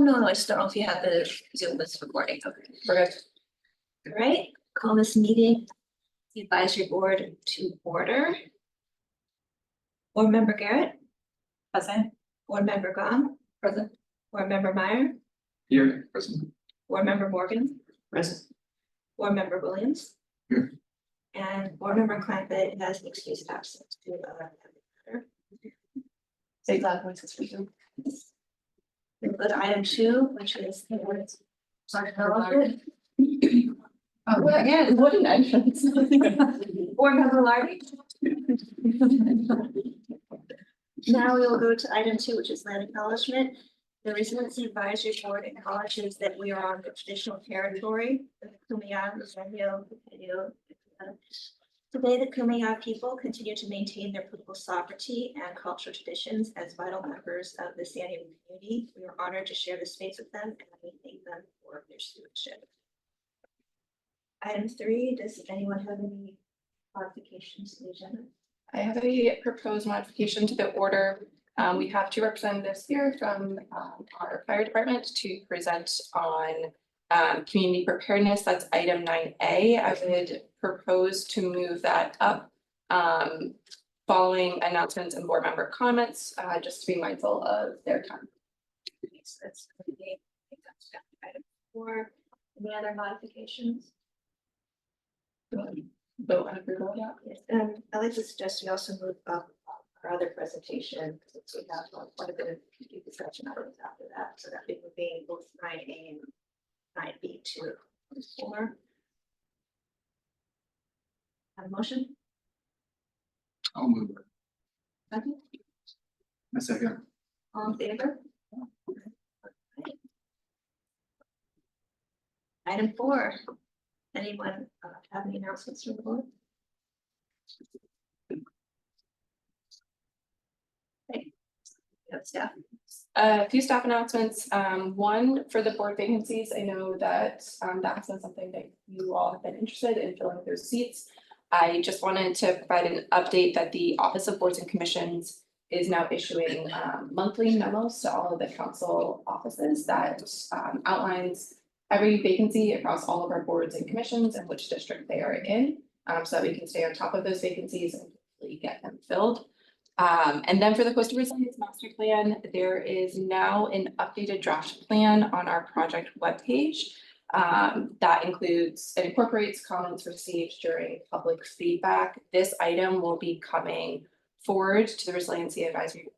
no, I just don't know if you have the Zoom list recording. Okay. Okay. All right, call this meeting, the advisory board to order. Board member Garrett, Present. board member Gahn, Present. board member Meyer, Here, present. board member Morgan, Present. board member Williams. Here. And board member Clampett has an excused absence to State loud voices for you. we go to item 2, which is the board's. Sorry, Oh, yeah, what an entrance. Board member Larry. Now we will go to item 2, which is land acknowledgement. The Resiliency Advisory Board acknowledges that we are on the traditional territory of the Kumeyaw, Resiliency. Today, the Kumeyaw people continue to maintain their political sovereignty and cultural traditions as vital members of the San Diego community. We are honored to share this space with them, and we thank them for their stewardship. Item 3, does anyone have any modifications to the agenda? I have a proposed modification to the order. We have 2 representatives here from our fire department to present on community preparedness. That's item 9A. I would propose to move that up following announcements and board member comments, just to be mindful of their time. So that's item 4. Any other modifications? Vote on approval of that. Yes, I'd like to suggest we also move up our other presentation, since we have quite a bit of discussion items after that, so that we would be both 9A and 9B to 4. Have a motion? I'll move it. Second? A second. All in favor? Item 4. Anyone have any announcements from the board? Okay. Yep, staff. A few staff announcements. One for the board vacancies. I know that that has been something that you all have been interested in filling those seats. I just wanted to provide an update that the Office of Boards and Commissions is now issuing monthly memos to all of the council offices that outlines every vacancy across all of our boards and commissions and which district they are in, so that we can stay on top of those vacancies and hopefully get them filled. And then for the Coastal Resilience Master Plan, there is now an updated draft plan on our project webpage. That includes, it incorporates comments received during public feedback. This item will be coming forward to the Resiliency Advisory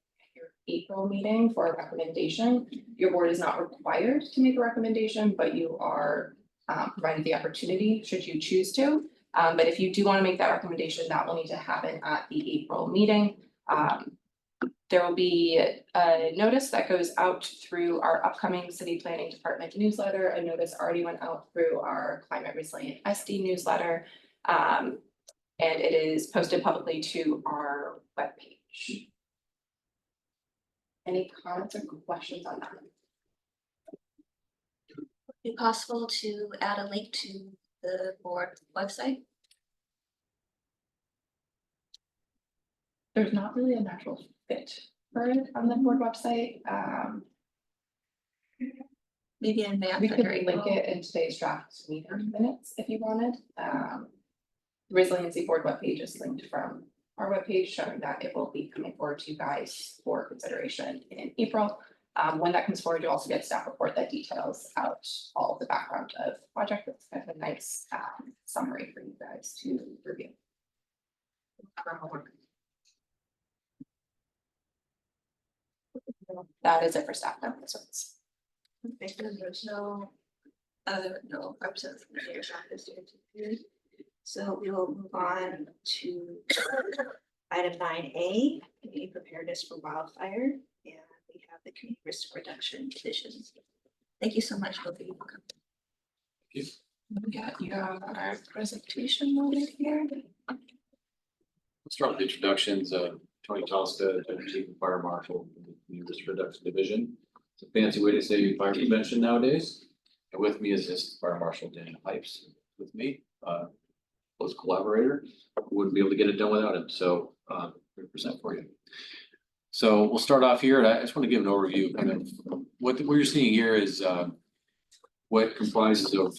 April meeting for a recommendation. Your board is not required to make a recommendation, but you are provided the opportunity should you choose to. But if you do want to make that recommendation, that will need to happen at the April meeting. There will be a notice that goes out through our upcoming city planning department newsletter. A notice already went out through our climate resilient SD newsletter. And it is posted publicly to our webpage. Any comments or questions on that? Would it be possible to add a link to the board website? There's not really a natural fit for it on the board website. Maybe in May. We could link it in today's draft meeting minutes if you wanted. The Resiliency Board webpage is linked from our webpage, showing that it will be coming forward to you guys for consideration in April. When that comes forward, you also get a staff report that details out all of the background of the project. It's kind of a nice summary for you guys to review. That is it for staff announcements. Okay, so there's no representative from the mayor's office here. So we will move on to item 9A, community preparedness for wildfire, and we have the community risk reduction divisions. Thank you so much, both of you. Thank you. We got your presentation loaded here. Let's start with introductions. Tony Tosta, Deputy Chief of Fire Marshal in the Risk Reduction Division. It's a fancy way to say fire prevention nowadays. And with me is this Fire Marshal Dan Pipes with me, close collaborator. Wouldn't be able to get it done without him. So we present for you. So we'll start off here, and I just want to give an overview, kind of what you're seeing here is what comprises of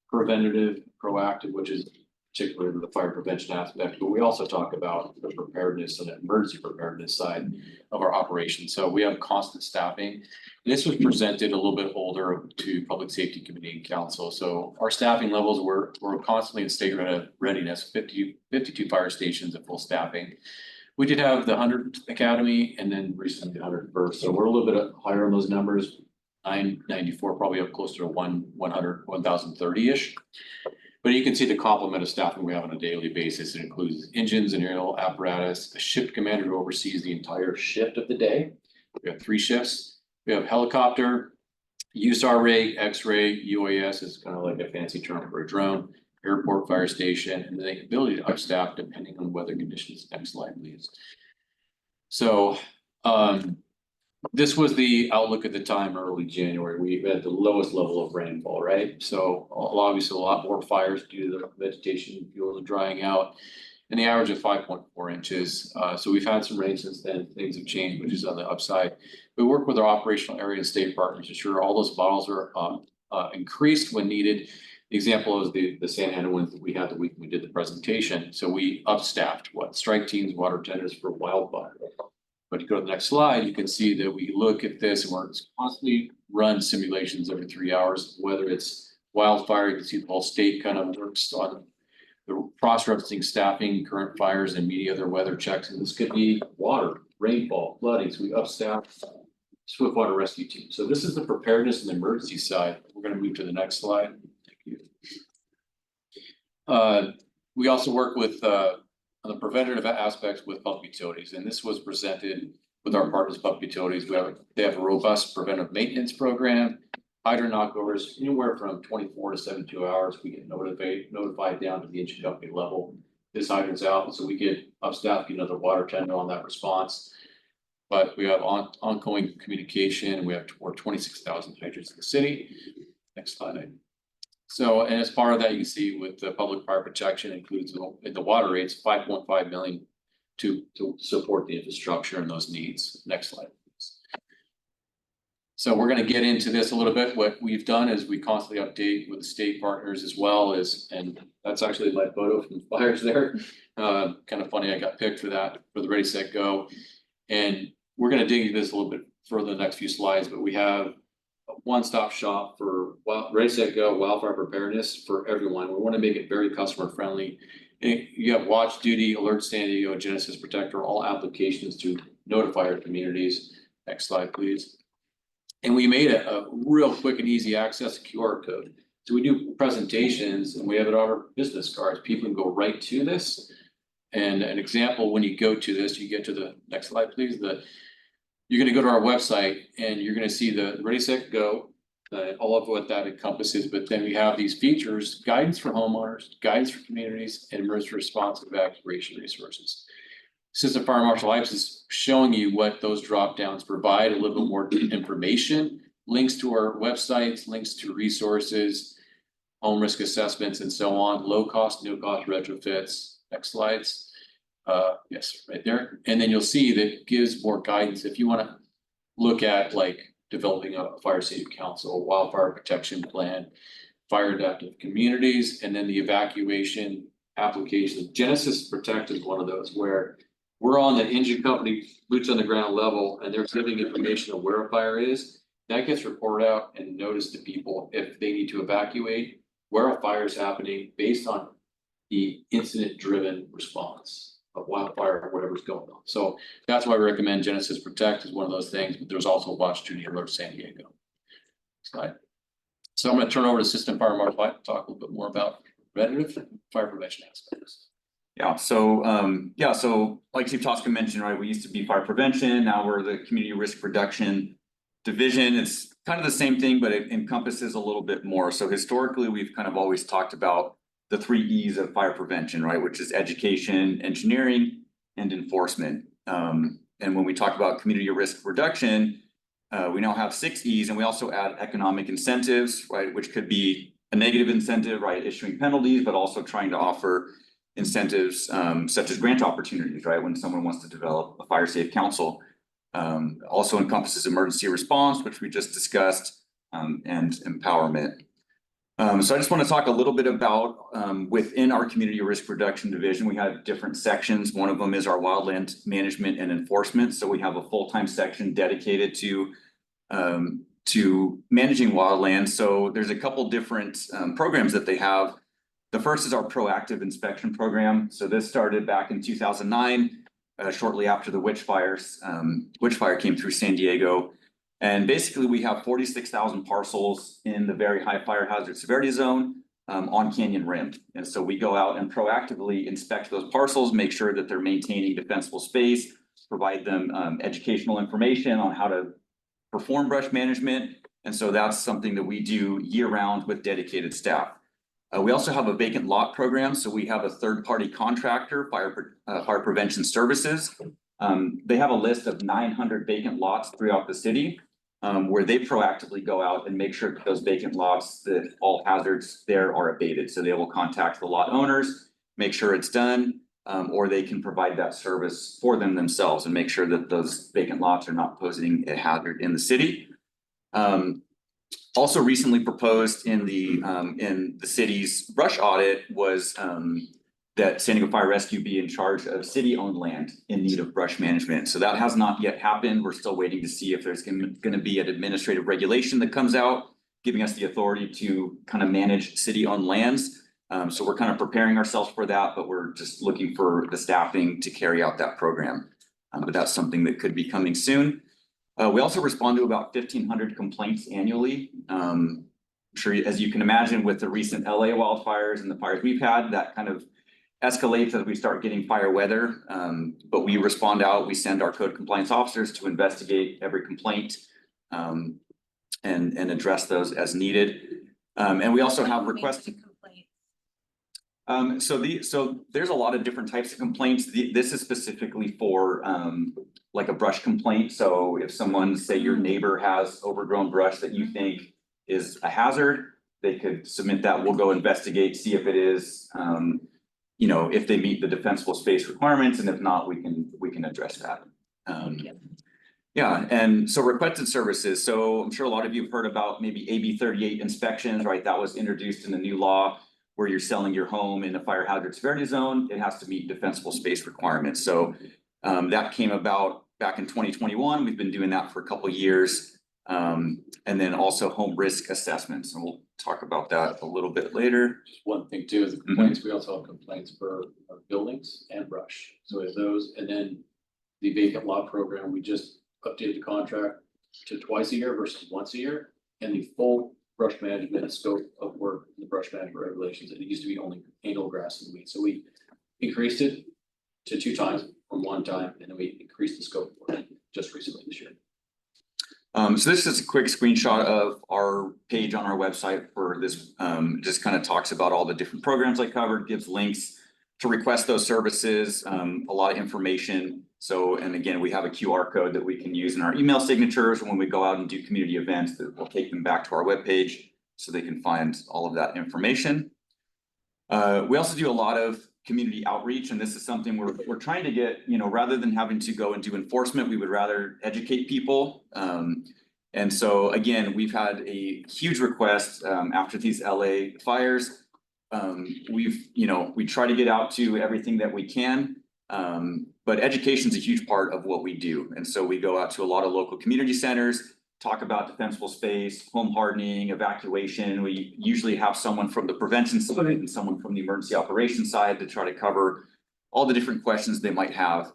preventative, proactive, which is particularly the fire prevention aspect, but we also talk about the preparedness and emergency preparedness side of our operation. So we have constant staffing. This was presented a little bit older to Public Safety Committee and Council. So our staffing levels were constantly in state readiness, 52 fire stations at full staffing. We did have the 100th Academy and then recently the 101st. So we're a little bit higher on those numbers. 994, probably up closer to 1,030-ish. But you can see the complement of staffing we have on a daily basis. It includes engines and aerial apparatus, a shift commander who oversees the entire shift of the day. We have 3 shifts. We have helicopter, USAR rig, X-ray, UAS is kind of like a fancy term for a drone, airport fire station, and the ability to upstaff depending on weather conditions. Next slide, please. So this was the outlook at the time, early January. We had the lowest level of rainfall, right? So obviously a lot more fires due to the vegetation fuels drying out, and the average of 5.4 inches. So we've had some rain since then. Things have changed, which is on the upside. We work with our operational area and state partners to ensure all those bottles are increased when needed. The example is the Santa Ana ones that we had the week we did the presentation. So we upstaffed strike teams, water tenders for wildfire. But to go to the next slide, you can see that we look at this and we're constantly run simulations every 3 hours, whether it's wildfire, you can see the whole state kind of works on the cross-referencing staffing, current fires, and many other weather checks. And this could be water, rainfall, flooding. So we upstaff swift water rescue team. So this is the preparedness and the emergency side. We're going to move to the next slide. Thank you. We also work with on the preventative aspects with public utilities, and this was presented with our partners, public utilities. They have a robust preventive maintenance program, hydrant knockovers, anywhere from 24 to 72 hours. We get notified down to the engine company level. This hydrant's out, so we get upstaff, get another water tender on that response. But we have ongoing communication. We have 26,000 hydrants in the city. Next slide. So, and as part of that, you can see with the public fire protection includes the water rates, 5.5 million to support the infrastructure and those needs. Next slide, please. So we're going to get into this a little bit. What we've done is we constantly update with the state partners as well as, and that's actually my photo from the fires there. Kind of funny, I got picked for that, for the Ready, Set, Go. And we're going to dig into this a little bit further in the next few slides, but we have a one-stop shop for Ready, Set, Go wildfire preparedness for everyone. We want to make it very customer friendly. And you have Watch Duty, Alert San Diego, Genesis Protector, all applications to notify our communities. Next slide, please. And we made a real quick and easy access QR code. So we do presentations and we have it on our business cards. People can go right to this. And an example, when you go to this, you get to the next slide, please. You're going to go to our website and you're going to see the Ready, Set, Go, all of what that encompasses. But then we have these features, guidance for homeowners, guidance for communities, and emergency response evacuation resources. Assistant Fire Marshal Ipes is showing you what those drop downs provide, a little bit more information, links to our websites, links to resources, home risk assessments, and so on, low cost, no cost retrofits. Next slides. Yes, right there. And then you'll see that it gives more guidance if you want to look at like developing a fire safety council, wildfire protection plan, fire adaptive communities, and then the evacuation application. Genesis Protect is one of those where we're on the engine company boots on the ground level and they're giving information on where a fire is. That gets reported out and noticed to people if they need to evacuate, where a fire is happening based on the incident driven response of wildfire or whatever's going on. So that's why we recommend Genesis Protect is one of those things, but there's also Watch Duty Alert San Diego. Slide. So I'm going to turn over to Assistant Fire Marshal to talk a little bit more about preventative fire prevention aspects. So like Chief Tosca mentioned, right, we used to be fire prevention, now we're the community risk reduction division. It's kind of the same thing, but it encompasses a little bit more. So historically, we've kind of always talked about the 3 E's of fire prevention, right, which is education, engineering, and enforcement. And when we talk about community risk reduction, we now have 6 E's, and we also add economic incentives, right, which could be a negative incentive, right, issuing penalties, but also trying to offer incentives such as grant opportunities, right, when someone wants to develop a fire safe council. Also encompasses emergency response, which we just discussed, and empowerment. So I just want to talk a little bit about, within our community risk reduction division, we have different sections. One of them is our wildland management and enforcement. So we have a full-time section dedicated to managing wildland. So there's a couple different programs that they have. The first is our proactive inspection program. So this started back in 2009, shortly after the witch fire came through San Diego. And basically we have 46,000 parcels in the very high fire hazard severity zone on Canyon Rim. And so we go out and proactively inspect those parcels, make sure that they're maintaining defensible space, provide them educational information on how to perform brush management. And so that's something that we do year round with dedicated staff. We also have a vacant lot program. So we have a third-party contractor, fire prevention services. They have a list of 900 vacant lots throughout the city, where they proactively go out and make sure that those vacant lots, that all hazards there are abated. So they will contact the lot owners, make sure it's done, or they can provide that service for them themselves and make sure that those vacant lots are not posing a hazard in the city. Also recently proposed in the city's brush audit was that San Diego Fire Rescue be in charge of city-owned land in need of brush management. So that has not yet happened. We're still waiting to see if there's gonna be an administrative regulation that comes out, giving us the authority to kind of manage city-owned lands. So we're kind of preparing ourselves for that, but we're just looking for the staffing to carry out that program. But that's something that could be coming soon. We also respond to about 1,500 complaints annually. I'm sure, as you can imagine, with the recent LA wildfires and the fires we've had, that kind of escalates as we start getting fire weather. But we respond out, we send our code compliance officers to investigate every complaint and address those as needed. And we also have requests. So there's a lot of different types of complaints. This is specifically for like a brush complaint. So if someone, say your neighbor has overgrown brush that you think is a hazard, they could submit that. We'll go investigate, see if it is, you know, if they meet the defensible space requirements, and if not, we can address that. Yeah, and so requested services. So I'm sure a lot of you have heard about maybe AB 38 inspections, right? That was introduced in the new law where you're selling your home in a fire hazard severity zone. It has to meet defensible space requirements. So that came about back in 2021. We've been doing that for a couple of years. And then also home risk assessments, and we'll talk about that a little bit later. Just one thing too, is the complaints, we also have complaints for buildings and brush. So we have those, and then the vacant lot program, we just updated the contract to twice a year versus once a year. And the full brush management scope of work, the brush management regulations, it used to be only annual grass and weeds. So we increased it to 2 times from 1 time, and then we increased the scope for it just recently this year. So this is a quick screenshot of our page on our website for this. Just kind of talks about all the different programs I covered, gives links to request those services, a lot of information. So, and again, we have a QR code that we can use in our email signatures when we go out and do community events that will take them back to our webpage so they can find all of that information. We also do a lot of community outreach, and this is something we're trying to get, you know, rather than having to go and do enforcement, we would rather educate people. And so again, we've had a huge request after these LA fires. We try to get out to everything that we can, but education is a huge part of what we do. And so we go out to a lot of local community centers, talk about defensible space, home hardening, evacuation. We usually have someone from the prevention side and someone from the emergency operations side to try to cover all the different questions they might have.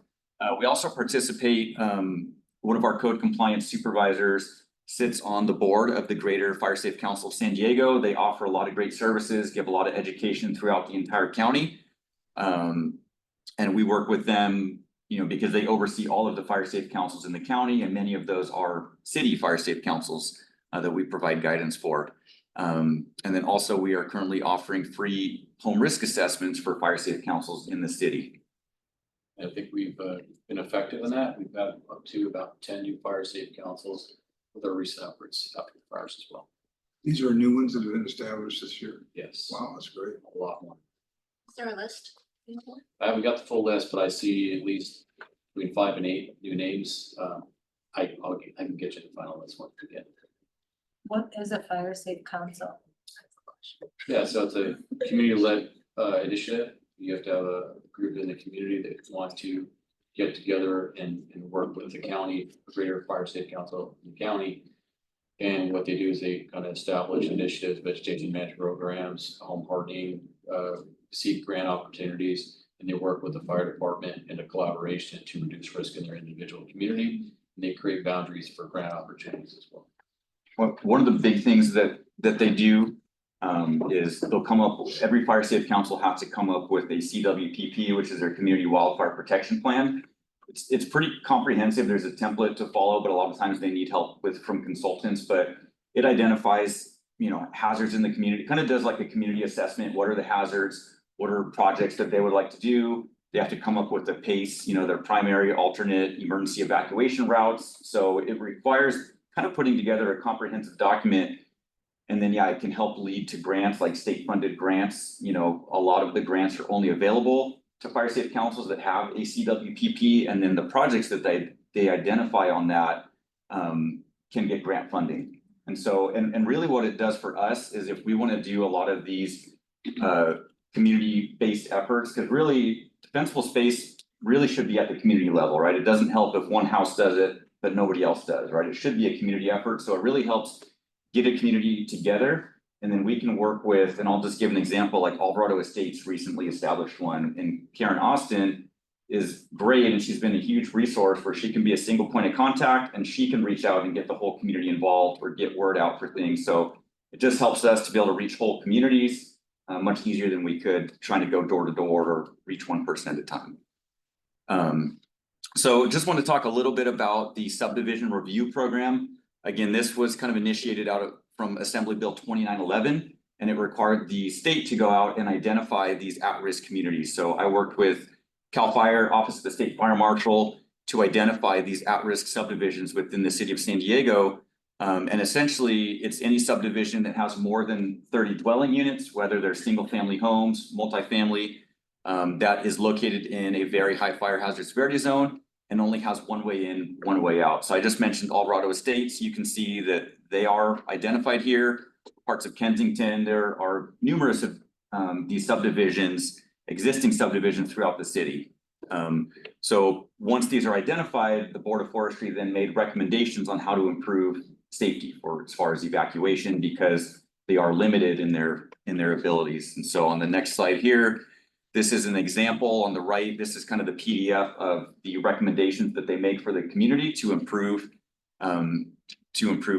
We also participate, one of our code compliance supervisors sits on the board of the Greater Fire Safe Council of San Diego. They offer a lot of great services, give a lot of education throughout the entire county. And we work with them, you know, because they oversee all of the fire safe councils in the county, and many of those are city fire safe councils that we provide guidance for. And then also we are currently offering free home risk assessments for fire safe councils in the city. I think we've been effective in that. We've got up to about 10 new fire safe councils with our recent efforts after the fires as well. These are new ones that have been established this year. Yes. Wow, that's great. A lot more. Is there a list? I haven't got the full list, but I see at least between 5 and 8 new names I can get you the final list once again. What is a fire safe council? Yeah, so it's a community-led initiative. You have to have a group in the community that wants to get together and work with the county, Greater Fire Safe Council in the county. And what they do is they kind of establish initiatives, vegetation management programs, home hardening, seek grant opportunities. And they work with the fire department in a collaboration to reduce risk in their individual community. And they create boundaries for grant opportunities as well. One of the big things that they do is they'll come up, every fire safe council has to come up with a CWPP, which is their community wildfire protection plan. It's pretty comprehensive. There's a template to follow, but a lot of times they need help from consultants, but it identifies, hazards in the community, kind of does like a community assessment. What are the hazards? What are projects that they would like to do? They have to come up with a PACE, their primary, alternate, emergency evacuation routes. So it requires kind of putting together a comprehensive document. And then, it can help lead to grants, like state funded grants. A lot of the grants are only available to fire safe councils that have a CWPP, and then the projects that they identify on that can get grant funding. And so, and really what it does for us is if we want to do a lot of these community-based efforts, because really defensible space really should be at the community level, right? It doesn't help if one house does it, but nobody else does, right? It should be a community effort. So it really helps get a community together, and then we can work with, and I'll just give an example, like Alvarado Estates recently established one, and Karen Austin is great, and she's been a huge resource where she can be a single point of contact and she can reach out and get the whole community involved or get word out for things. So it just helps us to be able to reach whole communities much easier than we could trying to go door to door or reach one person at a time. So just want to talk a little bit about the subdivision review program. Again, this was kind of initiated from Assembly Bill 2911, and it required the state to go out and identify these at-risk communities. So I worked with CAL FIRE, Office of the State Fire Marshal, to identify these at-risk subdivisions within the city of San Diego. And essentially, it's any subdivision that has more than 30 dwelling units, whether they're single-family homes, multifamily, that is located in a very high fire hazard severity zone and only has one way in, one way out. So I just mentioned Alvarado Estates. You can see that they are identified here. Parts of Kensington, there are numerous of these subdivisions, existing subdivisions throughout the city. So once these are identified, the Board of Forestry then made recommendations on how to improve safety for as far as evacuation, because they are limited in their abilities. And so on the next slide here, this is an example on the right. This is kind of the PDF of the recommendations that they make for the community to improve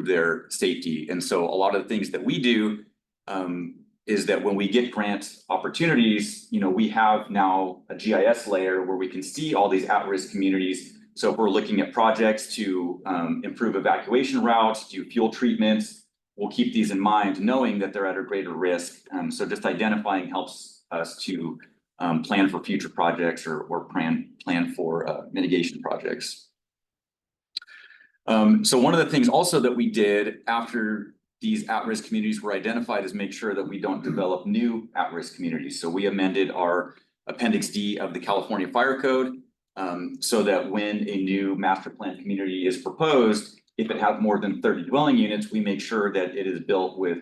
their safety. And so a lot of the things that we do is that when we get grant opportunities, we have now a GIS layer where we can see all these at-risk communities. So if we're looking at projects to improve evacuation routes, do fuel treatments, we'll keep these in mind, knowing that they're at a greater risk. So just identifying helps us to plan for future projects or plan for mitigation projects. So one of the things also that we did after these at-risk communities were identified is make sure that we don't develop new at-risk communities. So we amended our Appendix D of the California Fire Code so that when a new master plan community is proposed, if it has more than 30 dwelling units, we make sure that it is built with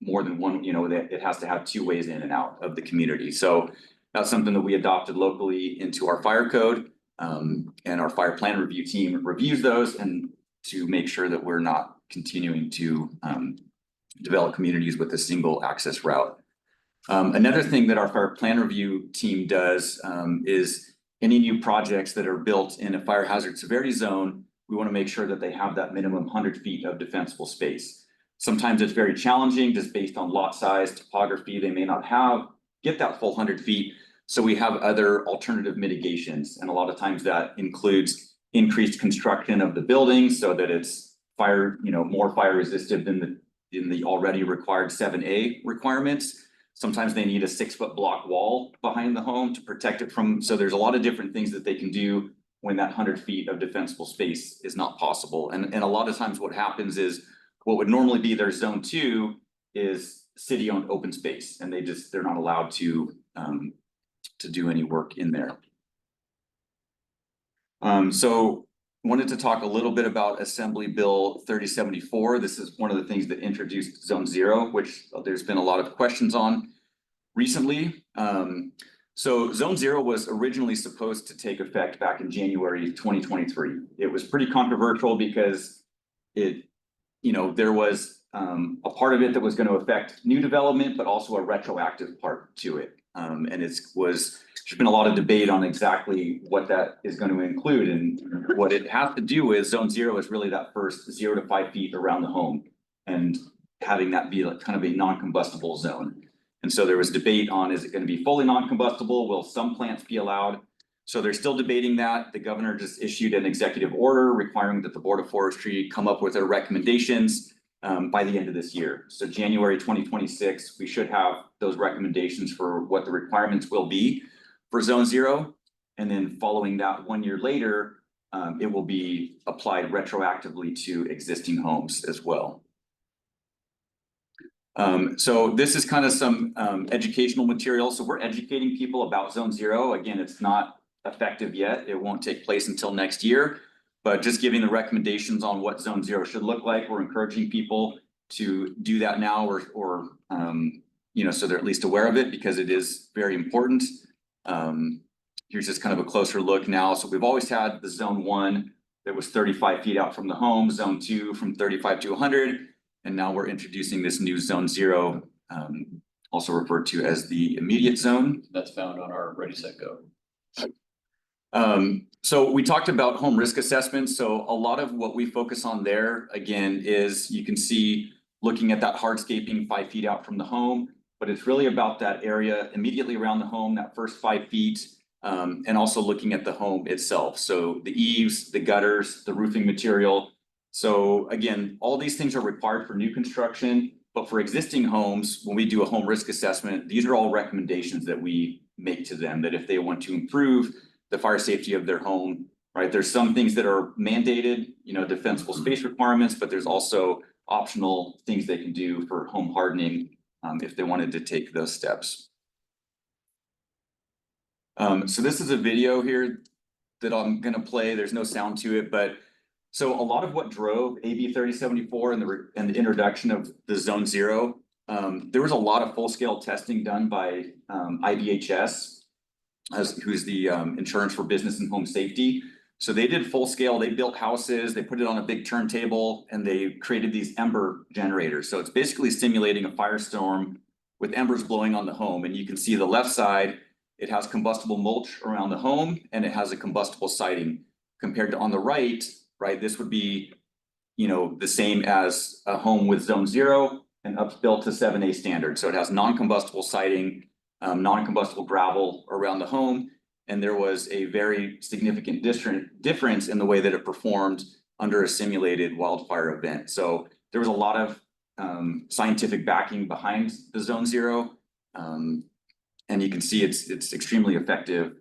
more than one, that it has to have two ways in and out of the community. So that's something that we adopted locally into our fire code. And our fire plan review team reviews those and to make sure that we're not continuing to develop communities with a single access route. Another thing that our fire plan review team does is any new projects that are built in a fire hazard severity zone, we want to make sure that they have that minimum 100 feet of defensible space. Sometimes it's very challenging just based on lot size, topography, they may not get that full 100 feet. So we have other alternative mitigations. And a lot of times that includes increased construction of the building so that it's more fire resistant than the already required 7A requirements. Sometimes they need a 6-foot block wall behind the home to protect it from, so there's a lot of different things that they can do when that 100 feet of defensible space is not possible. And a lot of times what happens is what would normally be their zone 2 is city-owned open space, and they're not allowed to do any work in there. So wanted to talk a little bit about Assembly Bill 3074. This is one of the things that introduced Zone 0, which there's been a lot of questions on recently. So Zone 0 was originally supposed to take effect back in January 2023. It was pretty controversial because it, there was a part of it that was going to affect new development, but also a retroactive part to it. And there's been a lot of debate on exactly what that is going to include, and what it has to do with Zone 0 is really that first 0 to 5 feet around the home, and having that be like kind of a non-combustible zone. And so there was debate on, is it going to be fully non-combustible? Will some plants be allowed? So they're still debating that. The governor just issued an executive order requiring that the Board of Forestry come up with their recommendations by the end of this year. So January 2026, we should have those recommendations for what the requirements will be for Zone 0. And then following that 1 year later, it will be applied retroactively to existing homes as well. So this is kind of some educational material. So we're educating people about Zone 0. Again, it's not effective yet. It won't take place until next year, but just giving the recommendations on what Zone 0 should look like. We're encouraging people to do that now, or so they're at least aware of it, because it is very important. Here's just kind of a closer look now. So we've always had the Zone 1 that was 35 feet out from the home, Zone 2 from 35 to 100. And now we're introducing this new Zone 0, also referred to as the immediate zone. That's found on our Ready, Set, Go. So we talked about home risk assessments. So a lot of what we focus on there, again, is you can see looking at that hardscaping 5 feet out from the home, but it's really about that area immediately around the home, that first 5 feet, and also looking at the home itself. So the eaves, the gutters, the roofing material. So again, all these things are required for new construction, but for existing homes, when we do a home risk assessment, these are all recommendations that we make to them, that if they want to improve the fire safety of their home, right? There's some things that are mandated, defensible space requirements, but there's also optional things they can do for home hardening if they wanted to take those steps. So this is a video here that I'm going to play. There's no sound to it, but so a lot of what drove AB 3074 and the introduction of the Zone 0, there was a lot of full-scale testing done by IBHS, who's the Insurance for Business and Home Safety. So they did full scale, they built houses, they put it on a big turntable, and they created these ember generators. So it's basically simulating a firestorm with embers blowing on the home. And you can see the left side, it has combustible mulch around the home, and it has a combustible siding. Compared to on the right, this would be, the same as a home with Zone 0 and upbuilt to 7A standard. So it has non-combustible siding, non-combustible gravel around the home, and there was a very significant difference in the way that it performed under a simulated wildfire event. So there was a lot of scientific backing behind the Zone 0, and you can see it's extremely effective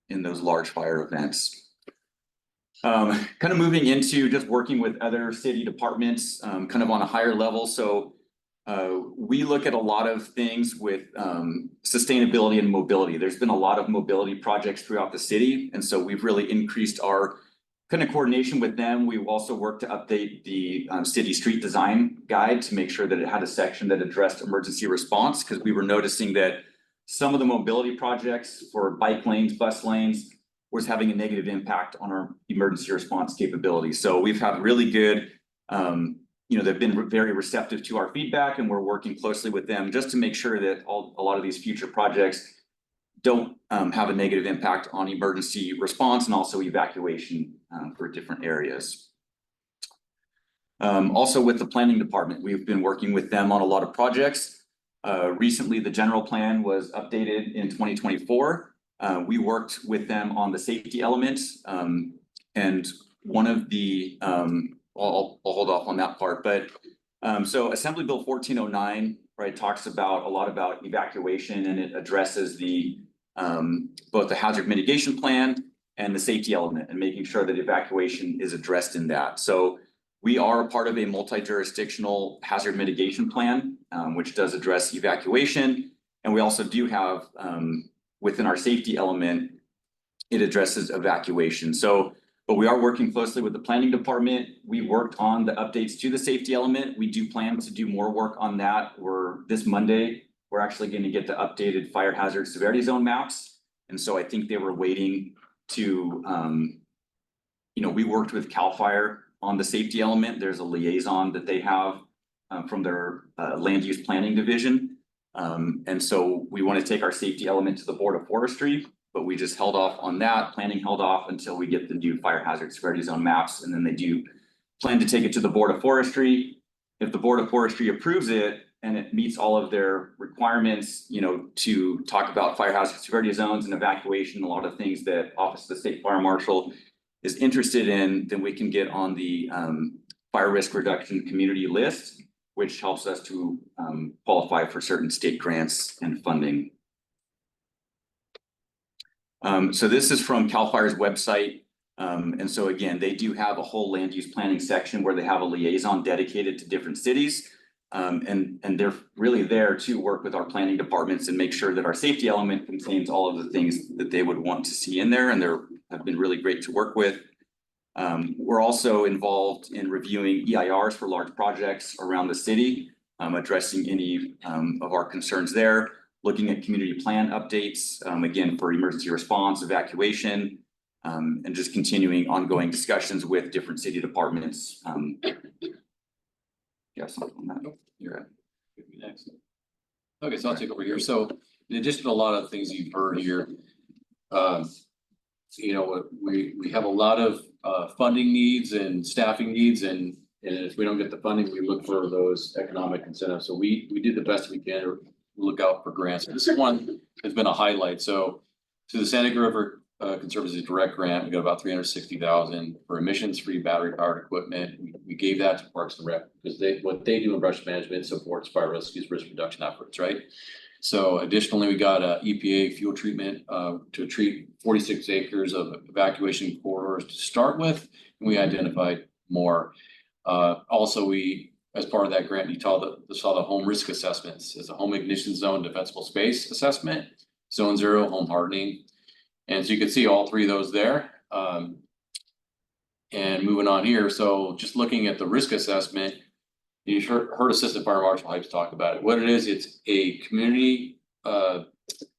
in those large fire events. Kind of moving into just working with other city departments, kind of on a higher level. So we look at a lot of things with sustainability and mobility. There's been a lot of mobility projects throughout the city, and so we've really increased our kind of coordination with them. We've also worked to update the city street design guide to make sure that it had a section that addressed emergency response, because we were noticing that some of the mobility projects for bike lanes, bus lanes, was having a negative impact on our emergency response capabilities. So we've had really good, they've been very receptive to our feedback, and we're working closely with them just to make sure that a lot of these future projects don't have a negative impact on emergency response and also evacuation for different areas. Also with the planning department, we've been working with them on a lot of projects. Recently, the general plan was updated in 2024. We worked with them on the safety elements, and one of the, I'll hold off on that part, but so Assembly Bill 1409, talks about a lot about evacuation, and it addresses the both the hazard mitigation plan and the safety element, and making sure that evacuation is addressed in that. So we are a part of a multi-jurisdictional hazard mitigation plan, which does address evacuation, and we also do have within our safety element, it addresses evacuation. So But we are working closely with the planning department. We worked on the updates to the safety element. We do plan to do more work on that. This Monday, we're actually gonna get the updated fire hazard severity zone maps. And so I think they were waiting to, we worked with CAL FIRE on the safety element. There's a liaison that they have from their land use planning division. And so we want to take our safety element to the Board of Forestry, but we just held off on that. Planning held off until we get the new fire hazard severity zone maps, and then they do plan to take it to the Board of Forestry. If the Board of Forestry approves it and it meets all of their requirements, to talk about fire hazard severity zones and evacuation, a lot of things that Office of the State Fire Marshal is interested in, then we can get on the fire risk reduction community list, which helps us to qualify for certain state grants and funding. So this is from CAL FIRE's website. And so again, they do have a whole land use planning section where they have a liaison dedicated to different cities. And they're really there to work with our planning departments and make sure that our safety element contains all of the things that they would want to see in there, and have been really great to work with. We're also involved in reviewing EIRs for large projects around the city, addressing any of our concerns there, looking at community plan updates, again, for emergency response, evacuation, and just continuing ongoing discussions with different city departments. Yeah, something on that. Nope, you're right. Next. Okay, so I'll take over here. So in addition to a lot of things you've heard here, we have a lot of funding needs and staffing needs, and if we don't get the funding, we look for those economic incentives. So we did the best we can to look out for grants. This one has been a highlight. So to the Santa River Conservancy Direct Grant, we got about $360,000 for emissions-free battery-powered equipment. We gave that to Parks and Rec because what they do in brush management supports fire risk reduction efforts, right? So additionally, we got a EPA fuel treatment to treat 46 acres of evacuation corridors to start with, and we identified more. Also, as part of that grant, you saw the home risk assessments as a home ignition zone defensible space assessment, zone 0 home hardening. And so you can see all three of those there. And moving on here, so just looking at the risk assessment, you heard Assistant Fire Marshal Hypes talk about it. What it is, it's a community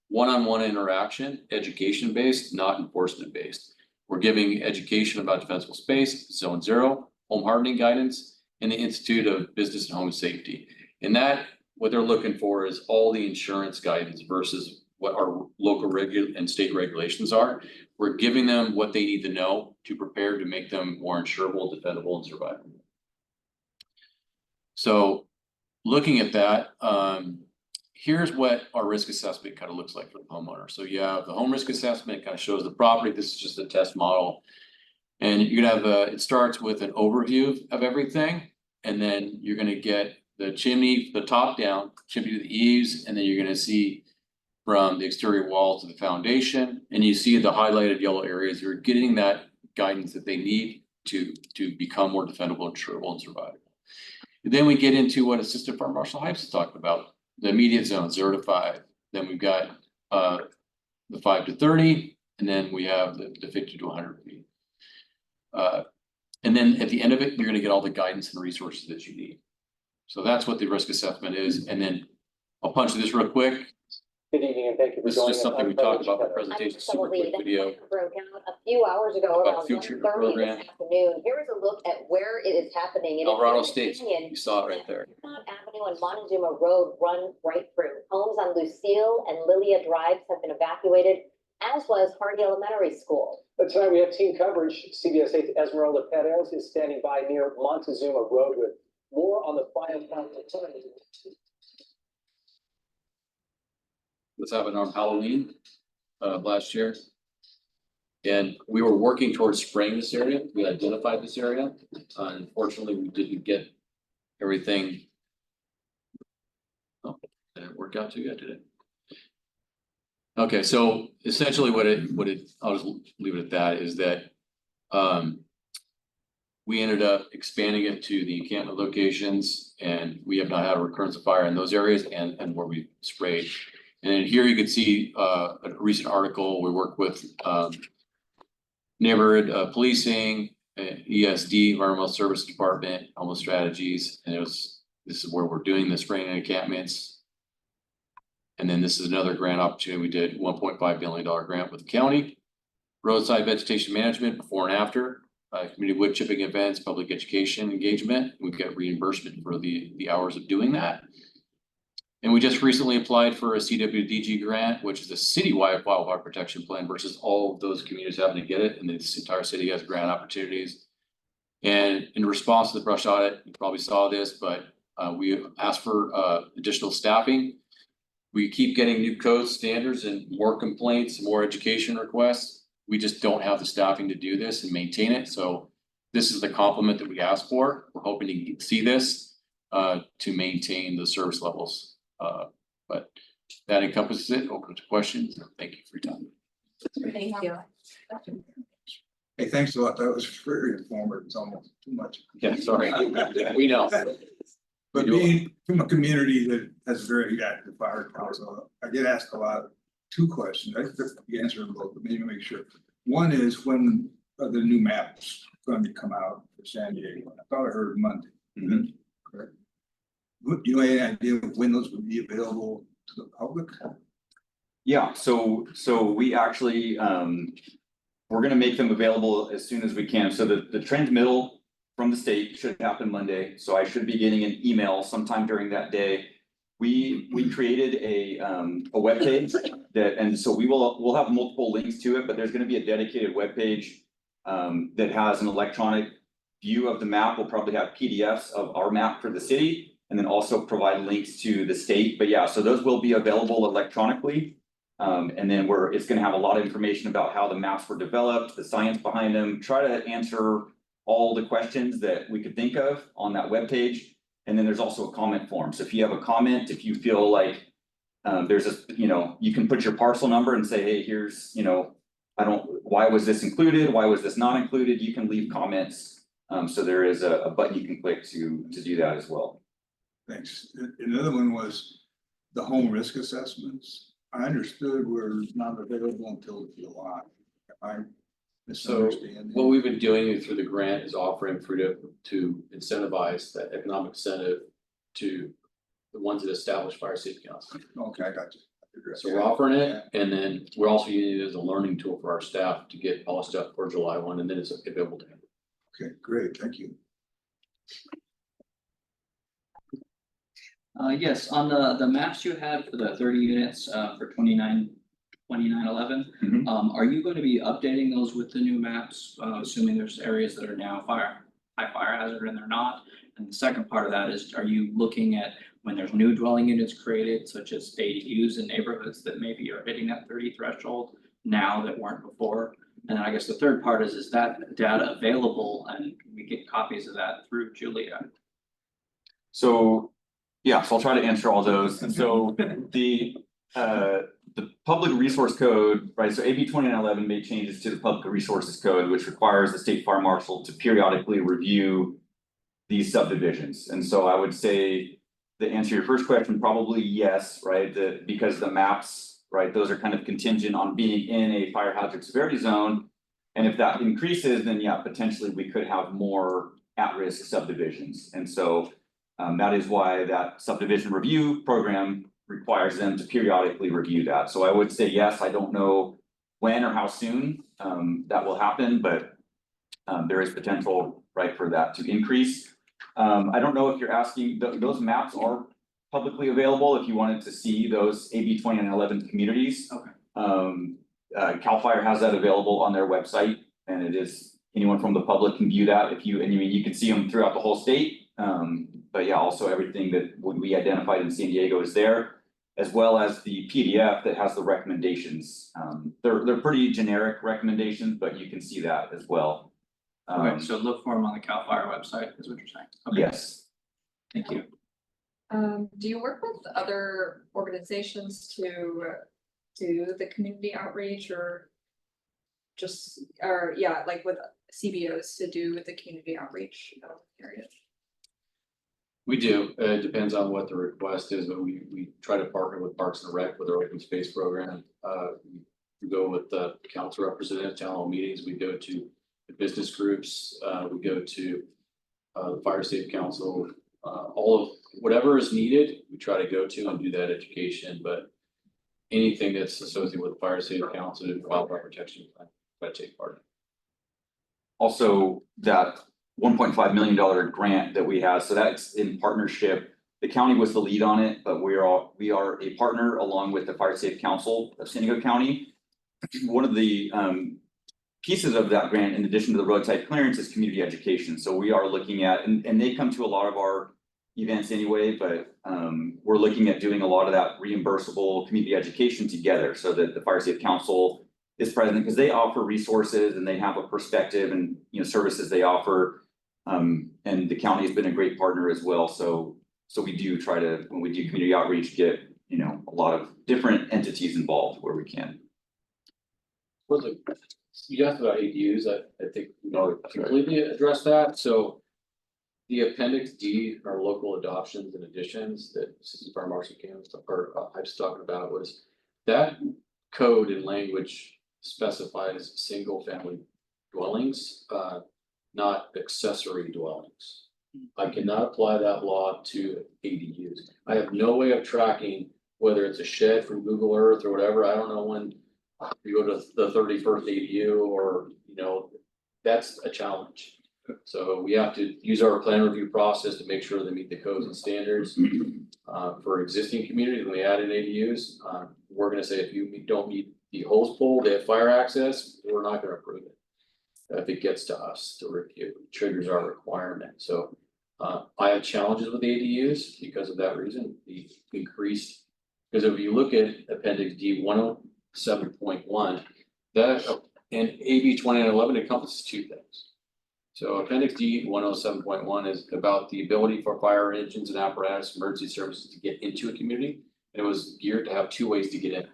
one-on-one interaction, education-based, not enforcement-based. We're giving education about defensible space, zone 0, home hardening guidance, and the Institute of Business and Home Safety. And that, what they're looking for is all the insurance guidance versus what our local and state regulations are. We're giving them what they need to know to prepare to make them more insurable, defendable, and survivable. So looking at that, here's what our risk assessment kind of looks like for the homeowner. So you have the home risk assessment, kind of shows the property. This is just a test model. And you're gonna have it starts with an overview of everything. And then you're gonna get the chimney, the top down, chimney to the eaves, and then you're gonna see from the exterior walls to the foundation. And you see the highlighted yellow areas. You're getting that guidance that they need to become more defendable, insurable, and survivable. And then we get into what Assistant Fire Marshal Hypes is talking about, the immediate zone, 0 to 5. Then we've got the 5 to 30, and then we have the 50 to 100 feet. And then at the end of it, you're gonna get all the guidance and resources that you need. So that's what the risk assessment is. And then I'll punch this real quick. Good evening and thank you for This is joining just us. something we talked about in the presentation, super quick video. Broke out a few hours ago About around future 1:30 program. this afternoon. Here is a look at where it is happening. And in Colorado my State, opinion, you saw it right there. Fremont Avenue and Montezuma Road run right through. Homes on Lucille and Lilia Drives have been evacuated, as was Hardy Elementary School. But tonight we have team coverage. CBS 8's Esmeralda Perez is standing by near Montezuma Road with more on the fire count. This happened on Halloween last year. And we were working towards spraying this area. We identified this area. Unfortunately, we didn't get everything. Oh, didn't work out too good, did it? Okay, so essentially I'll just leave it at that, is that we ended up expanding it to the encampment locations, and we have not had a recurrence of fire in those areas and where we sprayed. And then here you can see a recent article. We work with neighborhood policing, ESD, Environmental Service Department, homeless strategies, and this is where we're doing the spraying encampments. And then this is another grant opportunity. We did $1.5 billion grant with the county. Roadside vegetation management before and after, community wood chipping events, public education engagement. We've got reimbursement for the hours of doing that. And we just recently applied for a CWDG grant, which is a citywide wildfire protection plan versus all of those communities having to get it. And this entire city has grant opportunities. And in response to the brush audit, you probably saw this, but we asked for additional staffing. We keep getting new code standards and more complaints, more education requests. We just don't have the staffing to do this and maintain it. So this is the complement that we asked for. We're hoping to see this to maintain the service levels. But that encompasses it. Open to questions. Thank you for your time. Thank you. Hey, thanks a lot. That was very informative. It's almost too much. Yeah, sorry. We know. But being from a community that has very active fire council, I get asked a lot, two questions. I think you answer them both, but maybe make sure. One is when are the new maps going to come out for San Diego? I thought I heard Monday. Correct. Do you have any idea of when those would be available to the public? Yeah, so we actually, we're gonna make them available as soon as we can. So the transmittal from the state should happen Monday. So I should be getting an email sometime during that day. We created a webpage that, and so we'll have multiple links to it, but there's gonna be a dedicated webpage that has an electronic view of the map. We'll probably have PDFs of our map for the city and then also provide links to the state. But yeah, so those will be available electronically. And then it's gonna have a lot of information about how the maps were developed, the science behind them, try to answer all the questions that we could think of on that webpage. And then there's also a comment form. So if you have a comment, if you feel like there's a, you can put your parcel number and say, hey, here's, why was this included? Why was this not included? You can leave comments. So there is a button you can click to do that as well. Thanks. Another one was the home risk assessments. I understood were not available until July. I misunderstand. What we've been doing through the grant is offering to incentivize that economic incentive to the ones that establish fire safety council. Okay, I got you. So we're offering it, and then we're also using it as a learning tool for our staff to get polished up for July 1, and then it's available to them. Okay, great, thank you. Yes, on the maps you had for the 30 units for 2911, Mhm. are you going to be updating those with the new maps, assuming there's areas that are now high fire hazard and they're not? And the second part of that is, are you looking at when there's new dwelling units created, such as ADUs in neighborhoods that maybe are hitting that 30 threshold now that weren't before? And I guess the third part is that data available and can we get copies of that through Julia? So, yeah, so I'll try to answer all those. And so the public resource code, right? So AB 2911 made changes to the public resources code, which requires the state fire marshal to periodically review these subdivisions. And so I would say, to answer your first question, probably yes, right? Because the maps, right, those are kind of contingent on being in a fire hazard severity zone. And if that increases, then yeah, potentially we could have more at-risk subdivisions. And so that is why that subdivision review program requires them to periodically review that. So I would say yes, I don't know when or how soon that will happen, but there is potential, right, for that to increase. I don't know if you're asking, those maps are publicly available if you wanted to see those AB 2911 communities. Okay. CAL FIRE has that available on their website, and it is, anyone from the public can view that you can see them throughout the whole state. But yeah, also everything that we identified in San Diego is there, as well as the PDF that has the recommendations. They're pretty generic recommendations, but you can see that as well. Okay, so look for them on the CAL FIRE website, is what you're saying? Okay. Yes. Thank you. Do you work with other organizations to do the community outreach or like with CBOs to do the community outreach areas? We do. It depends on what the request is, but we try to partner with Parks and Rec with our open space program. We go with the council representatives, town hall meetings, we go to the business groups, we go to the fire safe council, all of whatever is needed, we try to go to and do that education, but anything that's associated with fire safe council and wildfire protection, I take part in. Also, that $1.5 million grant that we have, so that's in partnership. The county was the lead on it, but we are a partner along with the Fire Safe Council of San Diego County. One of the pieces of that grant, in addition to the roadside clearance, is community education. So we are looking at, and they come to a lot of our events anyway, but we're looking at doing a lot of that reimbursable community education together so that the Fire Safe Council is present, because they offer resources and they have a perspective and, you know, services they offer. And the county has been a great partner as well. So we do try to, when we do community outreach, get, you know, a lot of different entities involved where we can. Well, you asked about ADUs, I think we already completely addressed that, so. The appendix D are local adoptions and additions that Assistant Fire Marshal Cam I was talking about, was that code and language specifies single family dwellings, not accessory dwellings. I cannot apply that law to ADUs. I have no way of tracking whether it's a shed from Google Earth or whatever. I don't know when you go to the 31st ADU, or, you know, that's a challenge. So we have to use our plan review process to make sure they meet the codes and standards. For existing communities, when we add in ADUs, we're gonna say if you don't meet the hose pole, they have fire access, we're not gonna approve it. If it gets to us to review, it triggers our requirement. So I have challenges with ADUs because of that reason, the increased, because if you look at Appendix D 107.1, that and AB 2911 encompasses two things. So Appendix D 107.1 is about the ability for fire engines and apparatus, emergency services to get into a community. And it was geared to have two ways to get in.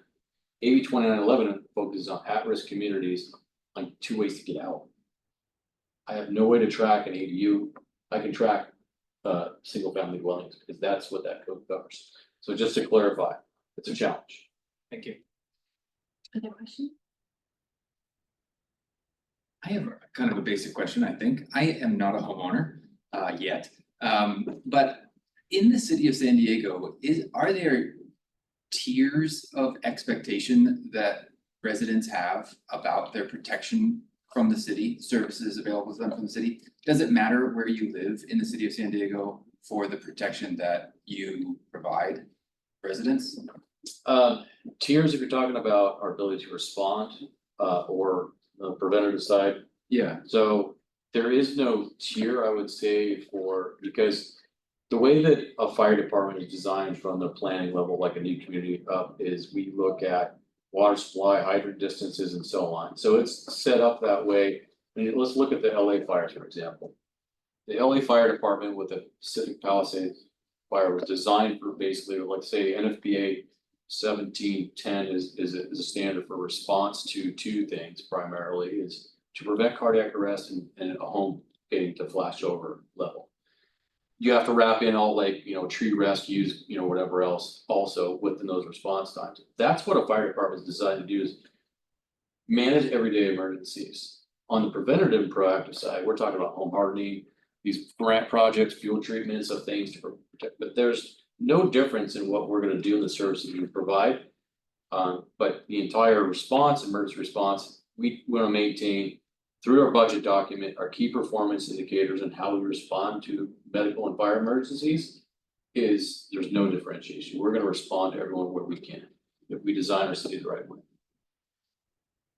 AB 2911 focuses on at-risk communities on two ways to get out. I have no way to track an ADU. I can track single family dwellings because that's what that code covers. So just to clarify, it's a challenge. Thank you. Other questions? I have kind of a basic question, I think. I am not a homeowner yet. But in the city of San Diego, are there tiers of expectation that residents have about their protection from the city, services available to them from the city? Does it matter where you live in the city of San Diego for the protection that you provide residents? Tiers, if you're talking about our ability to respond or the preventative side. Yeah. So there is no tier, I would say, because the way that a fire department is designed from the planning level, like a new community up, is we look at water supply, hydrant distances, and so on. So it's set up that way. I mean, let's look at the LA fires, for example. The LA Fire Department with the Pacific Palisades fire was designed for basically, let's say, NFPA 1710 is a standard for response to two things primarily, is to prevent cardiac arrest and a home getting to flash over level. You have to wrap in all, like, you know, tree rescues, you know, whatever else also within those response times. That's what a fire department is designed to do, is manage everyday emergencies. On the preventative and proactive side, we're talking about home hardening, these grant projects, fuel treatments of things to protect, but there's no difference in what we're gonna do in the services we provide. But the entire response, emergency response, we wanna maintain through our budget document, our key performance indicators and how we respond to medical and fire emergencies. There's no differentiation. We're gonna respond to everyone where we can, if we design our city the right way.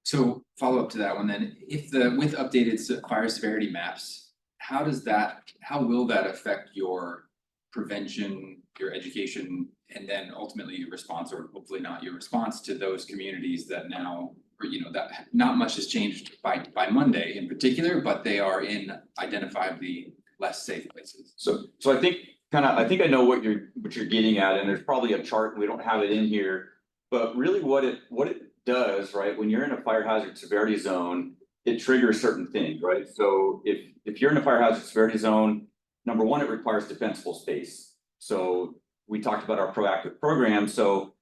So follow up to that one then, with updated fire severity maps, how will that affect your prevention, your education, and then ultimately your response, or hopefully not your response, to those communities that now, or you know, that not much has changed by Monday in particular, but they are in identifiably less safe places? So I think I know what you're getting at, and there's probably a chart, and we don't have it in here. But really what it does, right, when you're in a fire hazard severity zone, it triggers certain things, right? So if you're in a fire hazard severity zone, number one, it requires defensible space. So we talked about our proactive program. So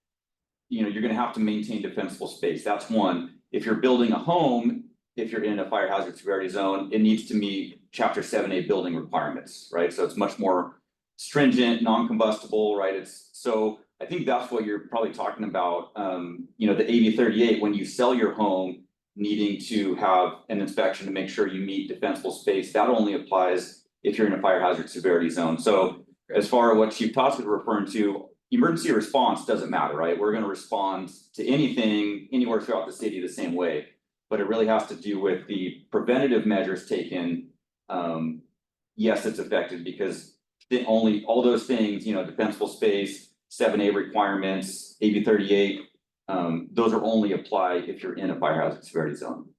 you're gonna have to maintain defensible space. That's one. If you're building a home, if you're in a fire hazard severity zone, it needs to meet chapter 7A building requirements, right? So it's much more stringent, non-combustible, right? So I think that's what you're probably talking about. The AB 38, when you sell your home, needing to have an inspection to make sure you meet defensible space, that only applies if you're in a fire hazard severity zone. So as far as what Chief Tots was referring to, emergency response doesn't matter, right? We're gonna respond to anything, anywhere throughout the city the same way. But it really has to do with the preventative measures taken. Yes, it's affected because all those things, defensible space, 7A requirements, AB 38, those are only apply if you're in a fire hazard severity zone.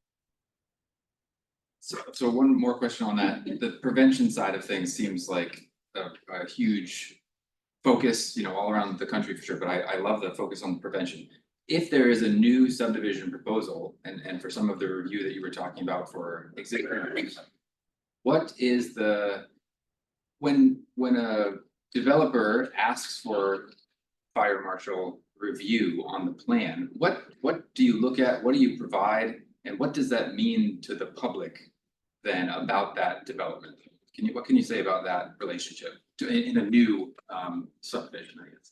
So one more question on that, the prevention side of things seems like a huge focus, all around the country for sure, but I love the focus on prevention. If there is a new subdivision proposal, and for some of the review that you were talking about for existing, what is when a developer asks for fire marshal review on the plan, what do you look at, what do you provide, and what does that mean to the public then about that development? What can you say about that relationship in a new subdivision, I guess?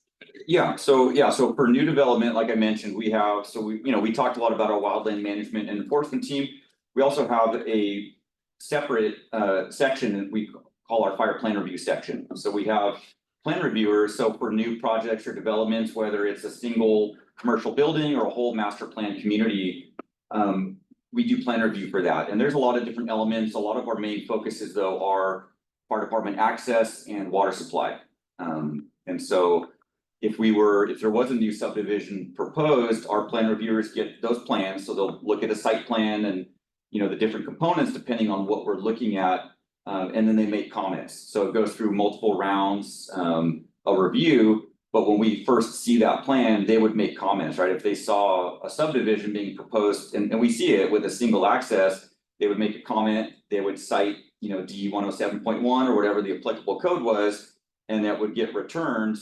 So for new development, like I mentioned, we talked a lot about our wildland management and enforcement team. We also have a separate section that we call our fire plan review section. So we have plan reviewers, so for new projects or developments, whether it's a single commercial building or a whole master plan community, we do plan review for that. And there's a lot of different elements. A lot of our main focuses though are fire department access and water supply. And so if there was a new subdivision proposed, our plan reviewers get those plans, so they'll look at a site plan and the different components depending on what we're looking at, and then they make comments. So it goes through multiple rounds of review, but when we first see that plan, they would make comments, right? If they saw a subdivision being proposed, and we see it with a single access, they would make a comment, they would cite, D 107.1 or whatever the applicable code was, and that would get returned,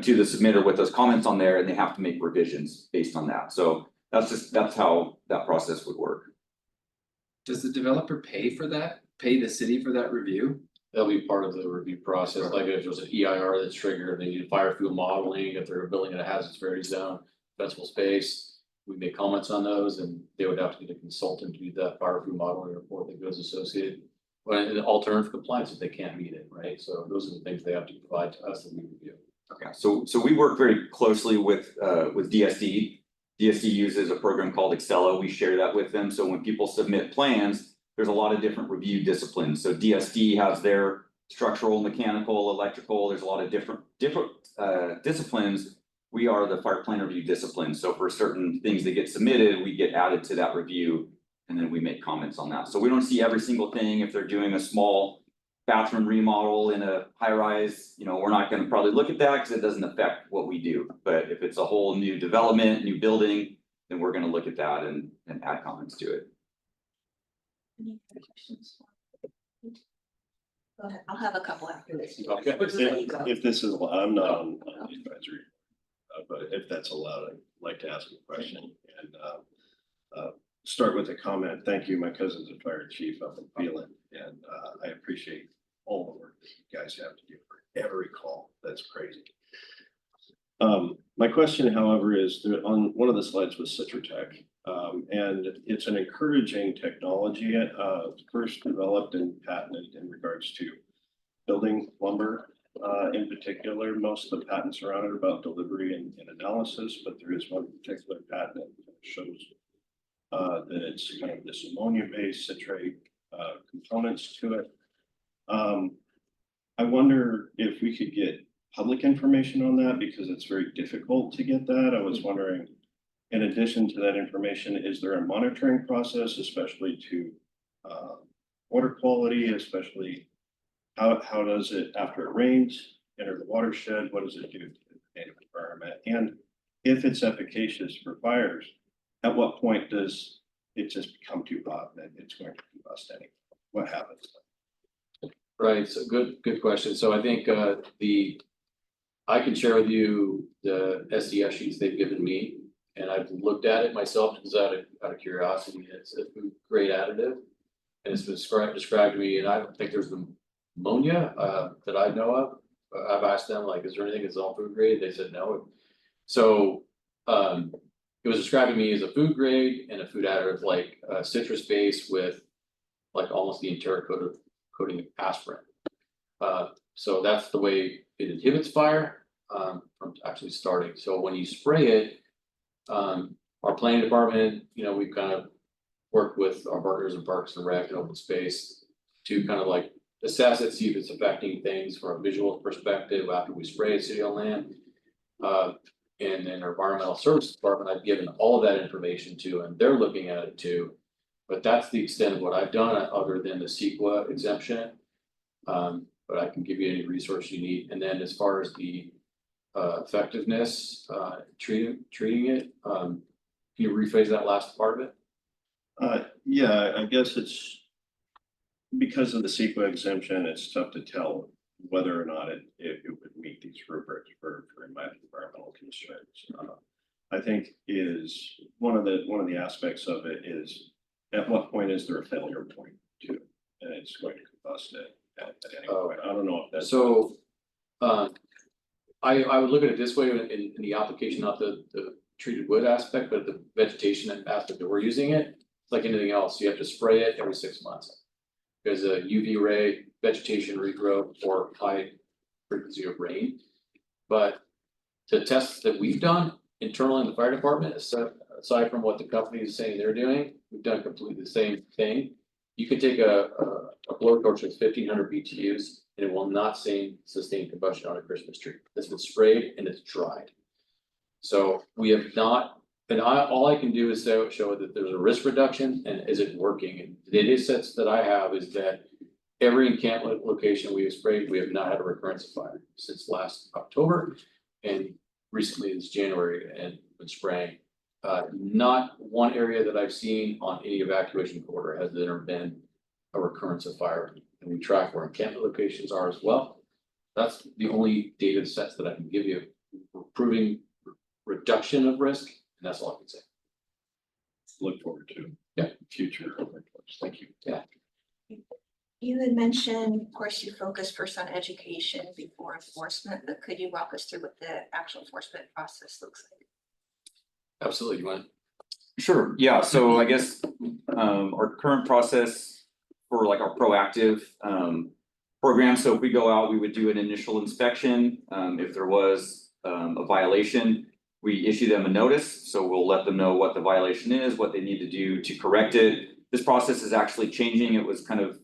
to the submitter with those comments on there, and they have to make revisions based on that. So that's how that process would work. Does the developer pay the city for that review? That'll be part of the review process, like if there's an EIR that's triggered, they need fire fuel modeling, if they're building in a hazard severity zone, defensible space. We make comments on those and they would have to get a consultant to do that fire fuel modeling report that goes associated. But an alternative compliance if they can't meet it, right? So those are the things they have to provide to us that we review. Okay, so we work very closely with DSD. DSD uses a program called Excella. We share that with them. So when people submit plans, there's a lot of different review disciplines. So DSD has their structural, mechanical, electrical. There's a lot of different disciplines. We are the fire plan review discipline. So for certain things that get submitted, we get added to that review, and then we make comments on that. So we don't see every single thing. If they're doing a small bathroom remodel in a high rise, we're not going to probably look at that because it doesn't affect what we do. But if it's a whole new development, new building, then we're going to look at that and add comments to it. Any other questions? Go ahead, I'll have a couple after this. Okay, if this is, I'm not on the advisory, but if that's allowed, I'd like to ask a question and start with a comment. Thank you, my cousin's a fire chief up in Phelan, and I appreciate all the work that you guys have to do for every call. That's crazy. My question, however, is on one of the slides was Citrotech, and it's an encouraging technology, first developed and patented in regards to building lumber. In particular, most of the patents around it are about delivery and analysis, but there is one particular patent that shows that it's kind of this ammonia-based citrate components to it. I wonder if we could get public information on that because it's very difficult to get that. I was wondering, in addition to that information, is there a monitoring process, especially to water quality, especially how does it, after it rains, enter the watershed? What does it do to the native environment? And if it's efficacious for fires, at what point does it just become too hot that it's going to combust anyway? What happens? Right, so good question. So I think the I can share with you the SDS sheets they've given me, and I've looked at it myself just out of curiosity. It's a food grade additive. And it's been described to me, and I don't think there's ammonia that I know of. I've asked them, like, is there anything that's all food grade? They said no. So it was described to me as a food grade and a food additive, like citrus base with like almost the entire coating of aspirin. So that's the way it inhibits fire from actually starting. So when you spray it, our planning department, we've kind of worked with our partners in Parks and Rec and Open Space to kind of like assess it, see if it's affecting things from a visual perspective after we spray a city on land. And then our environmental services department, I've given all of that information to, and they're looking at it too. But that's the extent of what I've done, other than the CEQA exemption. But I can give you any resource you need. And then as far as the effectiveness, treating it, can you rephrase that last part of it? Yeah, I guess it's because of the CEQA exemption, it's tough to tell whether or not it would meet these rubrics for environmental concerns. I think is one of the aspects of it is at what point is there a failure point too, and it's going to combust at any point. I don't know if that's so. I would look at it this way in the application, not the treated wood aspect, but the vegetation aspect that we're using it. It's like anything else, you have to spray it every 6 months. There's a UV ray, vegetation regrowth, or high frequency of rain. But the tests that we've done internally in the fire department, aside from what the company is saying they're doing, we've done completely the same thing. You can take a blowtorch with 1,500 BTUs and it will not sustain combustion on a Christmas tree. It's been sprayed and it's dried. So we have not, and all I can do is show that there's a risk reduction and is it working? And the data sets that I have is that every encampment location we have sprayed, we have not had a recurrence of fire since last October. And recently it's January and been spraying. Not one area that I've seen on any evacuation corridor has there been a recurrence of fire. And we track where encampment locations are as well. That's the only data sets that I can give you. We're proving reduction of risk, and that's all I can say. look forward to. Yeah. Future. Thank you. Yeah. You had mentioned, of course, you focus first on education before enforcement, but could you walk us through what the actual enforcement process looks like? Absolutely, you want? Sure, yeah, so I guess our current process for like our proactive program, so if we go out, we would do an initial inspection. If there was a violation, we issue them a notice, so we'll let them know what the violation is, what they need to do to correct it. This process is actually changing. It was kind of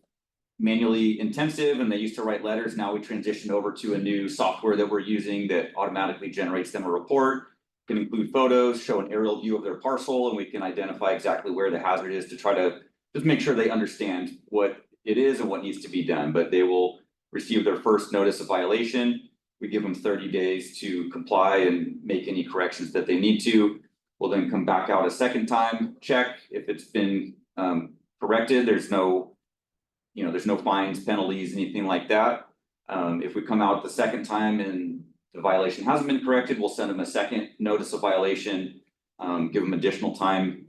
manually intensive and they used to write letters. Now we transitioned over to a new software that we're using that automatically generates them a report. Can include photos, show an aerial view of their parcel, and we can identify exactly where the hazard is to try to just make sure they understand what it is and what needs to be done. But they will receive their first notice of violation. We give them 30 days to comply and make any corrections that they need to. We'll then come back out a second time, check if it's been corrected. There's no fines, penalties, anything like that. If we come out the second time and the violation hasn't been corrected, we'll send them a second notice of violation, give them additional time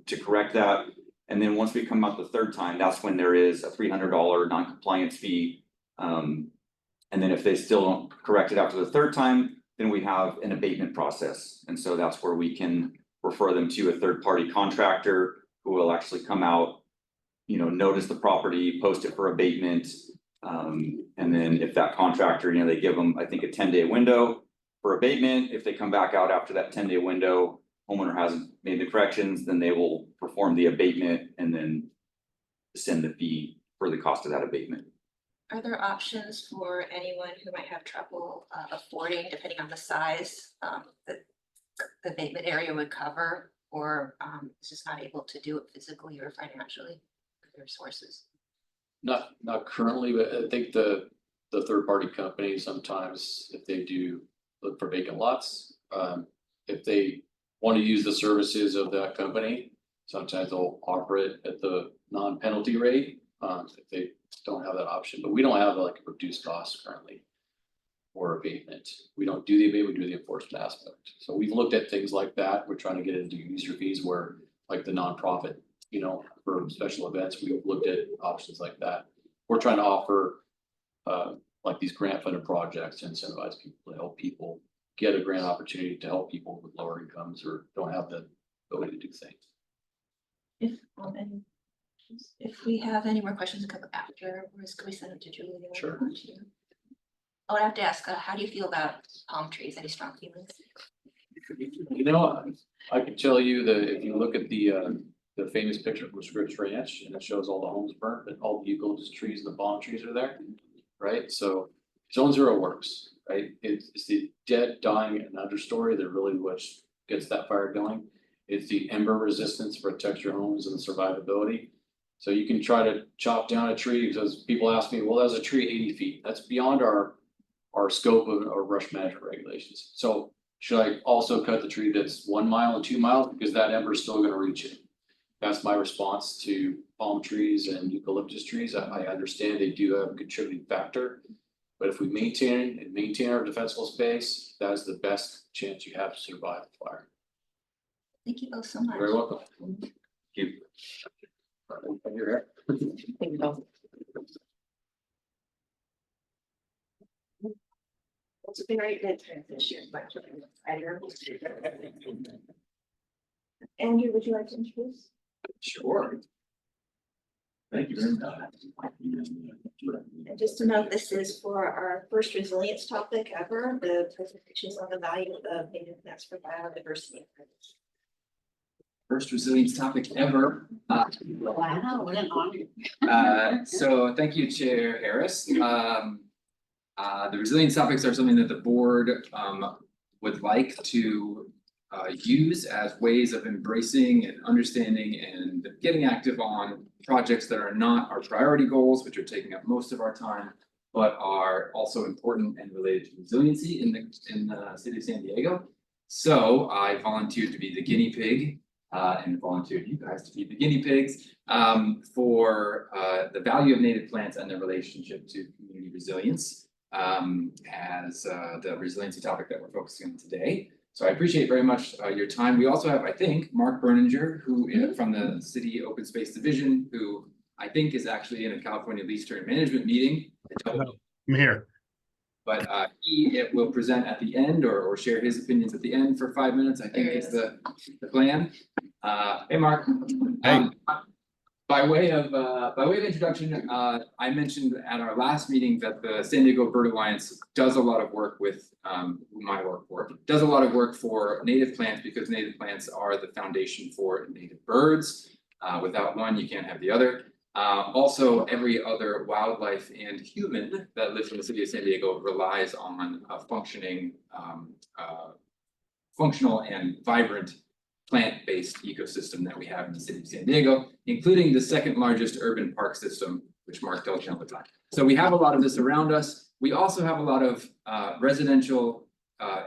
to correct that. And then once we come out the third time, that's when there is a $300 non-compliance fee. And then if they still don't correct it after the third time, then we have an abatement process. And so that's where we can refer them to a third-party contractor who will actually come out, notice the property, post it for abatement. And then if that contractor, they give them, I think, a 10-day window for abatement. If they come back out after that 10-day window, homeowner hasn't made the corrections, then they will perform the abatement and then send the fee for the cost of that abatement. Are there options for anyone who might have trouble affording, depending on the size, that the abatement area would cover, or is just not able to do it physically or financially with their sources? Not currently, but I think the third party company sometimes, if they do look for vacant lots, if they want to use the services of that company, sometimes they'll offer it at the non-penalty rate, if they don't have that option. But we don't have like a reduced cost currently for abatement. We don't do the abatement, we do the enforcement aspect. So we've looked at things like that. We're trying to get into user fees where, like the nonprofit, you know, for special events, we've looked at options like that. We're trying to offer like these grant funded projects to incentivize people, to help people get a grant opportunity, to help people with lower incomes or don't have the ability to do things. If we have any more questions come after, can we send it to Julie? Sure. I would have to ask, how do you feel about palm trees? Any strong feelings? You know, I can tell you that if you look at the famous picture from Scripps Ranch and it shows all the homes burnt, but all the eucalyptus trees and the palm trees are there, right? So zone zero works, right? It's the dead, dying and understory that really what gets that fire going. It's the ember resistance to protect your homes and the survivability. So you can try to chop down a tree because people ask me, well, that's a tree 80 feet. That's beyond our scope of our brush management regulations. So should I also cut the tree that's 1 mile and 2 miles because that ember is still gonna reach it? That's my response to palm trees and eucalyptus trees. I understand they do have a contributing factor. But if we maintain our defensible space, that is the best chance you have to survive the fire. Thank you both so much. You're very welcome. Thank you. You're here. It's a very good transition. Andrew, would you like to introduce? Sure. Thank you very much. And just to note, this is for our first resilience topic ever, the presentations on the value of native plants for biodiversity. First resilience topic ever. Wow, what an honor. So thank you, Chair Harris. The resilience topics are something that the board would like to use as ways of embracing and understanding and getting active on projects that are not our priority goals, which are taking up most of our time, but are also important and related to resiliency in the city of San Diego. So I volunteered to be the guinea pig and volunteered you guys to be the guinea pigs for the value of native plants and their relationship to community resilience as the resiliency topic that we're focusing on today. So I appreciate very much your time. We also have, I think, Mark Berninger, who is from the City Open Space Division, who I think is actually in a California Lease Term Management meeting. I'm here. But he will present at the end or share his opinions at the end for 5 minutes, I think is the plan. Hey, Mark. Hey. By way of introduction, I mentioned at our last meeting that the San Diego Bird Alliance does a lot of work with whom I work for, does a lot of work for native plants because native plants are the foundation for native birds. Without one, you can't have the other. Also, every other wildlife and human that lives in the city of San Diego relies on a functional and vibrant plant-based ecosystem that we have in the city of San Diego, including the second largest urban park system, which Mark touched on. So we have a lot of this around us. We also have a lot of residential,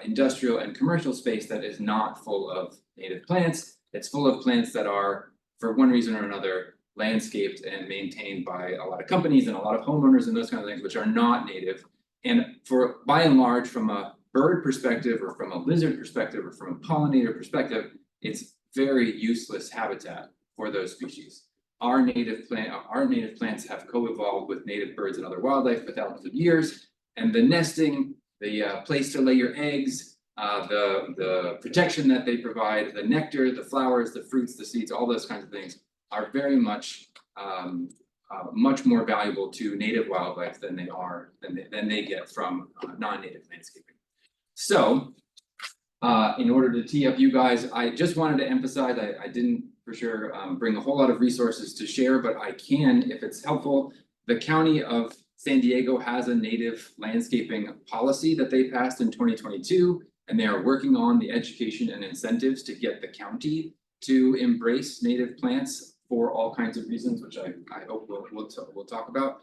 industrial, and commercial space that is not full of native plants. It's full of plants that are, for one reason or another, landscaped and maintained by a lot of companies and a lot of homeowners and those kind of things, which are not native. And for by and large, from a bird perspective or from a lizard perspective or from a pollinator perspective, it's very useless habitat for those species. Our native plants have co-evolved with native birds and other wildlife for thousands of years. And the nesting, the place to lay your eggs, the protection that they provide, the nectar, the flowers, the fruits, the seeds, all those kinds of things are very much much more valuable to native wildlife than they get from non-native landscaping. So in order to tee up you guys, I just wanted to emphasize, I didn't for sure bring a whole lot of resources to share, but I can if it's helpful. The county of San Diego has a native landscaping policy that they passed in 2022, and they are working on the education and incentives to get the county to embrace native plants for all kinds of reasons, which I hope we'll talk about,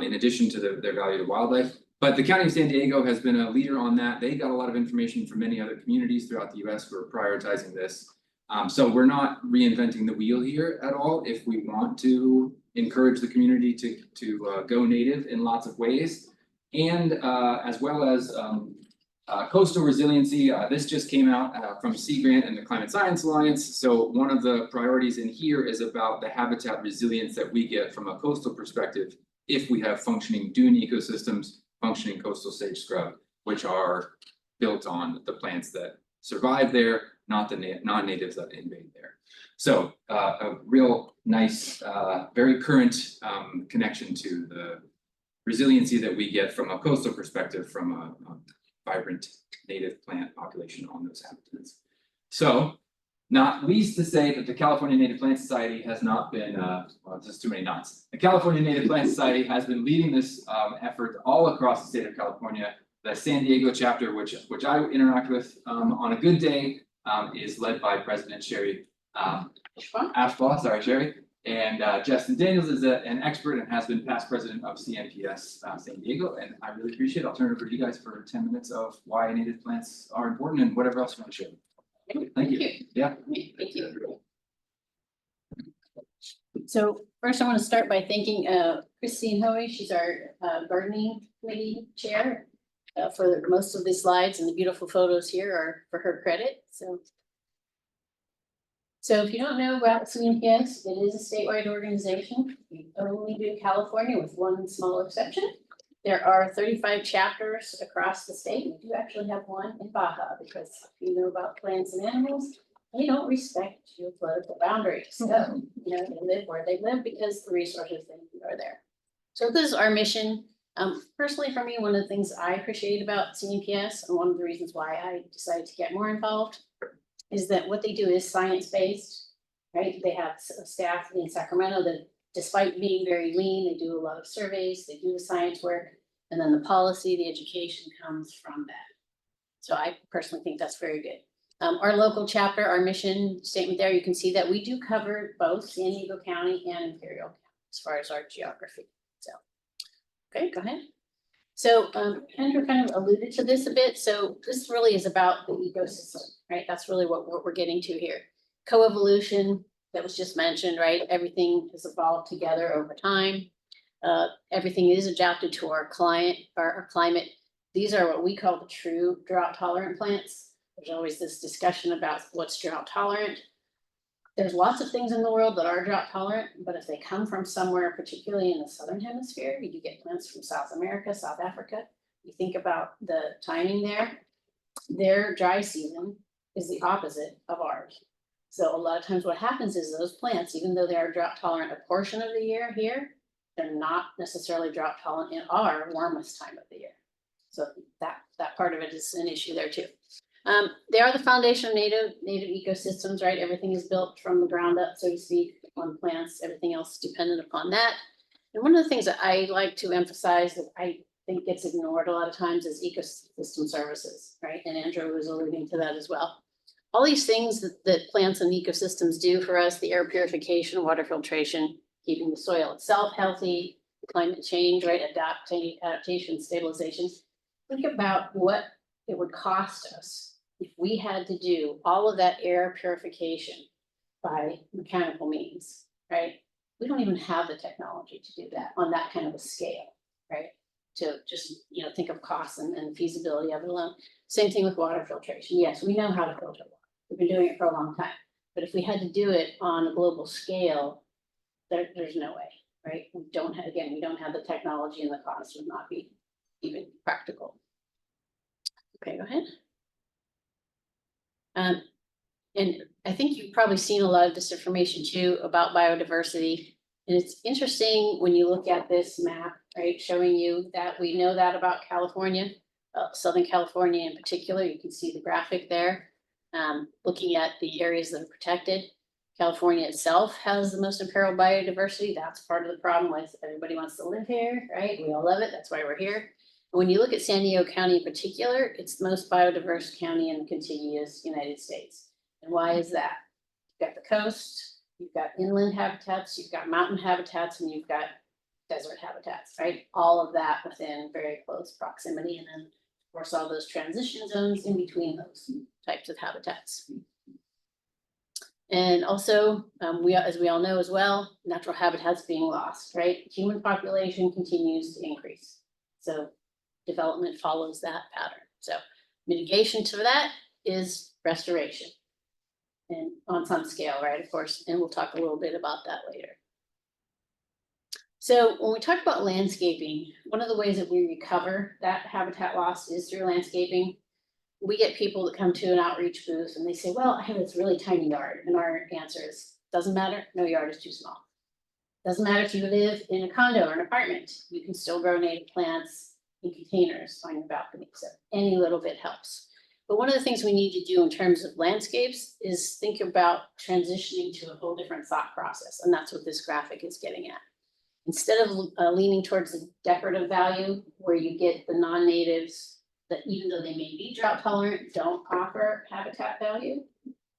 in addition to their value to wildlife. But the county of San Diego has been a leader on that. They got a lot of information from many other communities throughout the US who are prioritizing this. So we're not reinventing the wheel here at all. If we want to encourage the community to go native in lots of ways, and as well as coastal resiliency. This just came out from Sea Grant and the Climate Science Alliance. So one of the priorities in here is about the habitat resilience that we get from a coastal perspective if we have functioning dune ecosystems, functioning coastal sage scrub, which are built on the plants that survive there, not the non-natives that invade there. So a real nice, very current connection to the resiliency that we get from a coastal perspective from a vibrant native plant population on those habitats. So, not least to say that the California Native Plant Society has not been, well, just too many knots. The California Native Plant Society has been leading this effort all across the state of California. The San Diego chapter, which I interact with on a good day, is led by President Sherry Ashbaugh, sorry, Sherry. And Justin Daniels is an expert and has been past president of CNPS San Diego, and I really appreciate it. I'll turn it over to you guys for 10 minutes of why native plants are important and whatever else you want to share. Thank you. Yeah. Thank you. So first I want to start by thanking Christine Hoey. She's our gardening committee chair for most of the slides, and the beautiful photos here are for her credit. So if you don't know about CNPS, it is a statewide organization. We only do California with one small exception. There are 35 chapters across the state. We do actually have one in Baja because if you know about plants and animals, they don't respect geopolitical boundaries. So, you know, they live where they live because the resources they need are there. So this is our mission. Personally for me, one of the things I appreciate about CNPS and one of the reasons why I decided to get more involved is that what they do is science-based, right? They have a staff in Sacramento that despite being very lean, they do a lot of surveys, they do the science work, and then the policy, the education comes from that. So I personally think that's very good. Our local chapter, our mission statement there, you can see that we do cover both San Diego County and Imperial County as far as our geography. So, okay, go ahead. So Andrew kind of alluded to this a bit. So this really is about the ecosystem, right? That's really what we're getting to here. Coevolution that was just mentioned, right? Everything has evolved together over time. Everything is adapted to our climate. These are what we call the true drought tolerant plants. There's always this discussion about what's drought tolerant. There's lots of things in the world that are drought tolerant, but if they come from somewhere, particularly in the southern hemisphere, you do get plants from South America, South Africa. You think about the timing there, their dry season is the opposite of ours. So a lot of times what happens is those plants, even though they are drought tolerant a portion of the year here, they're not necessarily drought tolerant in our warmest time of the year. So that part of it is an issue there too. They are the foundation of native ecosystems, right? Everything is built from the ground up, so to speak, on plants, everything else is dependent upon that. And one of the things that I like to emphasize that I think gets ignored a lot of times is ecosystem services, right? And Andrew was alluding to that as well. All these things that plants and ecosystems do for us, the air purification, water filtration, keeping the soil itself healthy, climate change, right? Adaptation, stabilization. Think about what it would cost us if we had to do all of that air purification by mechanical means, right? We don't even have the technology to do that on that kind of a scale, right? To just, you know, think of costs and feasibility of it alone. Same thing with water filtration. Yes, we know how to filter water. We've been doing it for a long time. But if we had to do it on a global scale, there's no way, right? We don't have the technology, and the cost would not be even practical. Okay, go ahead. And I think you've probably seen a lot of this information too about biodiversity. And it's interesting when you look at this map, right, showing you that we know that about California, Southern California in particular. You can see the graphic there, looking at the areas that are protected. California itself has the most imperiled biodiversity. That's part of the problem with everybody wants to live here, right? We all love it. That's why we're here. When you look at San Diego County in particular, it's the most biodiverse county in the contiguous United States. And why is that? You've got the coast, you've got inland habitats, you've got mountain habitats, and you've got desert habitats, right? All of that within very close proximity. And then, of course, all those transition zones in between those types of habitats. And also, as we all know as well, natural habitats being lost, right? Human population continues to increase. So development follows that pattern. So mitigation to that is restoration. And on some scale, right, of course, and we'll talk a little bit about that later. So when we talk about landscaping, one of the ways that we recover that habitat loss is through landscaping. We get people that come to an outreach booth and they say, well, I have this really tiny yard. And our answer is, doesn't matter, no yard is too small. Doesn't matter if you live in a condo or an apartment, you can still grow native plants in containers on your balcony. So any little bit helps. But one of the things we need to do in terms of landscapes is think about transitioning to a whole different thought process. And that's what this graphic is getting at. Instead of leaning towards the decorative value, where you get the non-natives that even though they may be drought tolerant, don't offer habitat value,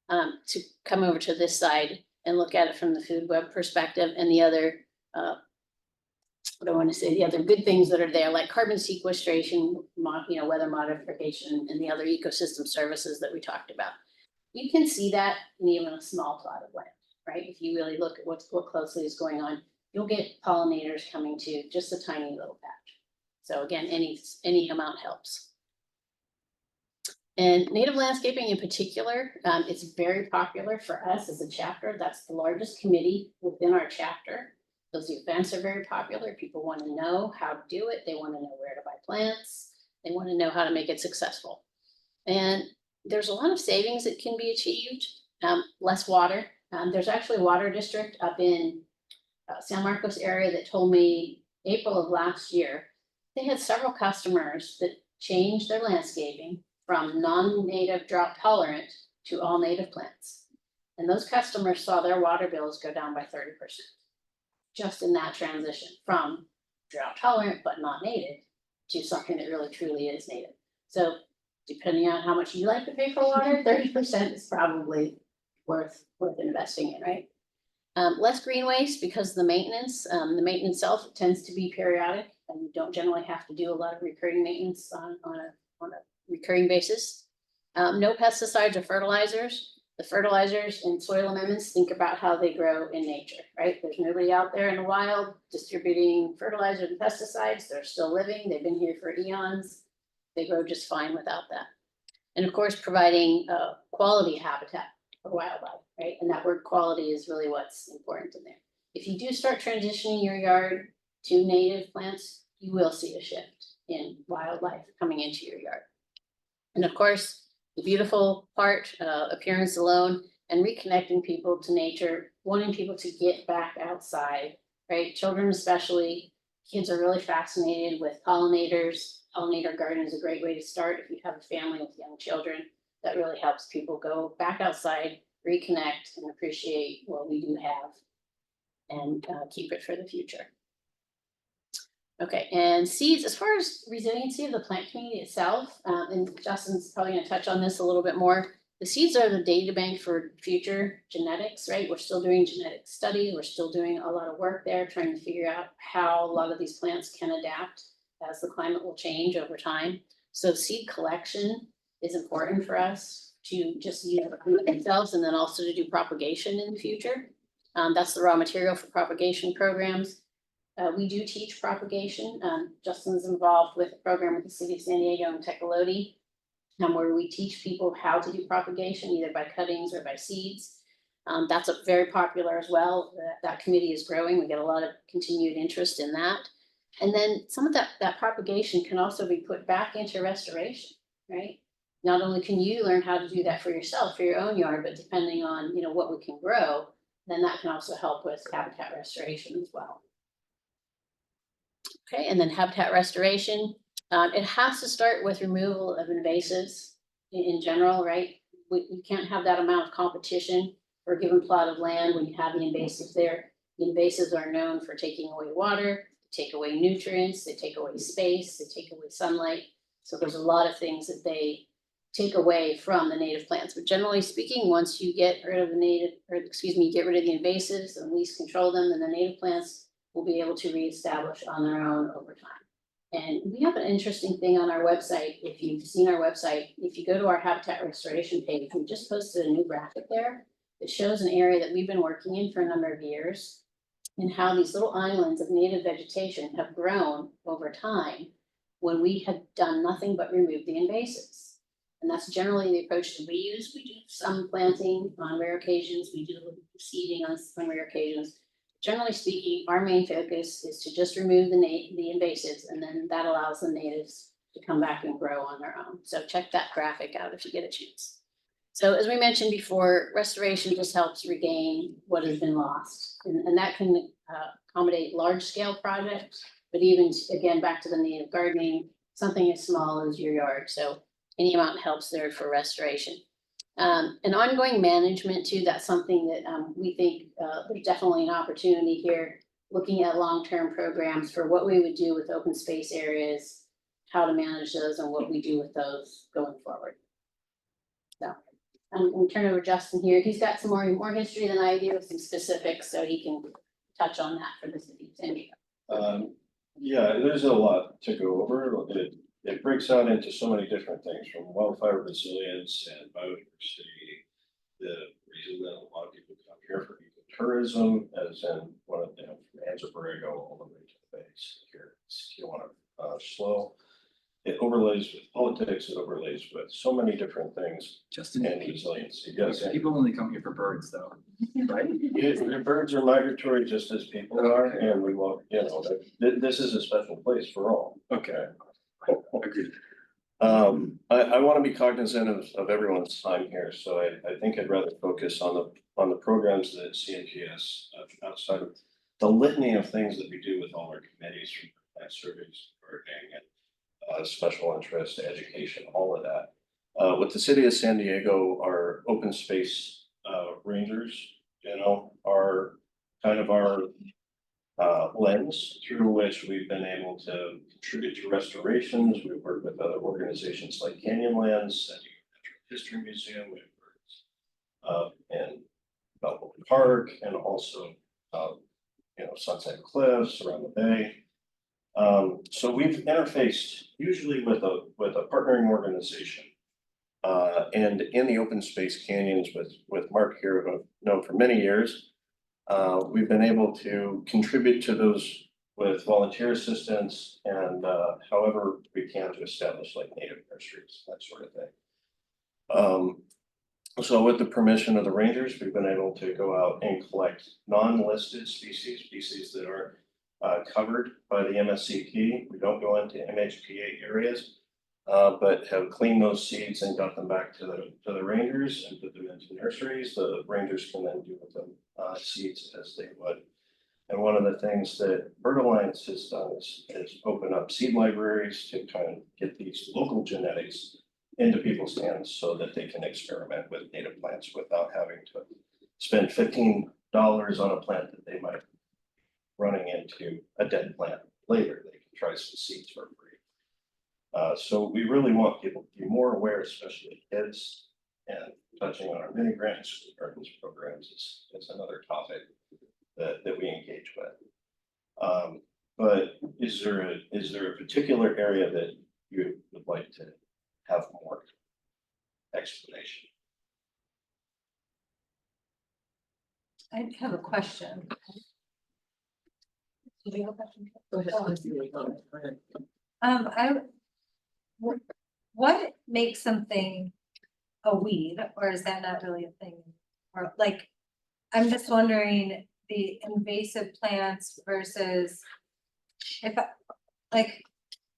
to come over to this side and look at it from the food web perspective and the other, what I want to say, the other good things that are there, like carbon sequestration, weather modification, and the other ecosystem services that we talked about. You can see that in even a small plot of land, right? If you really look at what closely is going on, you'll get pollinators coming to just a tiny little patch. So again, any amount helps. And native landscaping in particular, it's very popular for us as a chapter. That's the largest committee within our chapter. Those events are very popular. People want to know how to do it. They want to know where to buy plants. They want to know how to make it successful. And there's a lot of savings that can be achieved. Less water. There's actually a water district up in San Marcos area that told me April of last year, they had several customers that changed their landscaping from non-native drought tolerant to all native plants. And those customers saw their water bills go down by 30%, just in that transition from drought tolerant but not native to something that really truly is native. So depending on how much you like to pay for water, 30% is probably worth investing in, right? Less green waste because of the maintenance itself tends to be periodic, and you don't generally have to do a lot of recurring maintenance on a recurring basis. No pesticides or fertilizers. The fertilizers and soil amendments, think about how they grow in nature, right? There's nobody out there in the wild distributing fertilizers and pesticides. They're still living. They've been here for eons. They grow just fine without that. And of course, providing quality habitat for wildlife, right? And that word quality is really what's important in there. If you do start transitioning your yard to native plants, you will see a shift in wildlife coming into your yard. And of course, the beautiful part, appearance alone, and reconnecting people to nature, wanting people to get back outside, right? Children especially, kids are really fascinated with pollinators. Pollinator garden is a great way to start if you have a family with young children. That really helps people go back outside, reconnect, and appreciate what we do have, and keep it for the future. Okay, and seeds, as far as resiliency of the plant community itself, and Justin's probably going to touch on this a little bit more. The seeds are the data bank for future genetics, right? We're still doing genetic studies. We're still doing a lot of work there, trying to figure out how a lot of these plants can adapt as the climate will change over time. So seed collection is important for us to just use themselves, and then also to do propagation in the future. That's the raw material for propagation programs. We do teach propagation. Justin's involved with a program with the city of San Diego and Tecolote, where we teach people how to do propagation, either by cuttings or by seeds. That's very popular as well. That committee is growing. We get a lot of continued interest in that. And then some of that propagation can also be put back into restoration, right? Not only can you learn how to do that for yourself, for your own yard, but depending on what we can grow, then that can also help with habitat restoration as well. Okay, and then habitat restoration, it has to start with removal of invasives in general, right? We can't have that amount of competition for a given plot of land when you have the invasives there. The invasives are known for taking away water, take away nutrients, they take away space, they take away sunlight. So there's a lot of things that they take away from the native plants. But generally speaking, once you get rid of get rid of the invasives and at least control them, then the native plants will be able to reestablish on their own over time. And we have an interesting thing on our website. If you've seen our website, if you go to our habitat restoration page, we just posted a new graphic there that shows an area that we've been working in for a number of years, and how these little islands of native vegetation have grown over time when we had done nothing but remove the invasives. And that's generally the approach that we use. We do some planting on rare occasions, we do seeding on some rare occasions. Generally speaking, our main focus is to just remove the invasives, and then that allows the natives to come back and grow on their own. So check that graphic out if you get a chance. So as we mentioned before, restoration just helps regain what has been lost. And that can accommodate large scale projects, but even again, back to the native gardening, something as small as your yard. So any amount helps there for restoration. And ongoing management too, that's something that we think there's definitely an opportunity here, looking at long-term programs for what we would do with open space areas, how to manage those and what we do with those going forward. So I'm gonna turn over Justin here. He's got some more history than I do with some specifics, so he can touch on that for the city of San Diego. Yeah, there's a lot to go over. It breaks out into so many different things, from wildfire resilience and biodiversity. The reason that a lot of people come here for ecotourism, as in one of them, from Anza all the way to the base here, you want to slow. It overlays with politics, it overlays with so many different things. Justin, And resiliency, yes. people only come here for birds though, right? The birds are migratory just as people are, and we want, this is a special place for all. Okay. Agreed. I want to be cognizant of everyone's time here, so I think I'd rather focus on the programs that CNGS, outside of the litany of things that we do with all our committees, from plant surveys, gardening, and special interest, education, all of that. With the city of San Diego, our open space rangers, are kind of our lens through which we've been able to contribute to restorations. We've worked with other organizations like Canyonlands, San Diego Natural History Museum, we've worked in Belleville Park, and also Sunset Cliffs around the bay. So we've interfaced usually with a partnering organization. And in the open space canyons with Mark here, who I've known for many years, we've been able to contribute to those with volunteer assistance and however we can to establish like native nurseries, that sort of thing. So with the permission of the rangers, we've been able to go out and collect non-listed species that are covered by the MSCP. We don't go into MHPA areas, but have cleaned those seeds and got them back to the rangers and put them into nurseries. The rangers can then do with them seeds as they would. And one of the things that Bird Alliance has done is open up seed libraries to kind of get these local genetics into people's hands so that they can experiment with native plants without having to spend $15 on a plant that they might be running into a dead plant later. They can try some seeds for free. So we really want people to be more aware, especially kids, and touching on our mini grant school gardens programs is another topic that we engage with. But is there a particular area that you would like to have more explanation? I have a question. Do you have a question? What makes something a weed, or is that not really a thing? Or like, I'm just wondering, the invasive plants versus if like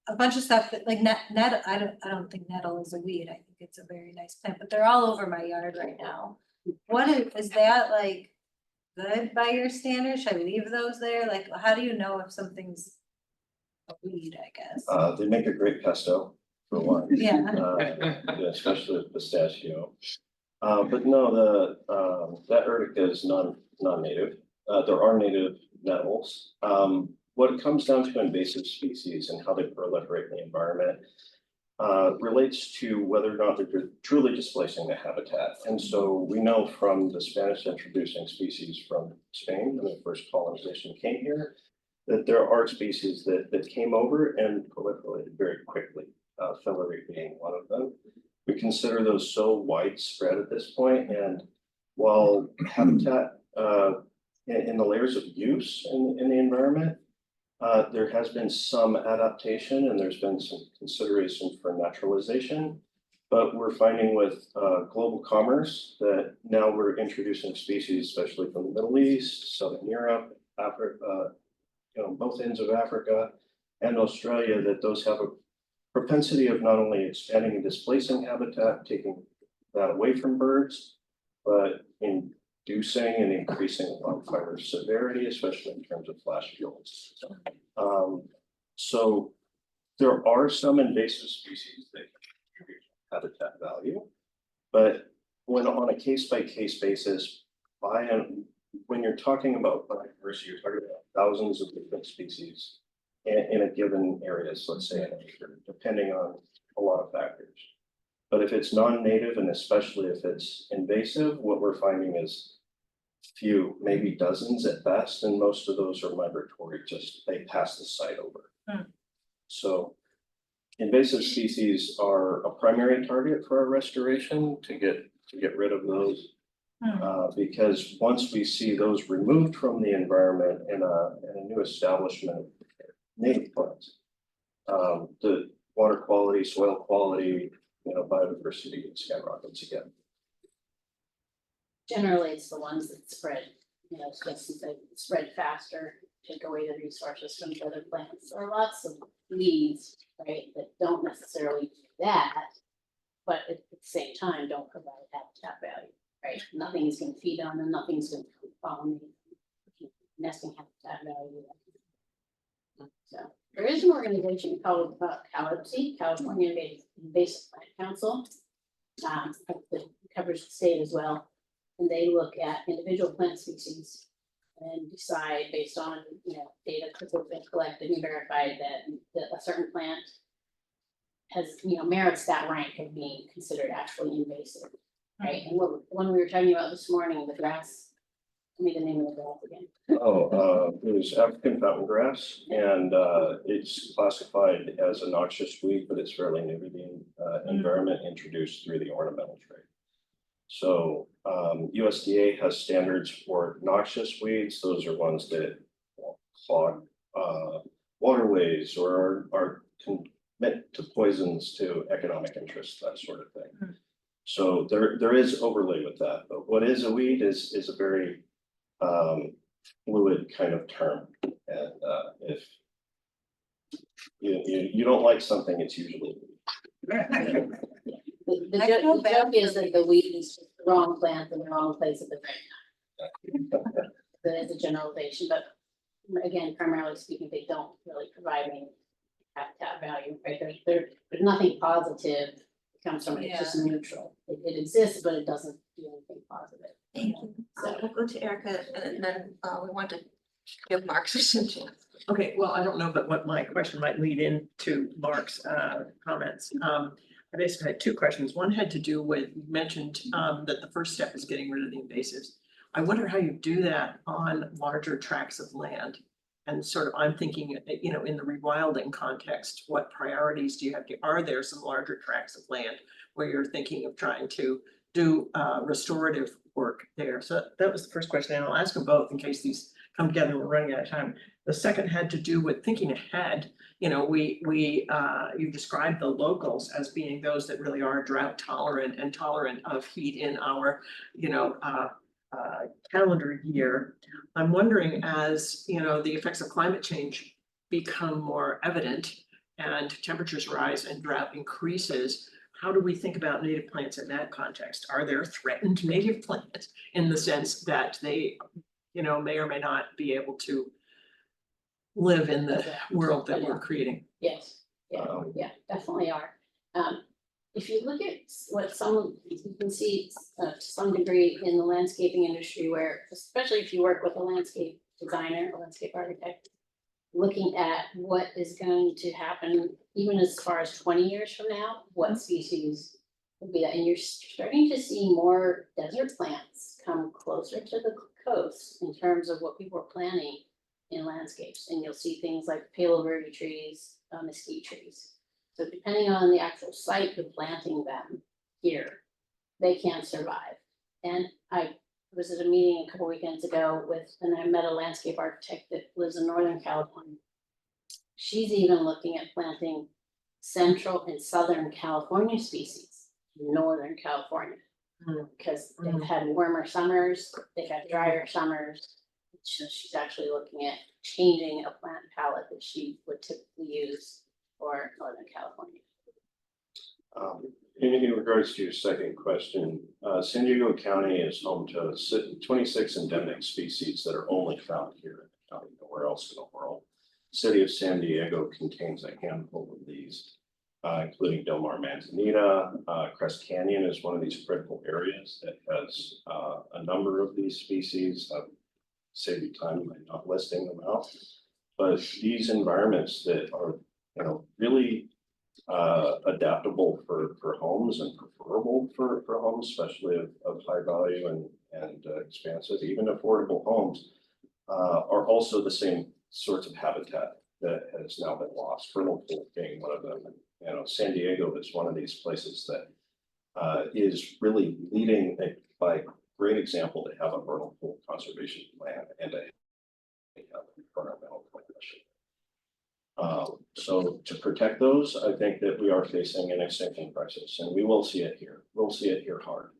a bunch of stuff that like nettle, I don't think nettle is a weed. I think it's a very nice plant, but they're all over my yard right now. What is that like good by your standards? Should I leave those there? Like, how do you know if something's a weed, I guess? They make a great pesto for one. Yeah. Especially with pistachio. But no, that urtica is non-native. There are native nettles. What it comes down to invasive species and how they proliferate in the environment relates to whether or not they're truly displacing the habitat. And so we know from the Spanish introducing species from Spain when the first colonization came here, that there are species that came over and proliferated very quickly, Filary being one of them. We consider those so widespread at this point, and while habitat in the layers of use in the environment There has been some adaptation and there's been some consideration for naturalization. But we're finding with global commerce that now we're introducing species, especially from the Middle East, Southern Europe, Africa, both ends of Africa and Australia, that those have a propensity of not only expanding and displacing habitat, taking that away from birds, but inducing and increasing wildfire severity, especially in terms of flash fuels. So there are some invasive species that contribute habitat value, but when on a case-by-case basis, when you're talking about biodiversity, you're talking about thousands of different species in a given area, so let's say an acre, depending on a lot of factors. But if it's non-native, and especially if it's invasive, what we're finding is few, maybe dozens at best, and most of those are migratory, just they pass the site over. So invasive species are a primary target for our restoration to get rid of those. Because once we see those removed from the environment in a new establishment of native plants, the water quality, soil quality, biodiversity skyrockets again. Generally, it's the ones that spread, just that spread faster, take away the resources from the other plants. There are lots of weeds, right, that don't necessarily do that, but at the same time, don't provide habitat value, right? Nothing's gonna feed on them, nothing's gonna pollinate, nesting habitat value. So there is an organization called CALIPSI, California Invasive Plant Council, that covers the state as well. And they look at individual plant species and decide based on, data that have been collected and verified that a certain plant has, merits that rank of being considered actually invasive, right? And when we were talking about this morning, the grass, tell me the name of the grass again. It was African fountain grass, and it's classified as a noxious weed, but it's fairly new to the environment, introduced through the ornamental trade. So USDA has standards for noxious weeds. Those are ones that clog waterways or are commit to poisons to economic interests, that sort of thing. So there is overlay with that, but what is a weed is a very fluid kind of term, and if you don't like something, it's usually The joke is that the weed is just the wrong plant in the wrong place at the right time. That is a generalization, but again, primarily speaking, they don't really provide any habitat value, right? There's nothing positive that comes from it, it's just neutral. It exists, but it doesn't do anything positive. Thank you. So we'll go to Erica and then we want to give Mark some chance. Okay, well, I don't know, but what my question might lead into Mark's comments. I basically had two questions. One had to do with, you mentioned that the first step is getting rid of the invasives. I wonder how you do that on larger tracts of land. And sort of, I'm thinking, in the rewilding context, what priorities do you have? Are there some larger tracts of land where you're thinking of trying to do restorative work there? So that was the first question, and I'll ask them both in case these come together and we're running out of time. The second had to do with thinking ahead. You described the locals as being those that really are drought tolerant and tolerant of heat in our, calendar year. I'm wondering, as the effects of climate change become more evident and temperatures rise and drought increases, how do we think about native plants in that context? Are there threatened native plants in the sense that they, may or may not be able to live in the world that we're creating? Yes, yeah, definitely are. If you look at what you can see to some degree in the landscaping industry, where especially if you work with a landscape designer, a landscape architect, looking at what is going to happen even as far as 20 years from now, what species will be that, and you're starting to see more desert plants come closer to the coast in terms of what people are planting in landscapes, and you'll see things like palo verde trees, mesquite trees. So depending on the actual site of planting them here, they can survive. And I was at a meeting a couple weekends ago and I met a landscape architect that lives in Northern California. She's even looking at planting Central and Southern California species, in Northern California. Because they've had warmer summers, they've had drier summers. So she's actually looking at changing a plant palette that she would typically use for Northern California. In regards to your second question, San Diego County is home to 26 endemic species that are only found here in the county, nowhere else in the world. City of San Diego contains a handful of these, including Del Mar Manzanita. Crest Canyon is one of these critical areas that has a number of these species. Save you time by not listing them out. But these environments that are, really adaptable for homes and preferable for homes, especially of high value and expansive, even affordable homes, are also the same sorts of habitat that has now been lost, fertile pool being one of them. And, San Diego is one of these places that is really leading by great example to have a vernal pool conservation plan and a environmental coalition. So to protect those, I think that we are facing an extinction crisis, and we will see it here. We'll see it here hard.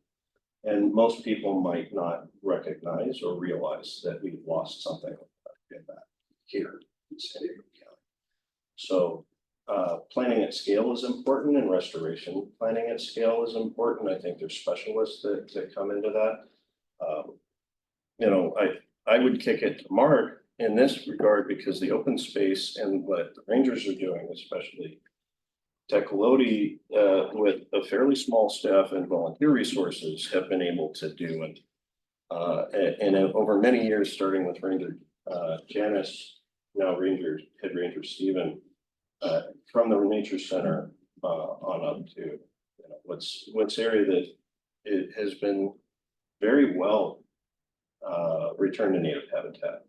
And most people might not recognize or realize that we've lost something like that here in San Diego County. So planning at scale is important, and restoration planning at scale is important. I think there's specialists that come into that. I would kick it to Mark in this regard, because the open space and what the Rangers are doing, especially Tecolote, with a fairly small staff and volunteer resources, have been able to do. And over many years, starting with Ranger Janice, now Head Ranger Stephen, from the Nature Center on up to what's area that it has been very well returned to native habitat.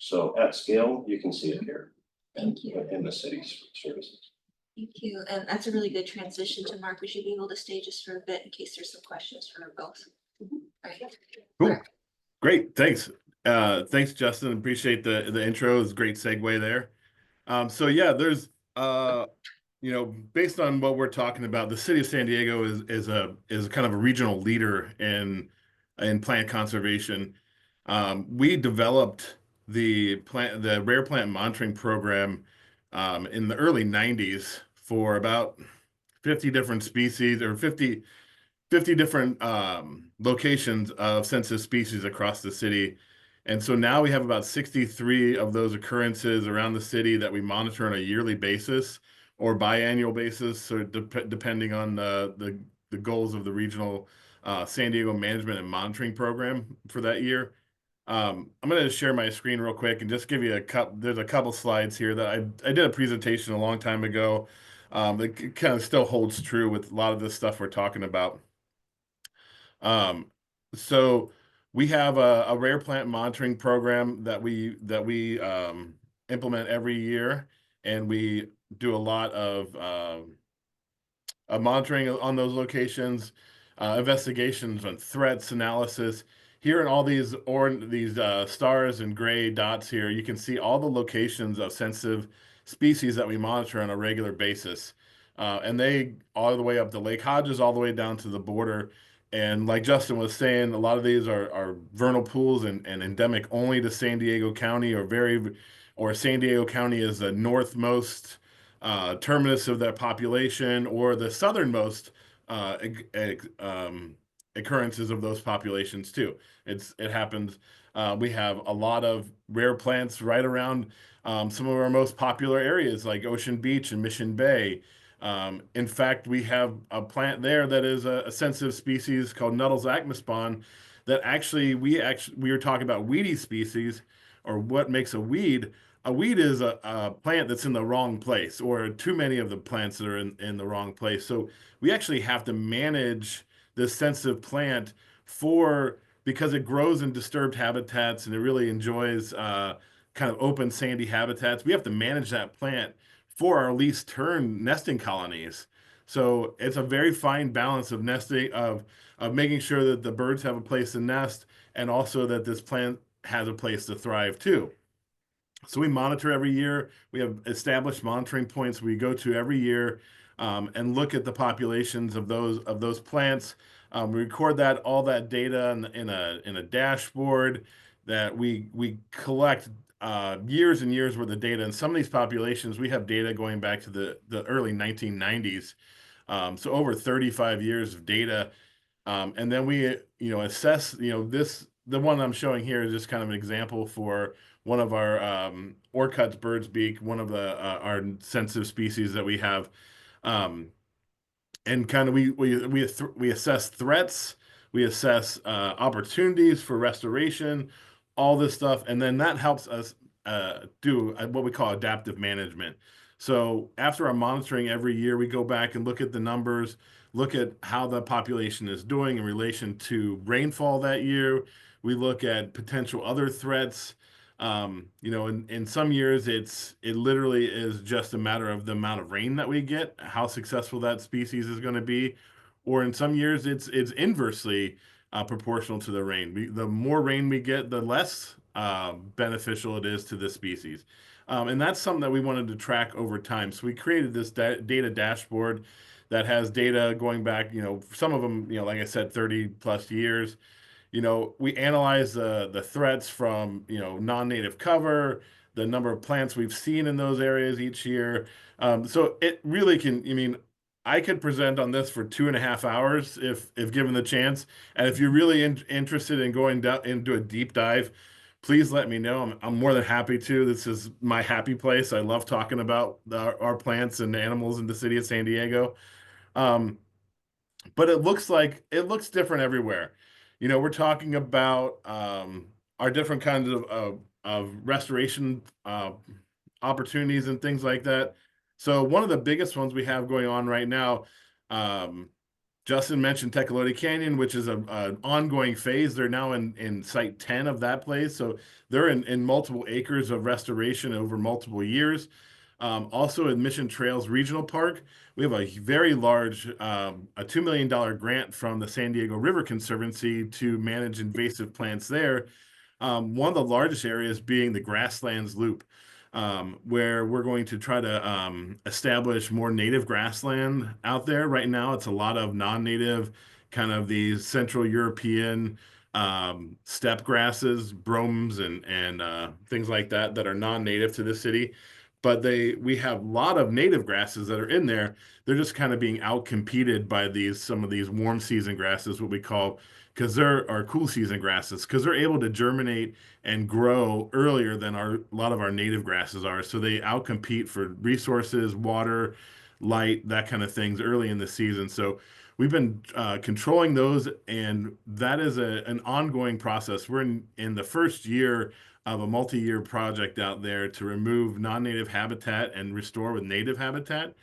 So at scale, you can see it here. Thank you. In the city's services. Thank you. And that's a really good transition to Mark. Would you be able to stay just for a bit in case there's some questions for both? All right. Cool. Great. Thanks. Thanks, Justin. Appreciate the intro. It's a great segue there. So yeah, there's based on what we're talking about, the city of San Diego is kind of a regional leader in plant conservation. We developed the rare plant monitoring program in the early 90s for about 50 different species, or 50 different locations of sensitive species across the city. And so now we have about 63 of those occurrences around the city that we monitor on a yearly basis or biannual basis, so depending on the goals of the regional San Diego management and monitoring program for that year. I'm going to share my screen real quick and just give you there's a couple slides here that I did a presentation a long time ago that kind of still holds true with a lot of this stuff we're talking about. So we have a rare plant monitoring program that we implement every year, and we do a lot of monitoring on those locations, investigations on threats, analysis. Here in all these stars and gray dots here, you can see all the locations of sensitive species that we monitor on a regular basis. And they all the way up to Lake Hodges, all the way down to the border. And like Justin was saying, a lot of these are vernal pools and endemic only to San Diego County, or San Diego County is the northmost terminus of that population, or the southernmost occurrences of those populations too. It happens. We have a lot of rare plants right around some of our most popular areas like Ocean Beach and Mission Bay. In fact, we have a plant there that is a sensitive species called Nuttall's acmaspon that we were talking about weedy species, or what makes a weed. A weed is a plant that's in the wrong place, or too many of the plants that are in the wrong place. So we actually have to manage this sensitive plant because it grows in disturbed habitats and it really enjoys kind of open sandy habitats. We have to manage that plant for our least turn nesting colonies. So it's a very fine balance of nesting, of making sure that the birds have a place to nest, and also that this plant has a place to thrive too. So we monitor every year. We have established monitoring points we go to every year, and look at the populations of those plants. We record that all that data in a dashboard that we collect years and years worth of data. And some of these populations we have data going back to the early 1990s, so over 35 years of data. And then we, assess, the one I'm showing here is just kind of an example for one of our Orcut's bird's beak, one of our sensitive species that we have. Um, and kind of we assess threats, we assess opportunities for restoration, all this stuff, and then that helps us do what we call adaptive management. So after our monitoring every year, we go back and look at the numbers, look at how the population is doing in relation to rainfall that year. We look at potential other threats. In some years it literally is just a matter of the amount of rain that we get, how successful that species is going to be. Or in some years it's inversely proportional to the rain. The more rain we get, the less beneficial it is to the species. And that's something that we wanted to track over time. So we created this data dashboard that has data going back, some of them, like I said, 30 plus years. We analyze the threats from, non-native cover, the number of plants we've seen in those areas each year. So it really can, I could present on this for 2.5 hours if given the chance. And if you're really interested in going down into a deep dive, please let me know. I'm more than happy to. This is my happy place. I love talking about our plants and animals in the city of San Diego. Um, but it looks different everywhere. We're talking about our different kinds of restoration opportunities and things like that. So one of the biggest ones we have going on right now, um, Justin mentioned Tecolote Canyon, which is an ongoing phase. They're now in site 10 of that place. So they're in multiple acres of restoration over multiple years. Also at Mission Trails Regional Park, we have a very large, a $2 million grant from the San Diego River Conservancy to manage invasive plants there. One of the largest areas being the Grasslands Loop, where we're going to try to establish more native grassland out there. Right now, it's a lot of non-native, kind of these Central European steppe grasses, bromes, and things like that are non-native to the city. But we have a lot of native grasses that are in there. They're just kind of being outcompeted by some of these warm season grasses, what we call, because they're our cool season grasses, because they're able to germinate and grow earlier than a lot of our native grasses are. So they outcompete for resources, water, light, that kind of things early in the season. So we've been controlling those, and that is an ongoing process. We're in the first year of a multi-year project out there to remove non-native habitat and restore with native habitat.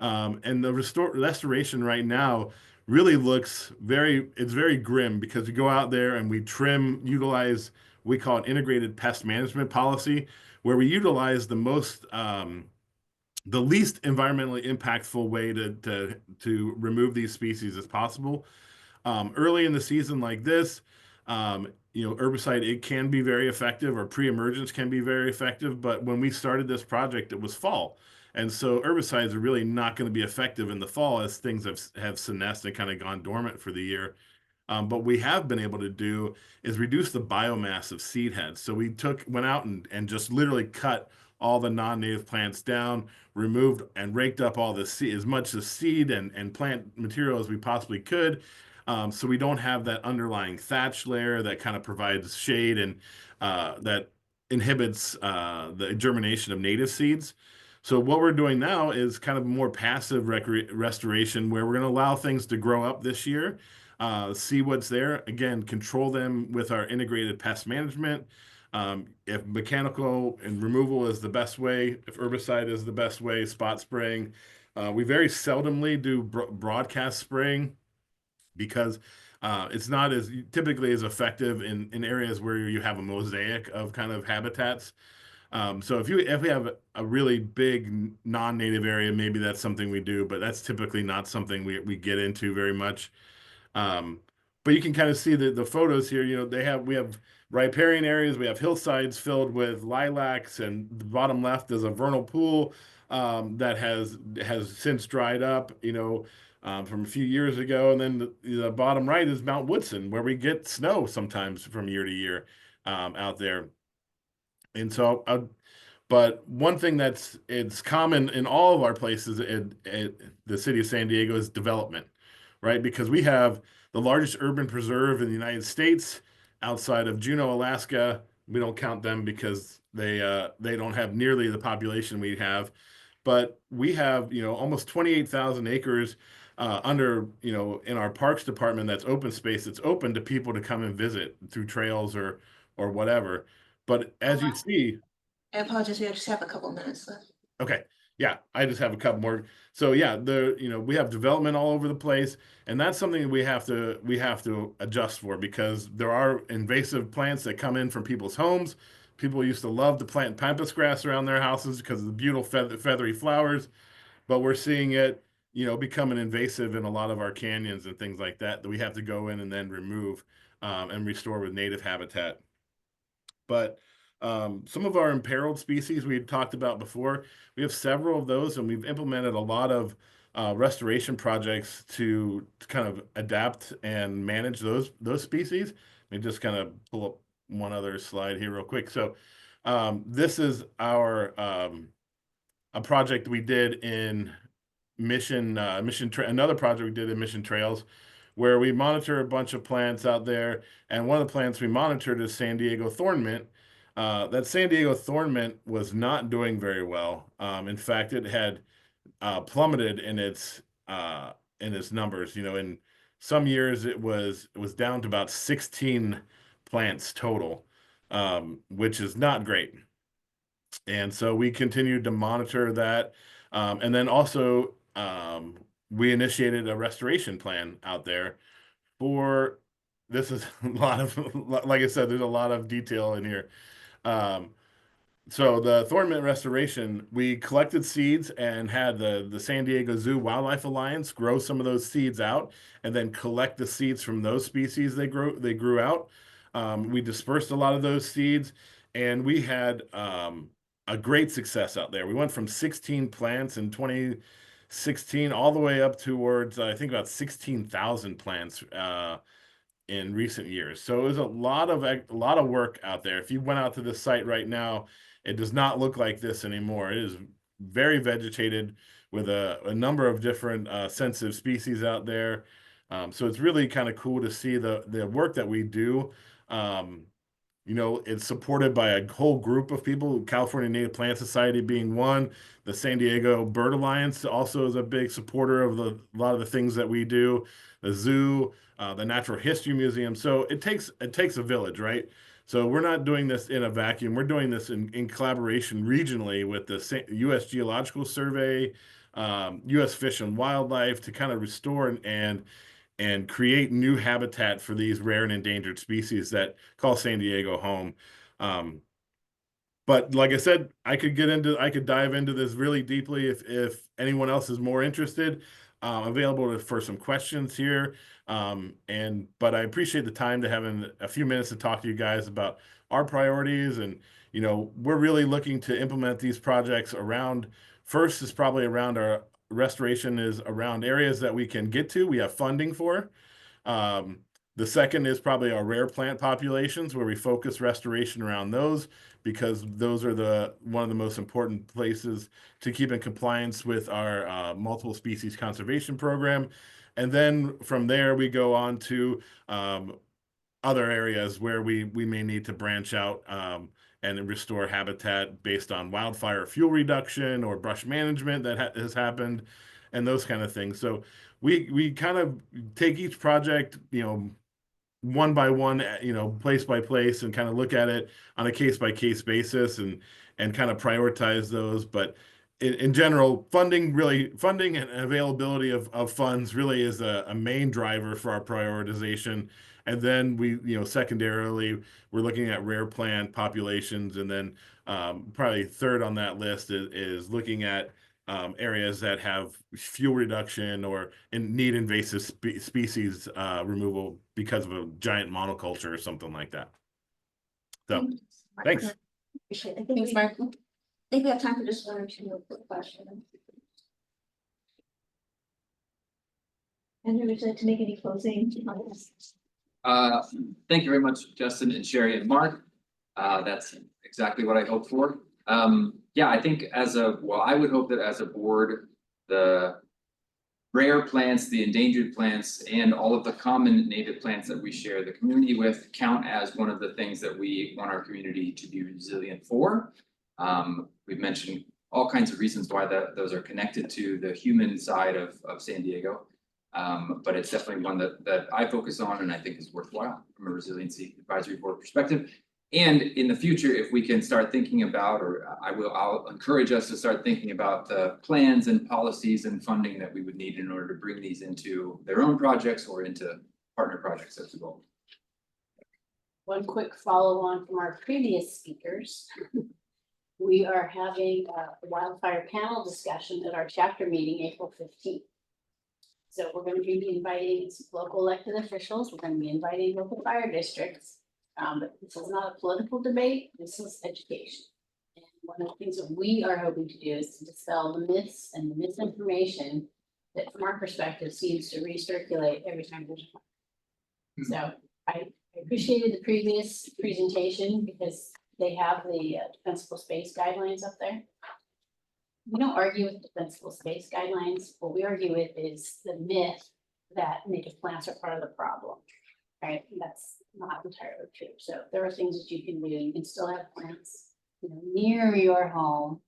And the restoration right now really it's very grim, because we go out there and we utilize, we call it integrated pest management policy, where we utilize the least environmentally impactful way to remove these species as possible. Early in the season like this, herbicide, it can be very effective, or pre-emergence can be very effective. But when we started this project, it was fall. And so herbicides are really not going to be effective in the fall, as things have senesced and kind of gone dormant for the year. But we have been able to do is reduce the biomass of seed heads. So we went out and just literally cut all the non-native plants down, removed and raked up all the seed, as much of seed and plant material as we possibly could. So we don't have that underlying thatch layer that kind of provides shade and that inhibits the germination of native seeds. So what we're doing now is kind of more passive restoration, where we're going to allow things to grow up this year, see what's there. Again, control them with our integrated pest management. If mechanical and removal is the best way, if herbicide is the best way, spot spraying. We very seldomly do broadcast spraying, because it's not as typically as effective in areas where you have a mosaic of kind of habitats. So if we have a really big non-native area, maybe that's something we do, but that's typically not something we get into very much. Um, but you can kind of see the photos here, we have riparian areas, we have hillsides filled with lilacs, and the bottom left is a vernal pool that has since dried up, from a few years ago. And then the bottom right is Mount Woodson, where we get snow sometimes from year to year out there. And so, but one thing it's common in all of our places in the city of San Diego is development, right? Because we have the largest urban preserve in the United States outside of Juneau, Alaska. We don't count them because they don't have nearly the population we have. But we have, almost 28,000 acres in our parks department that's open space that's open to people to come and visit through trails or whatever. But as you see, I apologize, we just have a couple minutes left. okay. Yeah, I just have a couple more. So yeah, we have development all over the place, and that's something we have to adjust for, because there are invasive plants that come in from people's homes. People used to love to plant pampas grass around their houses because of the beautiful feathery flowers, but we're seeing it, becoming invasive in a lot of our canyons and things like that we have to go in and then remove and restore with native habitat. But some of our imperiled species we had talked about before, we have several of those, and we've implemented a lot of restoration projects to kind of adapt and manage those species. Let me just kind of pull up one other slide here real quick. So this is our a project we did in another project we did in Mission Trails, where we monitor a bunch of plants out there. And one of the plants we monitored is San Diego thorn mint. That San Diego thorn mint was not doing very well. In fact, it had plummeted in its numbers. In some years it was down to about 16 plants total, which is not great. And so we continued to monitor that. And then also, we initiated a restoration plan out there for this is a lot of, like I said, there's a lot of detail in here. Um, so the thorn mint restoration, we collected seeds and had the San Diego Zoo Wildlife Alliance grow some of those seeds out, and then collect the seeds from those species they grew out. We dispersed a lot of those seeds, and we had a great success out there. We went from 16 plants in 2016 all the way up towards I think about 16,000 plants in recent years. So it was a lot of work out there. If you went out to the site right now, it does not look like this anymore. It is very vegetated with a number of different sensitive species out there. So it's really kind of cool to see the work that we do. Um, it's supported by a whole group of people, California Native Plant Society being one. The San Diego Bird Alliance also is a big supporter of a lot of the things that we do. The zoo, the Natural History Museum. So it takes a village, right? So we're not doing this in a vacuum. We're doing this in collaboration regionally with the U.S. Geological Survey, U.S. Fish and Wildlife, to kind of restore and create new habitat for these rare and endangered species that call San Diego home. But like I said, I could dive into this really deeply if anyone else is more interested. Available for some questions here. But I appreciate the time to having a few minutes to talk to you guys about our priorities. And, we're really looking to implement these projects around, first is probably around our restoration is around areas that we can get to, we have funding for. Um, the second is probably our rare plant populations, where we focus restoration around those, because those are one of the most important places to keep in compliance with our multiple species conservation program. And then from there, we go on to other areas where we may need to branch out and restore habitat based on wildfire fuel reduction or brush management that has happened, and those kind of things. So we kind of take each project, one by one, place by place, and kind of look at it on a case by case basis, and kind of prioritize those. But in general, funding and availability of funds really is a main driver for our prioritization. And then secondarily, we're looking at rare plant populations, and then probably third on that list is looking at areas that have fuel reduction or need invasive species removal because of a giant monoculture or something like that. So, thanks. Appreciate it. I think Thanks, we- Mark. I think we have time for just one or two more quick questions. And would you like to make any closing comments? Thank you very much, Justin and Sherry and Mark. That's exactly what I hoped for. Yeah, I think I would hope that as a board, the rare plants, the endangered plants, and all of the common native plants that we share the community with count as one of the things that we want our community to be resilient for. We've mentioned all kinds of reasons why those are connected to the human side of San Diego. But it's definitely one that I focus on and I think is worthwhile from a resiliency advisory board perspective. And in the future, if we can start thinking about, or I'll encourage us to start thinking about the plans and policies and funding that we would need in order to bring these into their own projects or into partner projects as well. One quick follow on from our previous speakers. We are having a wildfire panel discussion at our chapter meeting, April 15th. So we're going to be inviting local elected officials, we're going to be inviting local fire districts. But this is not a political debate, this is education. And one of the things that we are hoping to do is to dispel the myths and the misinformation that from our perspective seems to recirculate every time there's a fire. So I appreciated the previous presentation because they have the defensible space guidelines up there. We don't argue with defensible space guidelines. What we argue with is the myth that native plants are part of the problem. Right, and that's not entirely true. So there are things that you can do. You can still have plants, near your home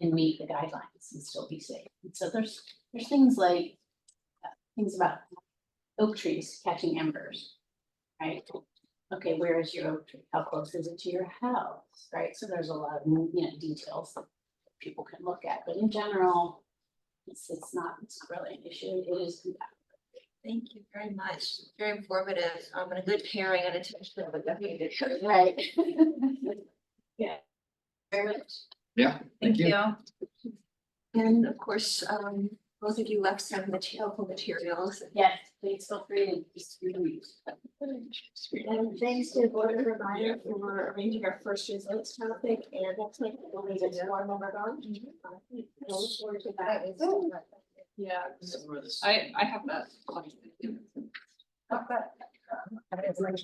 and meet the guidelines and still be safe. And so there's things like things about oak trees catching embers, right? Okay, where is your oak tree? How close is it to your house, right? So there's a lot of details that people can look at, but in general, it's really an issue. It is compatible. Thank you very much. Very informative. And a good pairing and attention of a deputy. Right. Yeah. Very much. Yeah, thank you. And of course, both of you left some helpful materials. Yes, please feel free to just read. And thanks to the Board of Reminder for arranging our first results topic, and that's like we'll leave it one more on. I look forward to that. Yeah, I have that. As much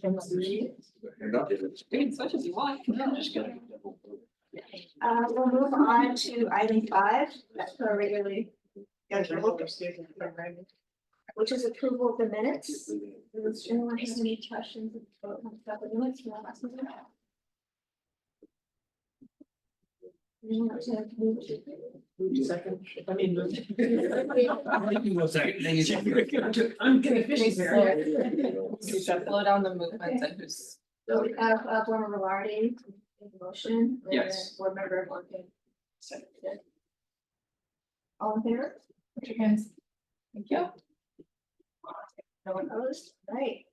as you want. We'll move on to item 5, that's our regularly scheduled, which is approval of the minutes. Does anyone have any questions about the minutes? Anyone else have to move to? Second, I mean. I'm gonna finish there. Slow down the movement and who's. So we have Board Member Lardy, motion. and Yes. Board Member Morgan. Seconded. All in favor? Put your hands. Thank you. No one opposed, right?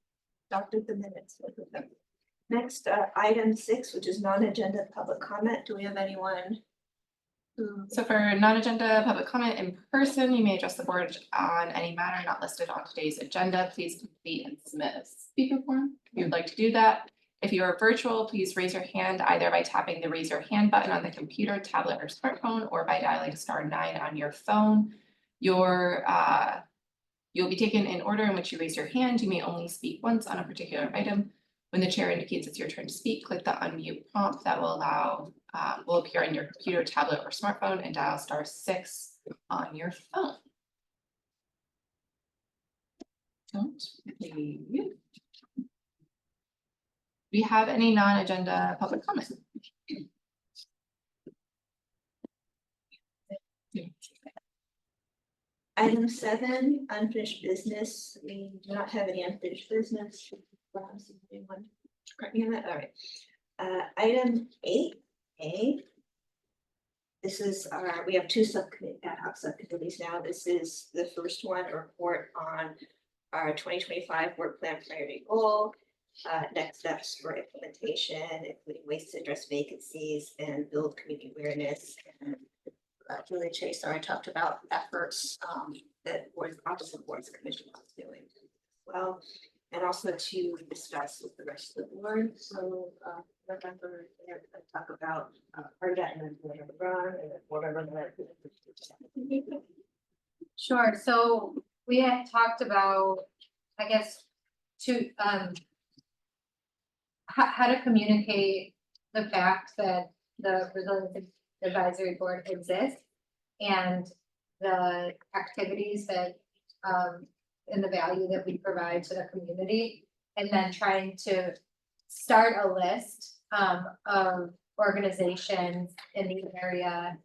Adopted the minutes. Next, item 6, which is non-agenda public comment. Do we have anyone? So for non-agenda public comment in person, you may address the board on any matter not listed on today's agenda. Please complete and submit a speaker form if you would like to do that. If you are virtual, please raise your hand either by tapping the raise your hand button on the computer, tablet, or smartphone, or by dialing *9 on your phone. You'll be taken in order in which you raise your hand. You may only speak once on a particular item. When the chair indicates it's your turn to speak, click the unmute prompt that will appear on your computer, tablet, or smartphone, and dial *6 on your phone. Don't leave. Do we have any non-agenda public comment? Item 7, unfinished business. We do not have any unfinished business. Anyone correct me on that? All right. Item 8A. This is we have 2 ad hoc subcommittees now. This is the first one, a report on our 2025 work plan priority goal. Next steps for implementation, including ways to address vacancies and build community awareness and Julia Chase, I talked about efforts that was Office of Boards Commission was doing as well. And also to discuss with the rest of the board, so November, they're gonna talk about part of that and then whatever run and then whatever the. Sure, so we had talked about, I guess, to how to communicate the fact that the Resiliency Advisory Board exists and the activities that and the value that we provide to the community, and then trying to start a list of organizations in the area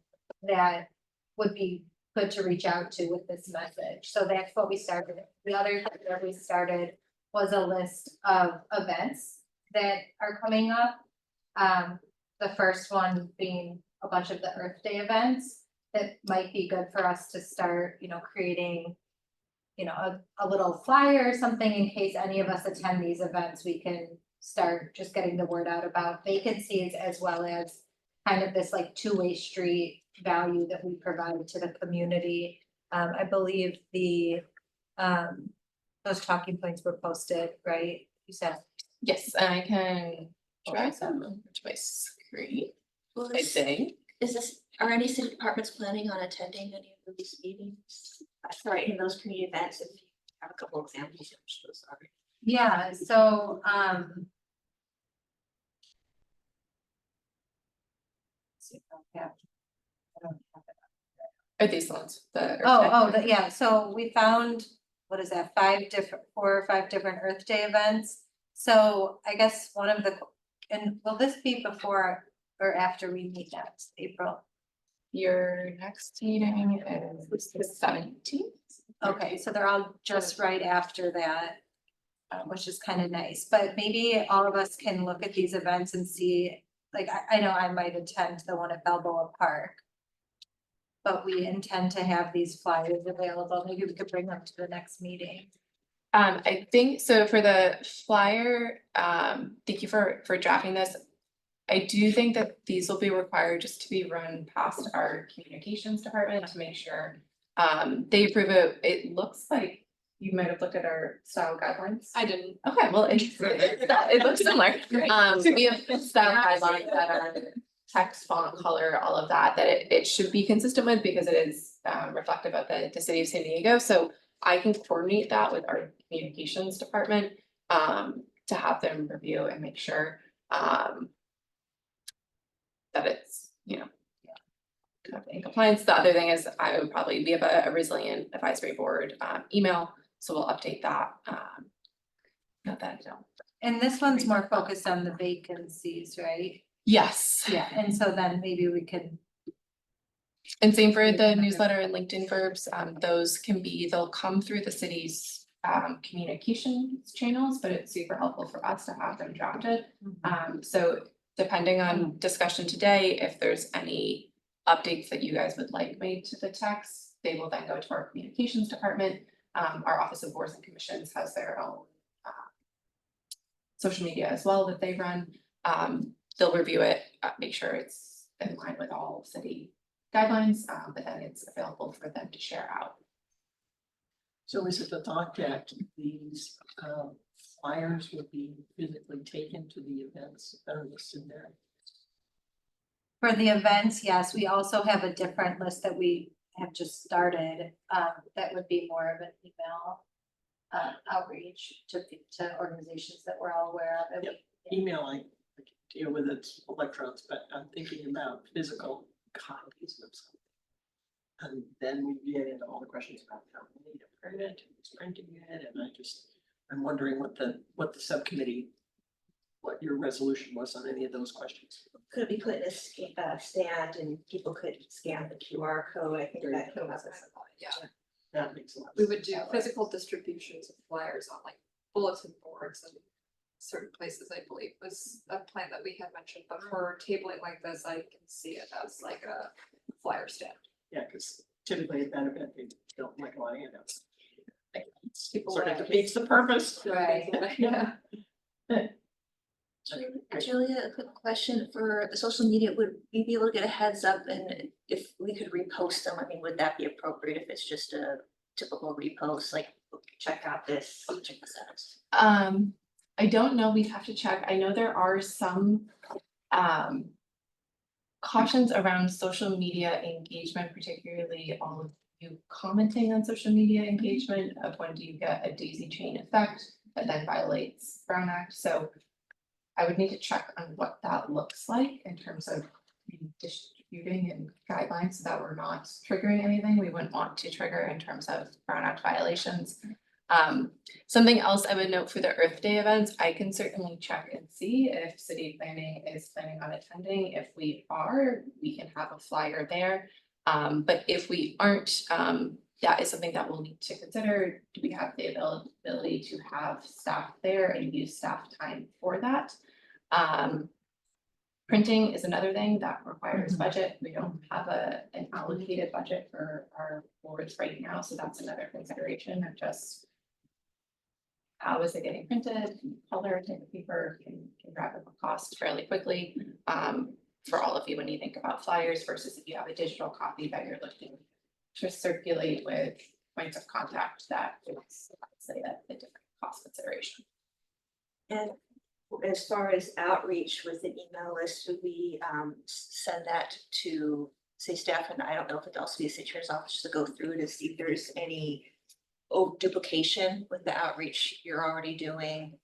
that would be good to reach out to with this message. So that's what we started. The other thing that we started was a list of events that are coming up. The first one being a bunch of the Earth Day events that might be good for us to start, creating, a little flyer or something in case any of us attend these events. We can start just getting the word out about vacancies, as well as kind of this like two-way street value that we provide to the community. I believe those talking points were posted, right? You said. Yes, and I can try some to my screen, I think. Are any city departments planning on attending any of these meetings? Sorry, in those community events, if you have a couple examples, I'm so sorry. Yeah, so see if I have- I don't have it. Are these the ones? Yeah, so we found, what is that, 4 or 5 different Earth Day events. So I guess one of the, and will this be before or after we meet next, April? Your next meeting is the 17th. Okay, so they're all just right after that, which is kind of nice, but maybe all of us can look at these events and see, like, I know I might attend the one at Balboa Park. But we intend to have these flyers available. Maybe we could bring them to the next meeting. I think so for the flyer, thank you for drafting this. I do think that these will be required just to be run past our communications department to make sure they approve it. It looks like you might have looked at our style guidelines. I didn't. Okay, well, it looks similar. We have style guidelines that are text, font, color, all of that it should be consistent with, because it is reflective of the city of San Diego. So I can coordinate that with our communications department to have them review and make sure that it's, kind of in compliance. The other thing is we have a resilient advisory board email, so we'll update that. Not that I don't. And this one's more focused on the vacancies, right? Yes. Yeah, and so then maybe we could. And same for the newsletter and LinkedIn verbs, they'll come through the city's communications channels, but it's super helpful for us to have them drafted. So depending on discussion today, if there's any updates that you guys would like made to the text, they will then go to our communications department. Our Office of Boards and Commissions has their own social media as well that they run. They'll review it, make sure it's in line with all city guidelines, but then it's available for them to share out. So is it the thought that these flyers would be physically taken to the events that are listed there? For the events, yes, we also have a different list that we have just started, that would be more of an email outreach to organizations that we're all aware of. Yep. Email, I can deal with its electrons, but I'm thinking about physical copies of something. And then we get into all the questions about how we need a permit, who's renting it, and I'm wondering what the subcommittee, what your resolution was on any of those questions. Could be put in a stand and people could scan the QR code. I think that came up. Yeah, That makes a lot of we sense. would do physical distributions of flyers on like bulletin boards and certain places. I believe was a plan that we had mentioned, but for tabling like this, I can see it as like a flyer stand. Yeah, because typically at that event, they don't like a lot of handouts. People Sort of like- defeats the purpose. Right. Yeah. Julia, a quick question for the social media, would we be able to get a heads up and if we could repost them, I mean, would that be appropriate if it's just a typical repost, like, check out this, check this out? I don't know, we'd have to check. I know there are some cautions around social media engagement, particularly all of you commenting on social media engagement of when do you get a daisy chain effect that then violates Brown Act. So I would need to check on what that looks like in terms of distributing and guidelines so that we're not triggering anything we wouldn't want to trigger in terms of Brown Act violations. Something else I would note for the Earth Day events, I can certainly check and see if city planning is planning on attending. If we are, we can have a flyer there. But if we aren't, that is something that we'll need to consider. Do we have the ability to have staff there and use staff time for that? Printing is another thing that requires budget. We don't have an allocated budget for our boards right now, so that's another consideration of just how is it getting printed, color, type of paper can drive up a cost fairly quickly. For all of you, when you think about flyers versus if you have a digital copy that you're looking to circulate with points of contact, that is, I'd say, a different cost consideration. And as far as outreach with the email list, would we send that to, say, staff, and I don't know if it'd also be a city attorney's office to go through to see if there's any duplication with the outreach you're already doing?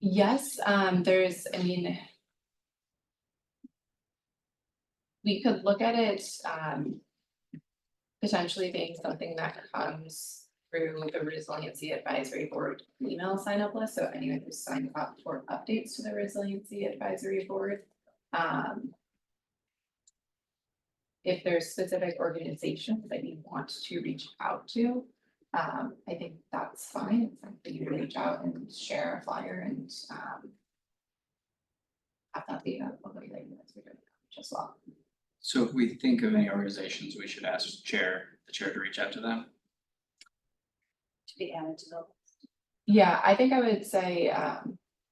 Yes, there's, I mean, we could look at it potentially being something that comes through the Resiliency Advisory Board email sign up list. So anyone who's signed up for updates to the Resiliency Advisory Board. If there's specific organizations that you want to reach out to, I think that's fine. It's fine for you to reach out and share a flyer and have that be available as well. So if we think of any organizations, we should ask the chair to reach out to them. To be added to the list. Yeah, I think I would say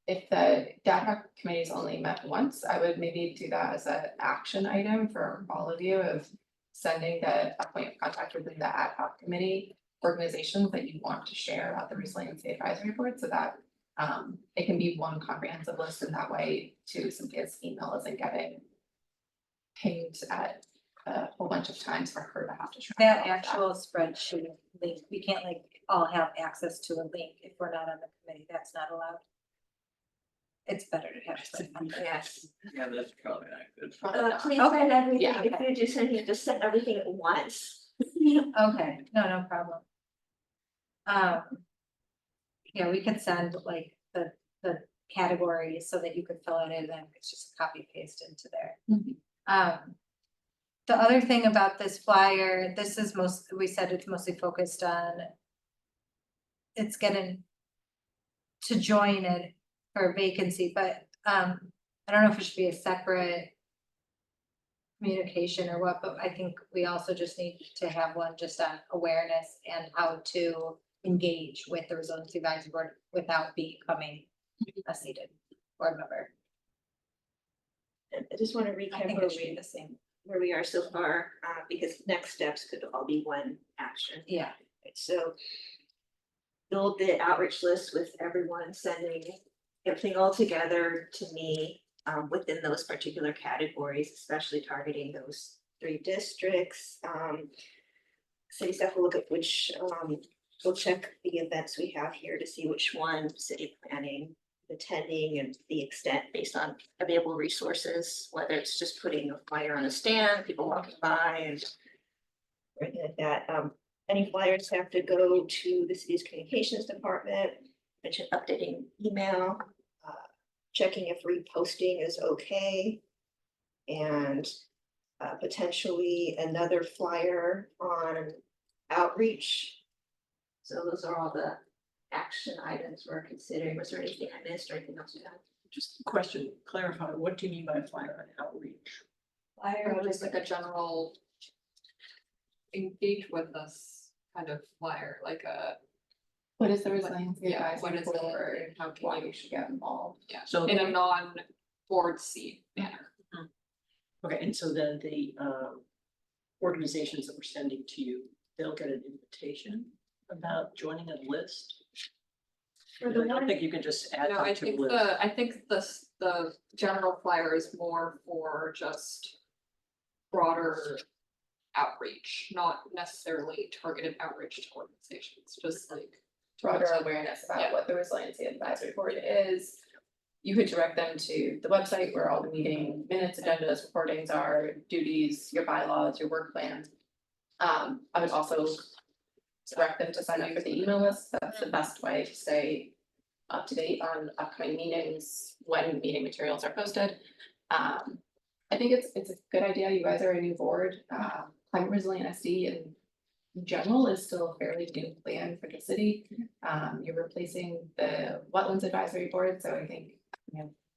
if the ad hoc committee's only met once, I would maybe do that as an action item for all of you of sending a point of contact within the ad hoc committee organizations that you want to share about the Resiliency Advisory Board so that it can be one comprehensive list, and that way too Cynthia's email isn't getting pinged at a whole bunch of times for her to have to try. That actual spreadsheet link, we can't like all have access to a link if we're not on the committee, that's not allowed. It's better to have. Yes. Yeah, that's probably accurate. Please Okay. send everything, Yeah, if you do something, just send everything at once. Okay, no problem. Yeah, we could send like the categories so that you could fill it in and it's just copy paste into there. The other thing about this flyer, this is we said it's mostly focused on. It's getting to join it for vacancy, but I don't know if it should be a separate communication or what, but I think we also just need to have one just on awareness and how to engage with the Resiliency Advisory Board without becoming a seated board member. I just want to I recap think where it should be the same. we are so far, because next steps could all be one action. Yeah. So build the outreach list with everyone sending everything all together to me within those particular categories, especially targeting those 3 districts. City staff will look at which, we'll check the events we have here to see which one city planning attending and the extent based on available resources, whether it's just putting a flyer on a stand, people walking by and anything like that. Any flyers have to go to the city's communications department, mention updating email, checking if reposting is okay, and potentially another flyer on outreach. So those are all the action items we're considering. Was there anything I missed or anything else you had? Just a question, clarify, what do you mean by flyer and outreach? Flyer, just like a general engage with us kind of flyer, like a What is the resiliency Yeah, what advisory is it, board, and how can why you- we should get involved? Yeah, So- in a non-board seat manner. Okay, and so then the organizations that we're sending to you, they'll get an invitation about joining a list? For I the don't one, think you can just add No, them I to the think list. I think the general flyer is more for just broader outreach, not necessarily targeted outreach to organizations, just like. Broader awareness about Yeah. what the resiliency advisory board is. You could direct them to the website where all the meeting minutes, agendas, recordings are, duties, your bylaws, your work plans. I would also direct them to sign up for the email list. That's the best way to stay up to date on upcoming meetings, when meeting materials are posted. I think it's a good idea. You guys are a new board. Climate Resilient SD in general is still a fairly new plan for the city. You're replacing the Wetlands Advisory Board, so I think,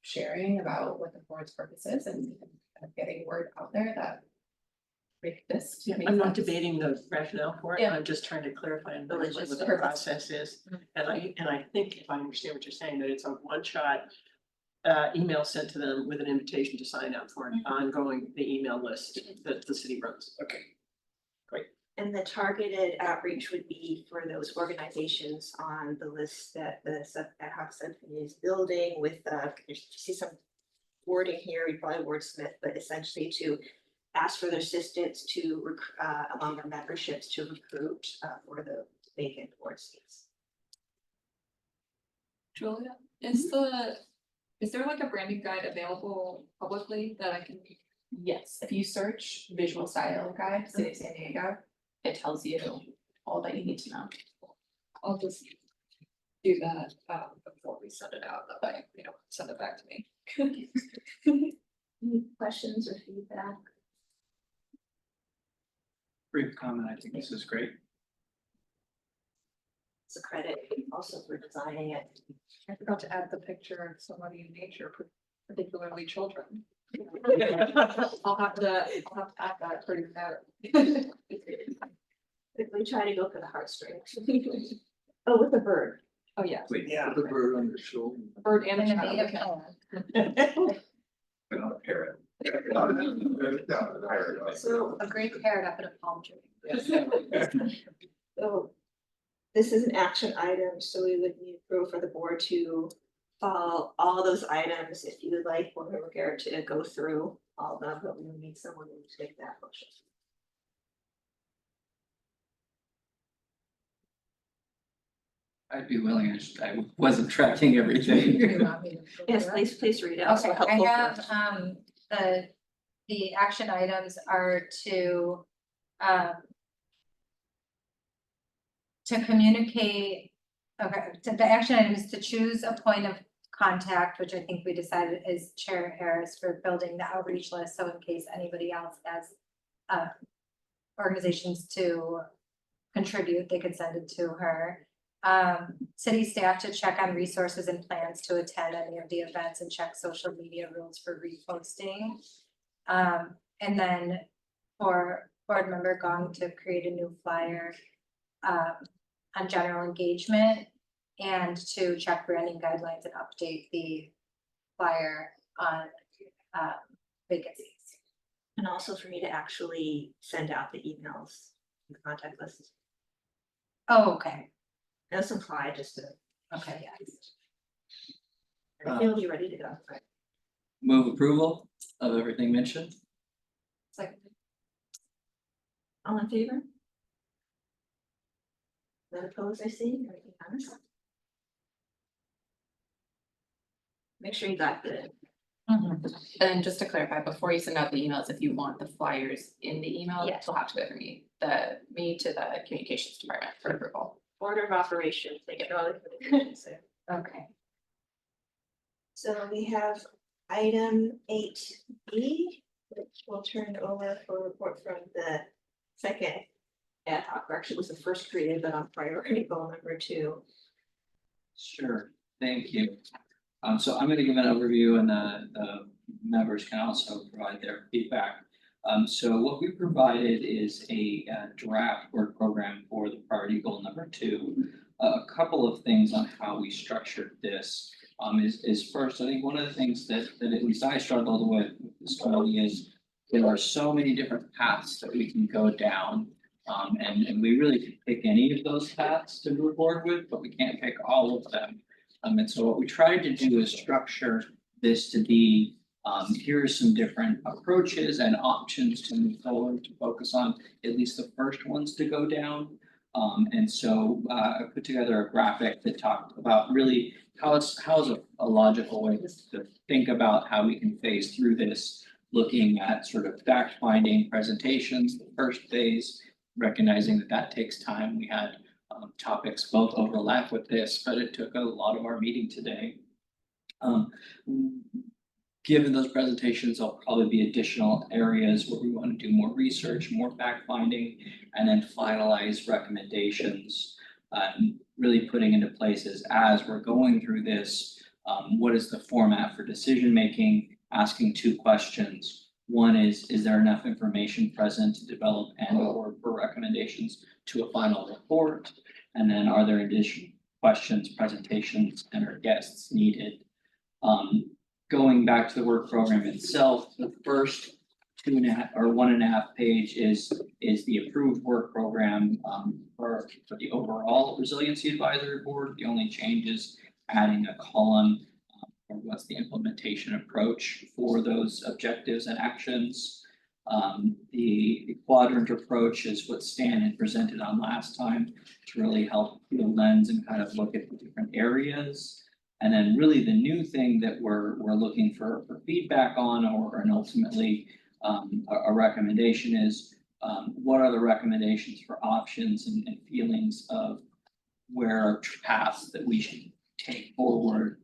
sharing about what the board's purpose is and kind of getting word out there that this. Yeah, makes I'm not sense. debating the rationale for it, Yeah. I'm just trying to clarify and The understand what the logistics. process is. And I think if I understand what you're saying, that it's a one-shot email sent to them with an invitation to sign up for an ongoing, the email list that the city runs. Okay. and the targeted outreach would be for those organizations on the list that the ad hoc subcommittee is building with, you see some wording here, you probably wordsmith, but essentially to ask for their assistance to among their memberships to recruit for the vacant board seats. Julia, is there like a branding guide available publicly that I can? Yes, if you search visual style guide, City of San Diego, it tells you all that you need to know. I'll just do that before we send it out, that way, send it back to me. Any questions or feedback? Brief comment, I think this is great. It's a credit also for designing it. I forgot to add the picture of somebody in nature, particularly children. I'll have to add that for you better. We try to go for the heartstrings. Oh, with a bird. Oh, yeah, Yeah. The bird on your shoulder. bird and a And a child. native plant. But not a parrot. So, A great parrot up in a palm tree. so this is an action item, so we would need approval for the board to follow all those items. If you would like, we're here to go through all of them, but we would need someone to take that motion. I'd be willing, I wasn't tracking everything. Yes, please read it. Also Okay, I helpful for have, us. the action items are to communicate, okay, the action item is to choose a point of contact, which I think we decided is Chair Harris for building the outreach list, so in case anybody else has organizations to contribute, they could send it to her. City staff to check on resources and plans to attend any of the events and check social media rules for reposting. And then for board member Gong to create a new flyer on general engagement and to check branding guidelines and update the flyer on vacancies. And also for me to actually send out the emails, the contact list. Oh, okay, That's implied, just to, okay, yes. and it'll be ready to go. Move approval of everything mentioned. Second. All in favor? None opposed, I see, everything honest. Make sure you got the. And just to clarify, before you send out the emails, if you want the flyers in the email, Yes. they'll have to go through me to the communications department for approval. Order of operations, they get all the. So Okay, so we have item 8B, which we'll turn over for report from the second ad hoc, or actually it was the first created, but on priority goal number 2. Sure, thank you. So I'm gonna give an overview and the members can also provide their feedback. So what we provided is a draft work program for the priority goal number 2. a couple of things on how we structured this. Is first, I think one of the things that at least I struggled with this committee is there are so many different paths that we can go down. And we really can pick any of those paths to move forward with, but we can't pick all of them. And so what we tried to do is structure this to be, here are some different approaches and options to move forward, to focus on at least the first ones to go down. And so I put together a graphic that talked about really how is a logical way to think about how we can phase through this, looking at sort of fact finding presentations, the first phase, recognizing that that takes time. We had topics both overlap with this, but it took a lot of our meeting today. Given those presentations, there'll probably be additional areas where we want to do more research, more fact finding, and then finalize recommendations. Really putting into places as we're going through this, what is the format for decision making? Asking two questions. One is there enough information present to develop and or for recommendations to a final report? And then are there additional questions, presentations, and or guests needed? Going back to the work program itself, the first 2.5 or 1.5 page is the approved work program for the overall Resiliency Advisory Board. The only change is adding a column or what's the implementation approach for those objectives and actions. The quadrant approach is what Stan had presented on last time to really help the lens and kind of look at the different areas. And then really the new thing that we're looking for feedback on and ultimately a recommendation is what are the recommendations for options and feelings of where paths that we should take forward.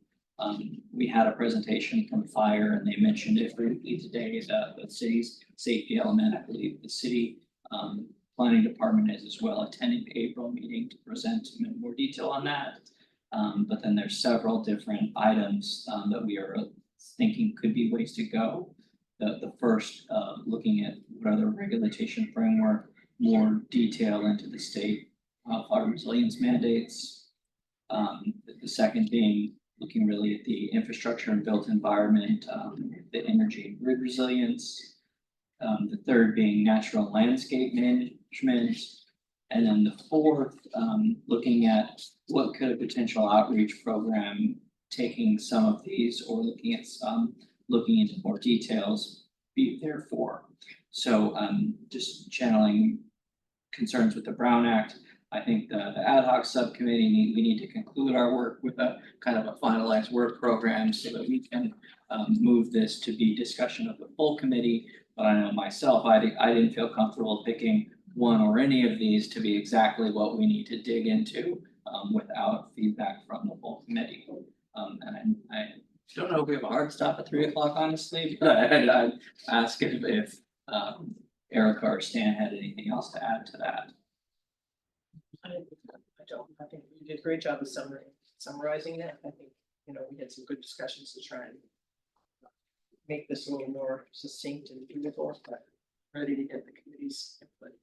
We had a presentation from fire and they mentioned it briefly today, the city's safety element. I believe the city planning department is as well attending the April meeting to present in more detail on that. But then there's several different items that we are thinking could be ways to go. The first, looking at what are the regulation framework, more detail into the state fire resilience mandates. The second being looking really at the infrastructure and built environment, the energy and grid resilience. The third being natural landscape management. And then the fourth, looking at what could a potential outreach program taking some of these or looking at looking into more details be there for. So just channeling concerns with the Brown Act. I think the ad hoc subcommittee we need to conclude our work with a kind of a finalized work program so that we can move this to be discussion of the full committee. But I know myself, I didn't feel comfortable picking one or any of these to be exactly what we need to dig into without feedback from the full committee. And I don't know if we have a hard stop at 3 o'clock, honestly, but I'd ask if Erica or Stan had anything else to add to that. I think you did a great job of summarizing that. I think, we had some good discussions to try and make this a little more succinct and beautiful, but ready to get the committee's input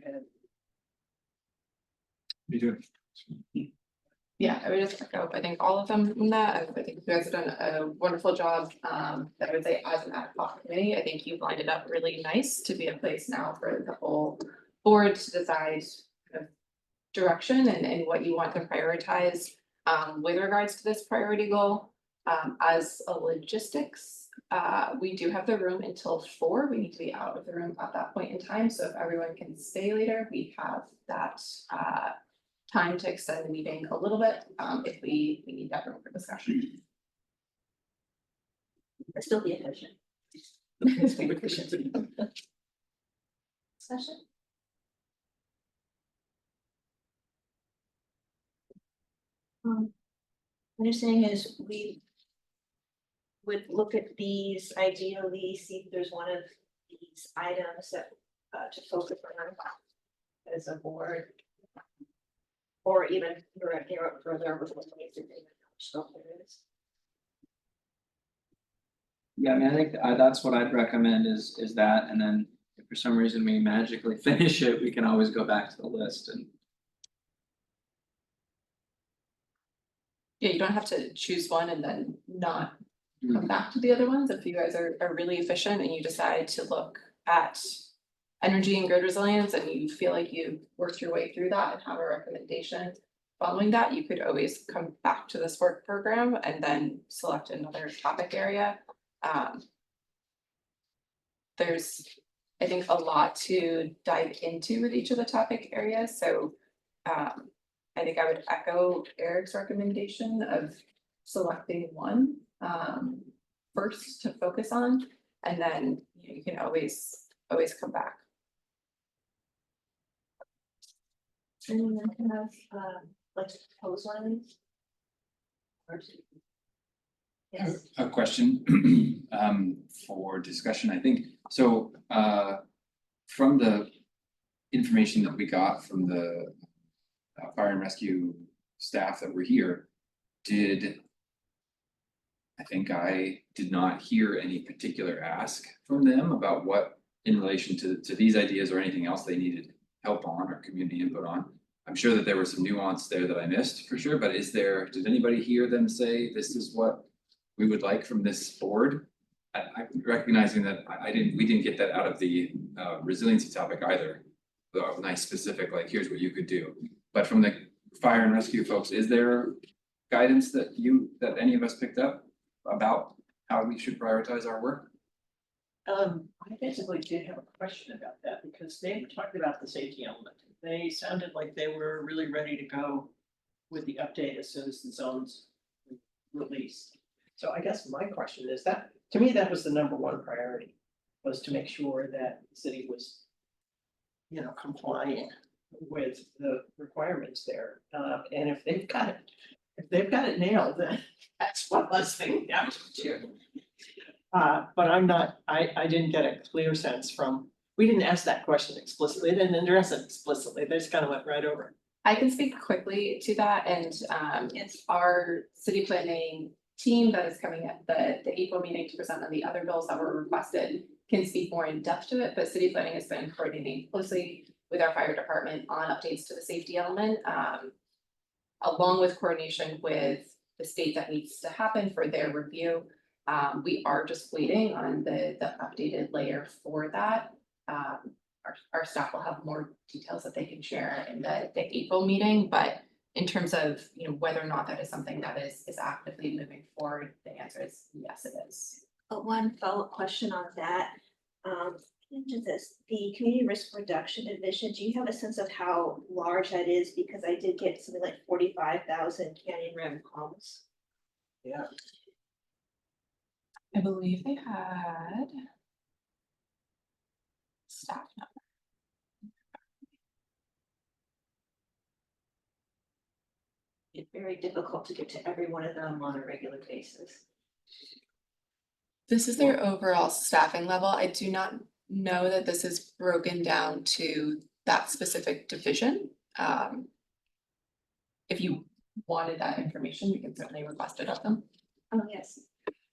ahead. You do. Yeah, I would just echo, I think all of them from that, I think you guys have done a wonderful job. I would say as an ad hoc committee, I think you've lined it up really nice to be a place now for the whole board to decide kind of direction and what you want to prioritize with regards to this priority goal. As a logistics, we do have the room until 4. We need to be out of the room at that point in time. So if everyone can stay later, we have that time to extend the meeting a little bit if we need that room for discussion. But still be efficient. Discussion? Understanding is we would look at these ideally, see if there's one of these items that to focus on as a board. Or even further with what makes it scope there is. Yeah, I mean, I think that's what I'd recommend is that, and then if for some reason we magically finish it, we can always go back to the list and. Yeah, you don't have to choose one and then not come back to the other ones. If you guys are really efficient and you decide to look at energy and grid resilience and you feel like you've worked your way through that and have a recommendation following that, you could always come back to this work program and then select another topic area. There's, I think, a lot to dive into with each of the topic areas, so I think I would echo Eric's recommendation of selecting one first to focus on, and then you can always come back. Anyone can have, like to propose one of these? Or to- Yes. A question for discussion, I think. So from the information that we got from the fire and rescue staff that were here, I did not hear any particular ask from them about what in relation to these ideas or anything else they needed help on or community input on. I'm sure that there was some nuance there that I missed for sure, but did anybody hear them say this is what we would like from this board? I'm recognizing that we didn't get that out of the resiliency topic either. The nice specific, like, here's what you could do. But from the fire and rescue folks, is there guidance that any of us picked up about how we should prioritize our work? I basically did have a question about that because they were talking about the safety element. They sounded like they were really ready to go with the update as soon as the zones released. So I guess my question is that, to me, that was the number one priority, was to make sure that the city was, complying with the requirements there. And if they've got it nailed, then that's what let's think down to. But I didn't get a clear sense from, we didn't ask that question explicitly, they didn't address it explicitly, they just kind of went right over it. I can speak quickly to that, and our city planning team that is coming at the April meeting to present on the other bills that were requested can speak more in depth to it, but city planning has been coordinating closely with our fire department on updates to the safety element, along with coordination with the state that needs to happen for their review. We are just waiting on the updated layer for that. Our staff will have more details that they can share in the April meeting, but in terms of, whether or not that is something that is actively moving forward, the answer is yes, it is. One follow-up question on that. Into this, the community risk reduction division, do you have a sense of how large that is? Because I did get something like 45,000 Canyon Rim homes. Yeah. I believe they had staff number. It's very difficult to get to every one of them on a regular basis. This is their overall staffing level. I do not know that this is broken down to that specific division. If you wanted that information, we can certainly request it of them. Oh, yes.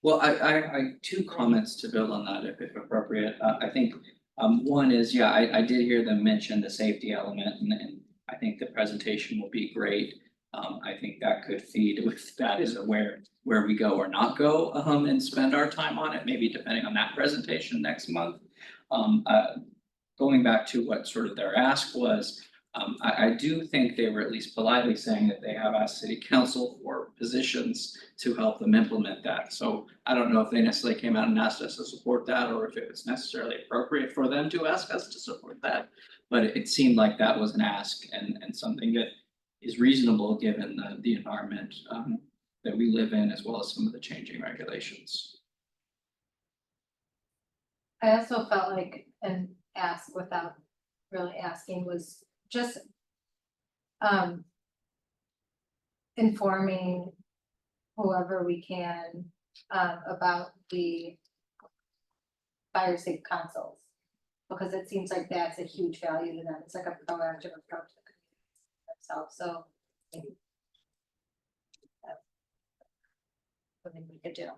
Well, I two comments to build on that if appropriate. I think one is, yeah, I did hear them mention the safety element and I think the presentation will be great. I think that could feed with that is where we go or not go and spend our time on it, maybe depending on that presentation next month. Going back to what sort of their ask was, I do think they were at least politely saying that they have asked city council for positions to help them implement that. So I don't know if they necessarily came out and asked us to support that or if it was necessarily appropriate for them to ask us to support that. But it seemed like that was an ask and something that is reasonable given the environment that we live in, as well as some of the changing regulations. I also felt like an ask without really asking was just informing whoever we can about the fire safe consoles. Because it seems like that's a huge value to them. It's like a proactive approach to the community themselves, so. That's something we could do.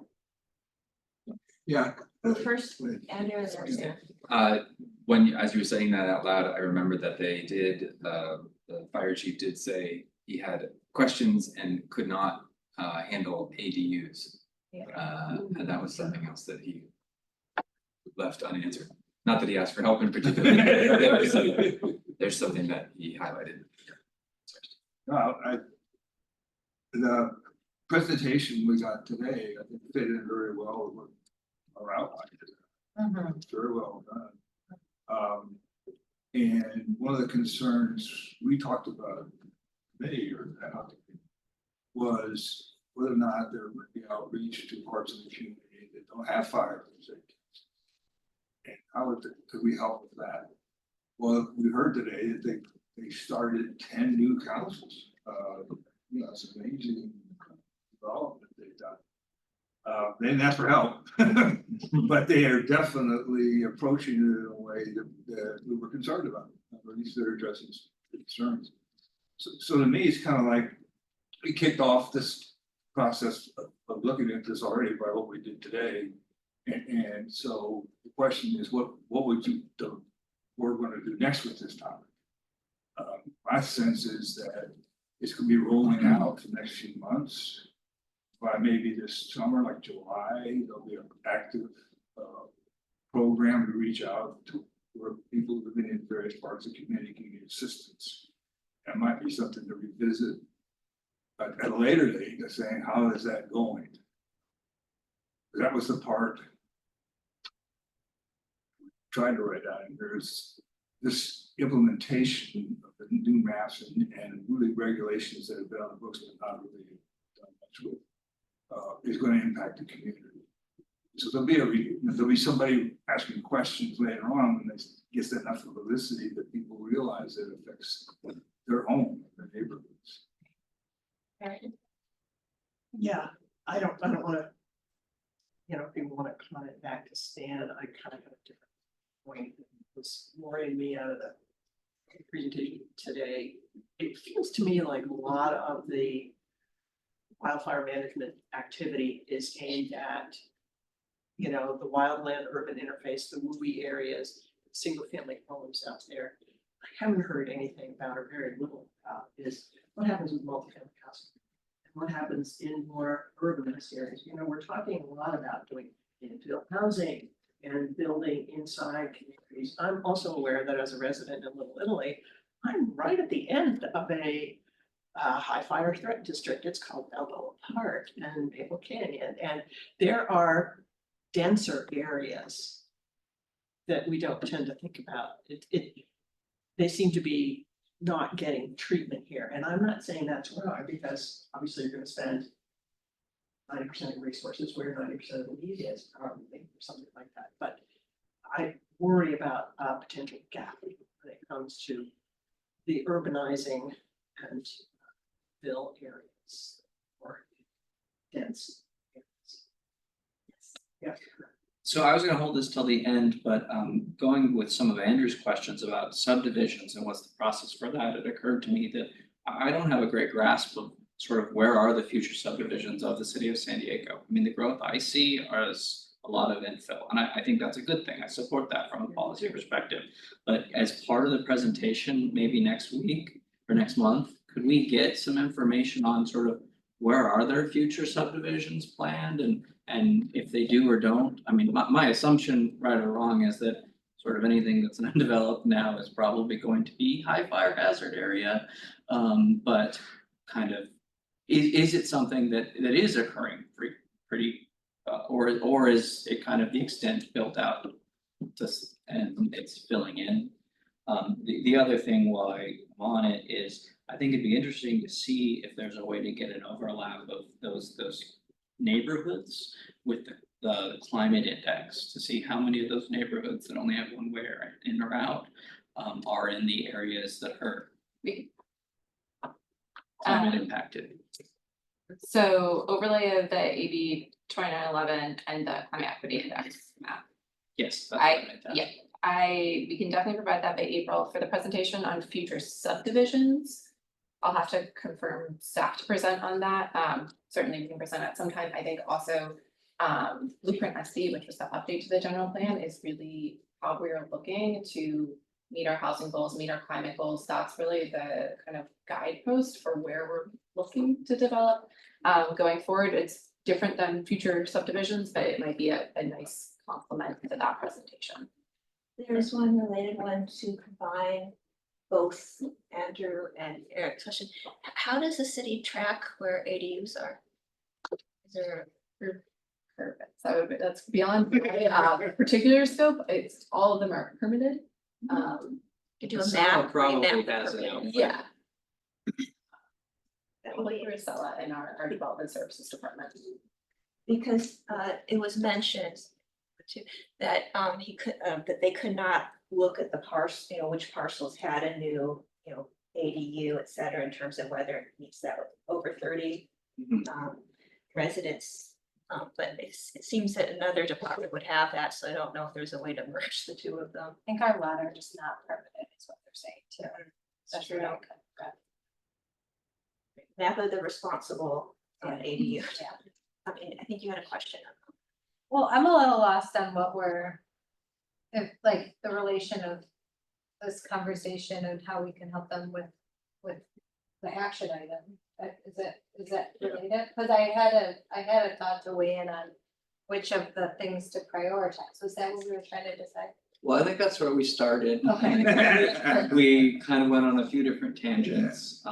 Yeah. Well, first, Andrew is there. As you were saying that out loud, I remembered that they did, the fire chief did say he had questions and could not handle ADUs. Yeah. And that was something else that he left unanswered. Not that he asked for help in particular. There's something that he highlighted. The presentation we got today, I think fit in very well with our outline. Very well done. And one of the concerns we talked about today was whether or not there would be outreach to parts of the community that don't have fire protection. And how could we help with that? Well, we heard today that they started 10 new councils. You know, it's amazing development they've done. They didn't ask for help, but they are definitely approaching it in a way that we were concerned about, or at least they're addressing concerns. So to me, it's kind of like we kicked off this process of looking at this already by what we did today. And so the question is, what would we're going to do next with this topic? My sense is that it's going to be rolling out for the next few months. By maybe this summer, like July, there'll be an active program to reach out to where people living in various parts of the community can get assistance. That might be something to revisit at a later date, saying, how is that going? That was the part I tried to write down. There's this implementation of the new maps and really regulations that have been on the books but not really done much with. Is going to impact the community. So there'll be somebody asking questions later on when they get enough publicity that people realize that it affects their home, their neighborhoods. Yeah, I don't wanna, you know, if you wanna comment back to Stan, I kind of have a different point that was worrying me out of the presentation today. It feels to me like a lot of the wildfire management activity is aimed at, you know, the wildland urban interface, the WUI areas, single family homes out there. I haven't heard anything about, or very little about, is what happens with multifamily housing and what happens in more urbanized areas. You know, we're talking a lot about doing infill housing and building inside communities. I'm also aware that as a resident in Little Italy, I'm right at the end of a high fire threat district. It's called Balboa Park and Maple Canyon, and there are denser areas that we don't tend to think about. They seem to be not getting treatment here, and I'm not saying that's wrong, because obviously you're going to spend 90% of resources where 90% of the need is, probably, or something like that. But I worry about a potential gap when it comes to the urbanizing and fill areas or dense areas. Yes. So I was gonna hold this till the end, but going with some of Andrew's questions about subdivisions and what's the process for that, it occurred to me that I don't have a great grasp of sort of where are the future subdivisions of the city of San Diego. I mean, the growth I see is a lot of infill, and I think that's a good thing. I support that from a policy perspective. But as part of the presentation, maybe next week or next month, could we get some information on sort of where are there future subdivisions planned, and if they do or don't? I mean, my assumption, right or wrong, is that sort of anything that's undeveloped now is probably going to be high fire hazard area. But kind of, is it something that is occurring pretty, or is it kind of the extent built out just and it's filling in? The other thing while I'm on it is, I think it'd be interesting to see if there's a way to get an overlap of those neighborhoods with the climate index, to see how many of those neighborhoods that only have one way in or out are in the areas that are climate impacted. So overlay of the AB 2911 and the climate equity index map. Yes, that's what I meant to ask. We can definitely provide that by April. For the presentation on future subdivisions, I'll have to confirm staff to present on that. Certainly we can present at some time. I think also Blueprint SC, which was the update to the general plan, is really how we're looking to meet our housing goals, meet our climate goals. That's really the kind of guidepost for where we're looking to develop. Going forward, it's different than future subdivisions, but it might be a nice complement to that presentation. There's one related one to combine both Andrew and Eric's question. How does the city track where ADUs are? Is there, Perfect, so that's beyond my particular scope, it's all of them are permitted. you do a Casella map? probably remap has for it out. Yeah. That will be Resella in our development services department. Because it was mentioned too, that he could, that they could not look at the parcel, which parcels had a new, ADU, et cetera, in terms of whether it meets that over 30 residents. But it seems that another department would have that, so I don't know if there's a way to merge the two of them. I think our latter is not permanent, is what they're saying too. That's true. true. Map of the responsible ADU. Yeah. I mean, I think you had a question. Well, I'm a little lost on if like the relation of this conversation and how we can help them with the action item. Is that related? Cause I had a thought to weigh in on which of the things to prioritize. Was that what we were trying to decide? Well, I think that's where we started. Okay. We kind of went on a few different tangents,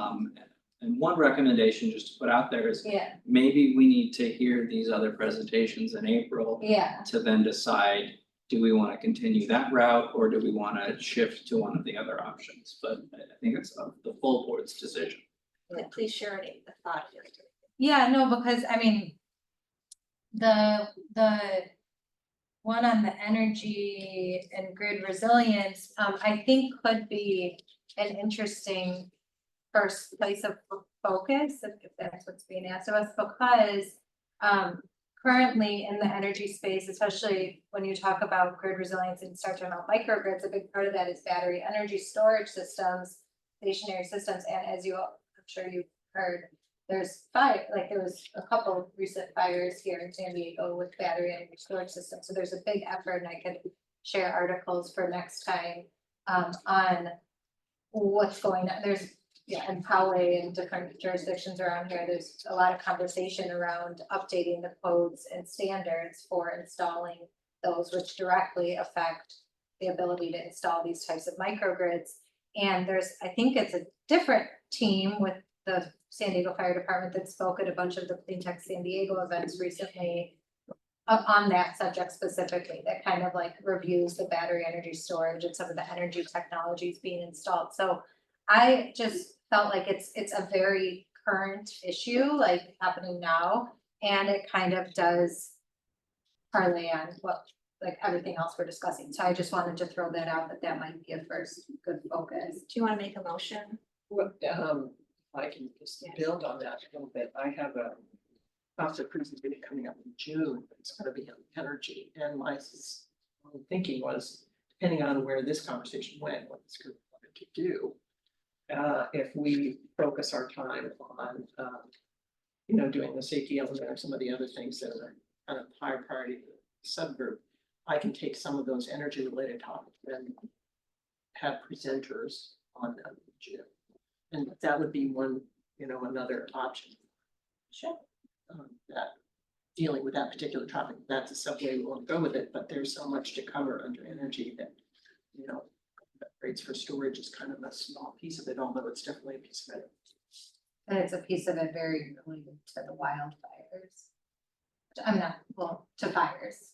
and one recommendation just to put out there is Yeah, maybe we need to hear these other presentations in April yeah. to then decide, do we want to continue that route or do we want to shift to one of the other options? But I think it's the full board's decision. Yeah, please share any thought. Yeah, no, because I mean, the one on the energy and grid resilience, I think could be an interesting first place of focus, if that's what's being asked of us, because currently in the energy space, especially when you talk about grid resilience and start talking about microgrids, a big part of that is battery energy storage systems, stationary systems, and as I'm sure you've heard, there was a couple recent fires here in San Diego with battery energy storage systems, so there's a big effort, and I could share articles for next time on what's going on. There's in Poway and different jurisdictions around here, there's a lot of conversation around updating the codes and standards for installing those, which directly affect the ability to install these types of microgrids. And I think it's a different team with the San Diego Fire Department that spoke at a bunch of the Clean Tech San Diego events recently on that subject specifically, that kind of like reviews the battery energy storage and some of the energy technologies being installed. So I just felt like it's a very current issue, like happening now, and it kind of does parlay on like everything else we're discussing. So I just wanted to throw that out, that might be a first good focus. Do you want to make a motion? Well, I can just build on that a little bit. I have a concept presentation coming up in June. It's gonna be on energy, and my thinking was, depending on where this conversation went, what this group wanted to do. If we focus our time on, doing the safety element or some of the other things that are kind of higher priority subgroup, I can take some of those energy related topics and have presenters on them in June. And that would be one, another option. Sure. That dealing with that particular topic, that's a subway we want to go with it, but there's so much to cover under energy that, rates for storage is kind of a small piece of it, although it's definitely a piece of it. And it's a piece of it very related to the wildfires. To fires.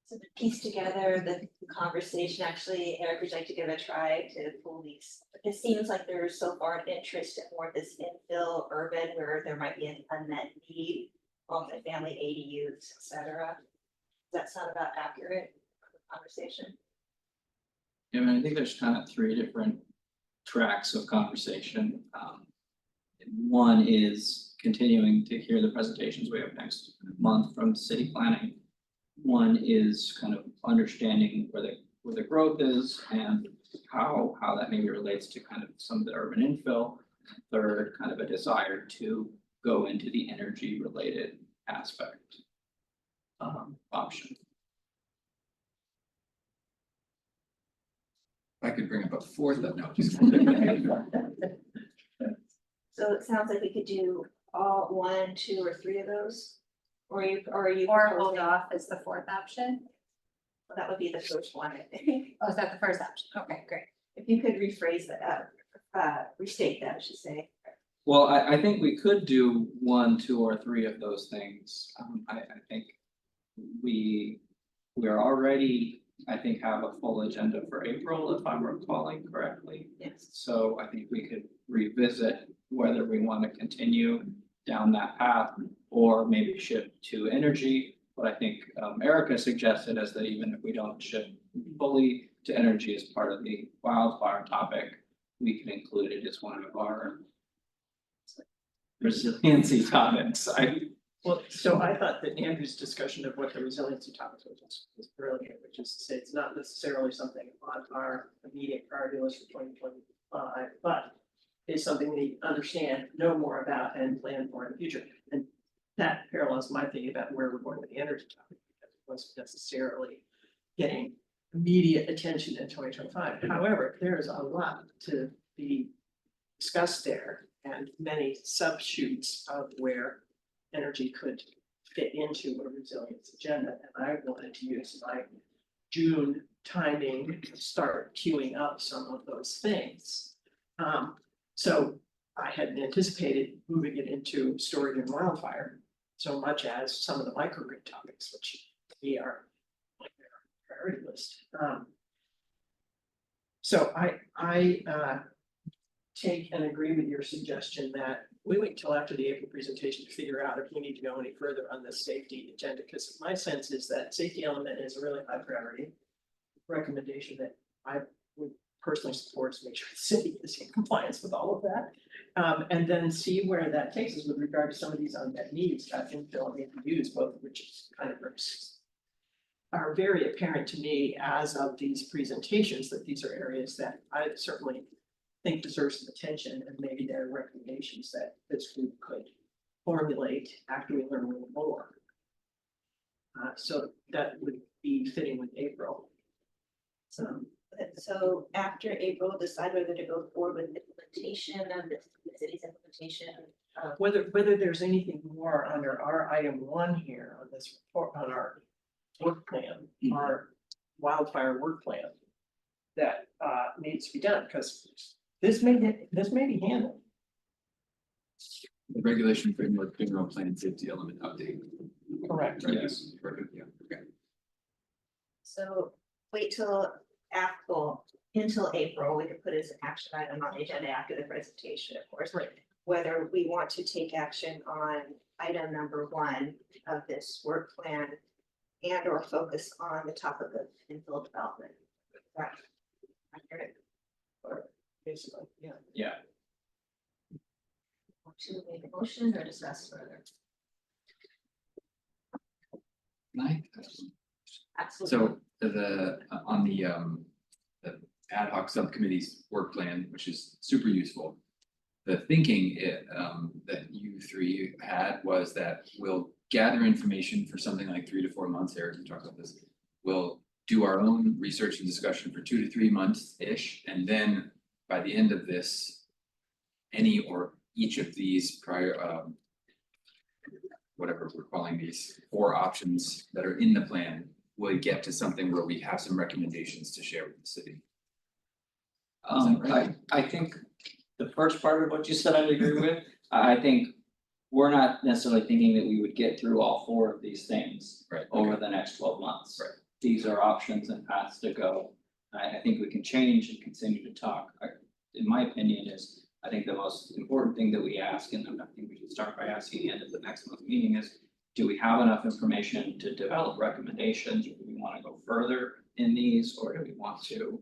So to piece together the conversation, actually, Eric, would you like to give a try to pull these? It seems like there's so far an interest in more of this infill urban where there might be an unmet need, multifamily ADUs, et cetera. Does that sound about accurate for the conversation? I mean, I think there's kind of three different tracks of conversation. One is continuing to hear the presentations we have next month from city planning. One is kind of understanding where the growth is and how that maybe relates to kind of some of the urban infill. Third, kind of a desire to go into the energy related aspect option. I could bring up a fourth, but no, just. So So it sounds like we could do all 1, 2, or 3 of those? Or are you? Or hold proposing- off is the fourth option? Well, that would be the first one, I think. Oh, is that the first option? Okay, great. If you could rephrase that, restate that, I should say. Well, I think we could do 1, 2, or 3 of those things. I think we are already, I think, have a full agenda for April, if I'm recalling correctly. Yes. So I think we could revisit whether we want to continue down that path or maybe shift to energy. But I think Erica suggested as that even if we don't shift fully to energy as part of the wildfire topic, we can include it as one of our resiliency topics. Well, so I thought that Andrew's discussion of what the resiliency topic was brilliant, which is to say it's not necessarily something on our immediate priority list for 2025, but is something we need to understand, know more about, and plan for in the future. And that parallels my thinking about where we're going with the energy topic, because it wasn't necessarily getting immediate attention in 2025. However, there is a lot to be discussed there and many subshoots of where energy could fit into a resilience agenda. And I wanted to use my June timing to start queuing up some of those things. So I had anticipated moving it into storage and wildfire so much as some of the microgrid topics, which we are on their priority list. So I take and agree with your suggestion that we wait till after the April presentation to figure out if we need to go any further on the safety agenda, because my sense is that safety element is a really high priority. Recommendation that I would personally support is make sure the city is in compliance with all of that. And then see where that takes us with regard to some of these unmet needs, infill and APUs, both of which is kind of are very apparent to me as of these presentations, that these are areas that I certainly think deserves some attention, and maybe there are recommendations that this group could formulate after we learn a little more. So that would be fitting with April. So after April, decide whether to go forward with implementation of the city's implementation. Whether there's anything more under our item 1 here on this report, on our work plan, our wildfire work plan, that needs to be done, because this may be handled. The regulation framework, general plan safety element update. Correct. Right, yes, perfect, yeah, okay. So wait till until April, we could put as an action item on the agenda after the presentation, of course. Right. Whether we want to take action on item number 1 of this work plan and or focus on the topic of infill development. Is that accurate? Or basically, yeah. Yeah. Want to make a motion or discuss further? Absolutely. So on the ad hoc subcommittee's work plan, which is super useful. The thinking that you 3 had was that we'll gather information for something like 3 to 4 months. Eric, you talked about this. We'll do our own research and discussion for 2 to 3 months-ish, and then by the end of this, any or each of these prior whatever we're calling these 4 options that are in the plan would get to something where we have some recommendations to share with the city. I think the first part of what you said, I would agree with. I think we're not necessarily thinking that we would get through all 4 of these things over the next 12 months. Right. These are options and paths to go. I think we can change and continue to talk. In my opinion, I think the most important thing that we ask, and I think we should start by asking the end of the next month's meeting, is do we have enough information to develop recommendations? Or do we want to go further in these, or do we want to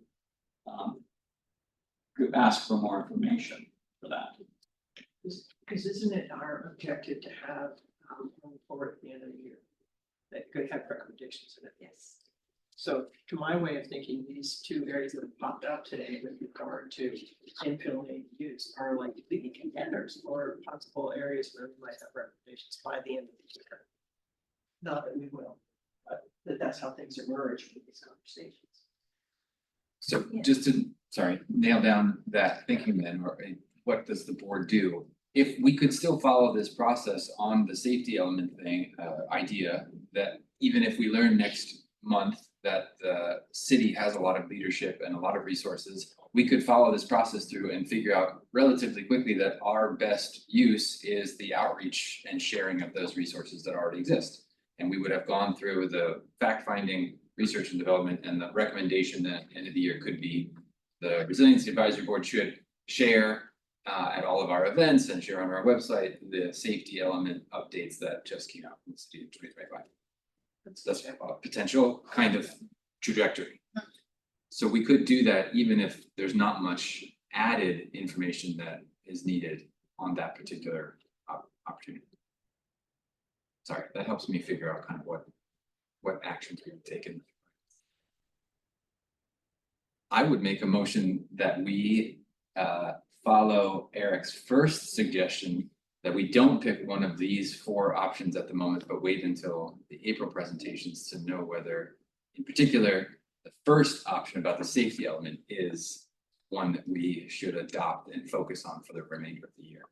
ask for more information for that? Because isn't it our objective to have a report at the end of the year that could have recommendations in it? Yes. So to my way of thinking, these 2 areas that have popped up today with regard to infill and use are like leading contenders for possible areas where we might have recommendations by the end of the year. Not that we will, but that's how things emerge from these conversations. So just to, nail down that thinking then, or what does the board do? if we could still follow this process on the safety element thing, idea, that even if we learn next month that the city has a lot of leadership and a lot of resources, we could follow this process through and figure out relatively quickly that our best use is the outreach and sharing of those resources that already exist. And we would have gone through the fact-finding, research and development, and the recommendation that end of the year could be the Resiliency Advisory Board should share at all of our events and share on our website the safety element updates that just came out from the city in 2025. That's a potential kind of trajectory. So we could do that even if there's not much added information that is needed on that particular opportunity. Sorry, that helps me figure out kind of what actions we've taken. I would make a motion that we follow Eric's first suggestion, that we don't pick one of these 4 options at the moment, but wait until the April presentations to know whether, in particular, the first option about the safety element is one that we should adopt and focus on for the remainder of the year.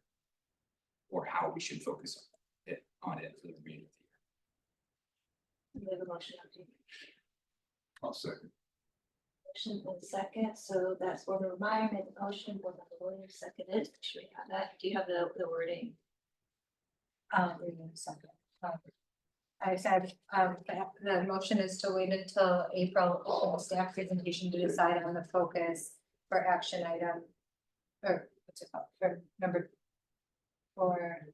Or how we should focus on it for the remainder of the year. We have a motion. I'll second. Motion and second, so that's Board Member Meyer made the motion, Board Member Williams seconded. Should we have that? Do you have the wording? Second. I said, the motion is to wait until April for the staff presentation to decide on the focus for action item. Or what's it called, for number. For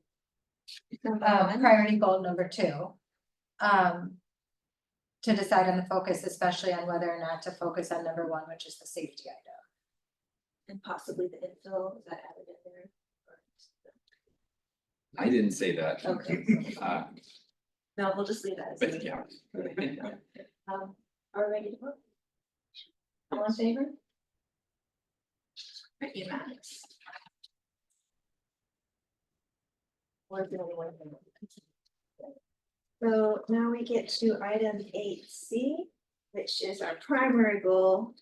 priority goal number 2. To decide on the focus, especially on whether or not to focus on number 1, which is the safety item. And possibly the infill, is that added in there? I didn't say that. Okay. No, we'll just leave that. As But it is. yeah. Are we ready to vote? All in favor? Right, unanimous. Or the only one thing. So now we get to item 8C, which is our primary goal.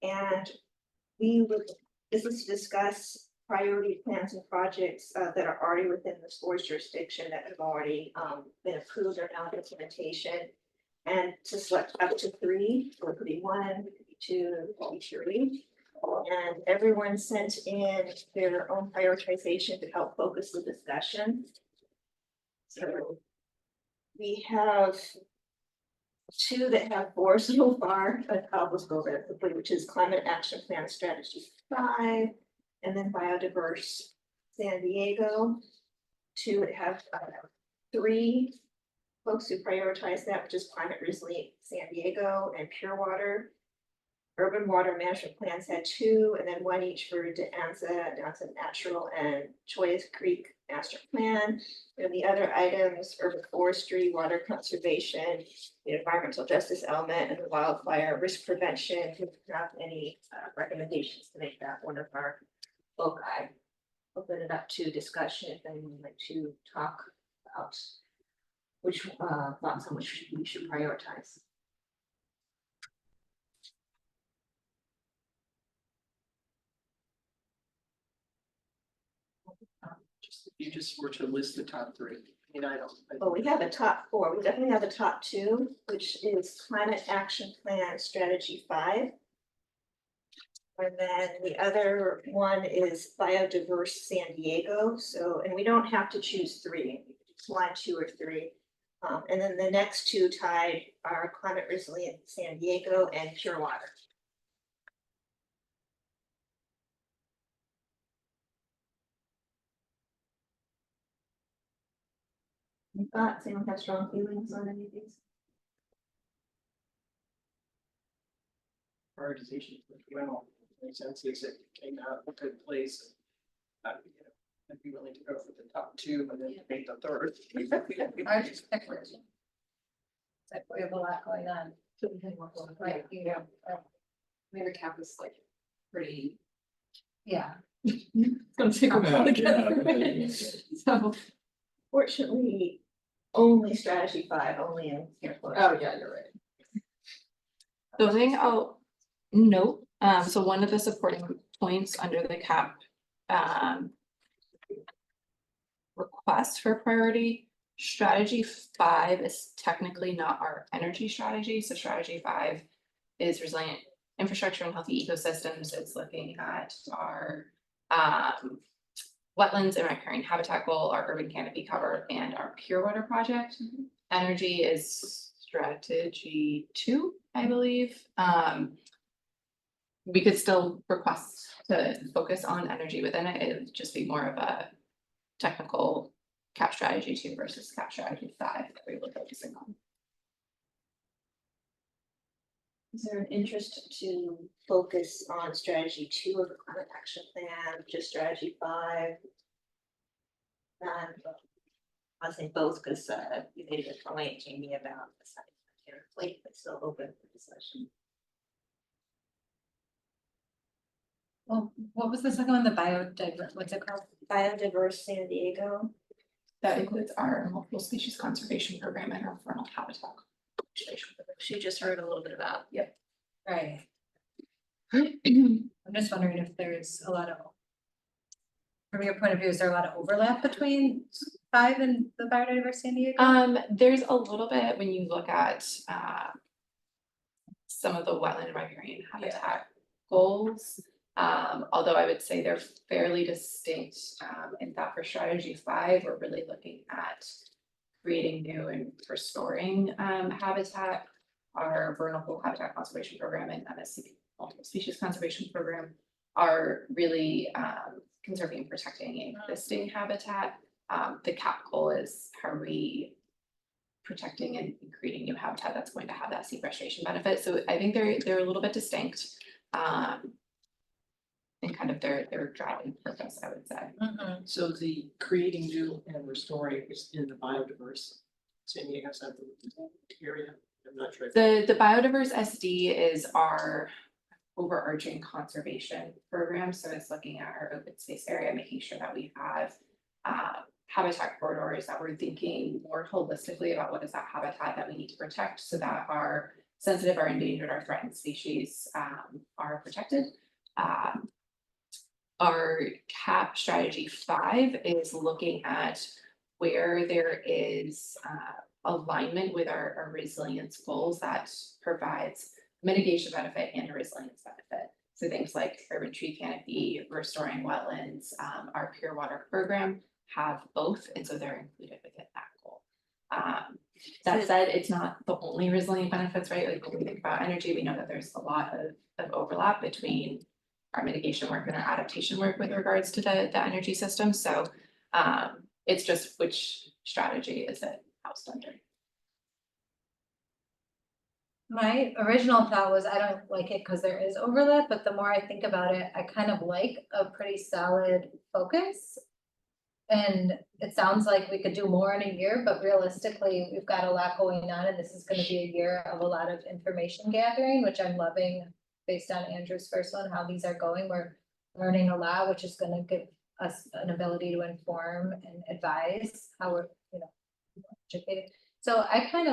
And this is to discuss priority plans and projects that are already within the board's jurisdiction that have already been approved or now in implementation. And to select up to 3, so it could be 1, it could be 2, it could be 3. And everyone sent in their own prioritization to help focus the discussion. So we have 2 that have 4 so far, but I'll just go over it quickly, which is Climate Action Plan Strategy 5, and then Biodiverse San Diego. 2 that have 3 folks who prioritize that, which is Climate Resilient San Diego and Pure Water. Urban Water Management Plans had 2, and then 1 each for Danza Natural and Choice Creek Master Plan. And the other items, urban forestry, water conservation, the environmental justice element, and the wildfire risk prevention. Do you have any recommendations to make that one of our foci? Open it up to discussion if anyone would like to talk about which thoughts on which we should prioritize. If you just were to list the top 3, I don't. Well, we have a top 4. We definitely have a top 2, which is Climate Action Plan Strategy 5. And then the other one is Biodiverse San Diego. So, and we don't have to choose 3, 1, 2, or 3. And then the next 2 tied are Climate Resilient San Diego and Pure Water. Any thoughts? Anyone have strong feelings on any of these? Prioritization, well, makes sense, is it came out a good place. I'd be willing to go for the top 2 and then make the 3rd. I just picked it. It's like we have a lot going on. Right, Maybe the cap is like pretty. yeah. It's gonna take a while to get there. So, Fortunately, only strategy 5, only in airport. oh yeah, you're right. The thing I'll note, so one of the supporting points under the cap request for priority. Strategy 5 is technically not our energy strategy, so strategy 5 is resilient infrastructure and healthy ecosystems. It's looking at our wetlands and riparian habitat goal, our urban canopy cover, and our pure water project. Energy is strategy 2, I believe. We could still request to focus on energy within it. It would just be more of a technical cap strategy 2 versus cap strategy 5 that we were focusing on. Is there an interest to focus on strategy 2 of the climate action plan, just strategy 5? And I say both because you made a point, Jamie, about the size of your plate, but still open for discussion. Well, what was the second one? The biodiverse, what's it called? Biodiverse San Diego. That includes our multiple species conservation program and our vernal habitat conservation program. She just heard a little bit about. Yep. Right. I'm just wondering if there's a lot of, from your point of view, is there a lot of overlap between 5 and the biodiverse San Diego? There's a little bit when you look at some of the wetland and riparian habitat goals. Although I would say they're fairly distinct in that for strategy 5, we're really looking at creating new and restoring habitat. Our vernal habitat conservation program and MSC multiple species conservation program are really conserving and protecting existing habitat. The cap goal is how are we protecting and creating new habitat that's going to have that seed restoration benefit. So I think they're a little bit distinct. And kind of their driving purpose, I would say. So the creating new and restoring is in the biodiverse San Diego area. I'm not sure. The biodiverse SD is our overarching conservation program. So it's looking at our open space area, making sure that we have habitat corridors, that we're thinking more holistically about what is that habitat that we need to protect so that our sensitive, our endangered, our threatened species are protected. Our cap strategy 5 is looking at where there is alignment with our resilience goals that provides mitigation benefit and a resilience benefit. So things like urban tree canopy, restoring wetlands, our pure water program have both, and so they're included within that goal. That said, it's not the only resilient benefits, right? Like when we think about energy, we know that there's a lot of overlap between our mitigation work and our adaptation work with regards to the energy system. So it's just which strategy is it housed under? My original thought was I don't like it because there is overlap, but the more I think about it, I kind of like a pretty solid focus. And it sounds like we could do more in a year, but realistically, we've got a lot going on and this is gonna be a year of a lot of information gathering, which I'm loving based on Andrew's first one, how these are going. We're learning a lot, which is gonna give us an ability to inform and advise how we're, educated. So I kind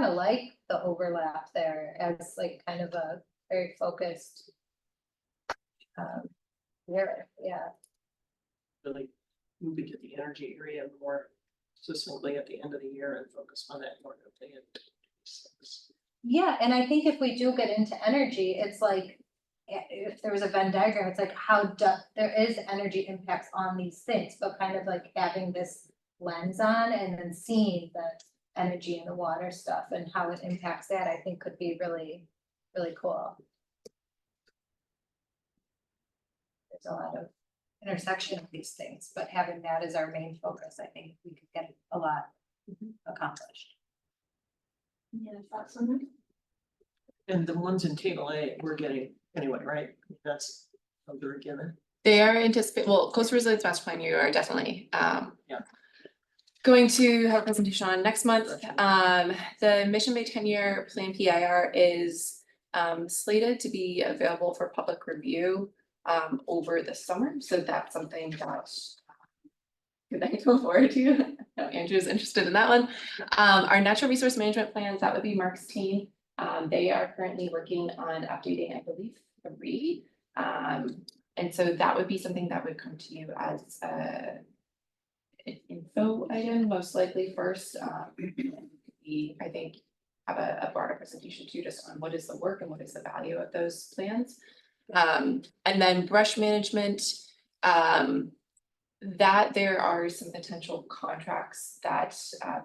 of like the overlap there as like kind of a very focused year, yeah. Really move into the energy area more succinctly at the end of the year and focus on that more quickly. Yeah, and I think if we do get into energy, it's like, if there was a Venn diagram, it's like there is energy impacts on these things, but kind of like having this lens on and then seeing the energy and the water stuff and how it impacts that, I think could be really, really cool. There's a lot of intersection of these things, but having that as our main focus, I think we could get a lot accomplished. Yeah, thoughts on that? And the ones in table A, we're getting anyway, right? That's they're given. They are coastal resilience master plan, you are definitely going to have a presentation on next month. The Mission Bay 10-year plan PIR is slated to be available for public review over the summer. So that's something that I can look forward to. I know Andrew's interested in that one. Our natural resource management plans, that would be Mark's team. They are currently working on updating, I believe, 3. And so that would be something that would come to you as in info item, most likely first, we, I think, have a broader presentation too, just on what is the work and what is the value of those plans. And then brush management, that there are some potential contracts that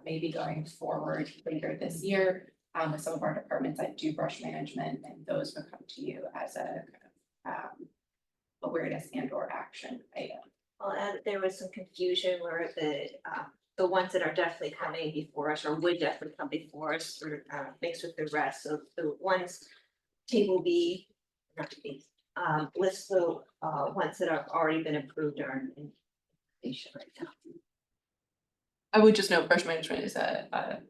may be going forward later this year. With some of our departments that do brush management, and those will come to you as a kind of awareness and or action item. I'll add, that there was some confusion where the ones that are definitely coming before us or would definitely come before us or mixed with the rest. So the ones, table B, not B, lists the ones that have already been approved are in implementation right now. I would just note brush management is a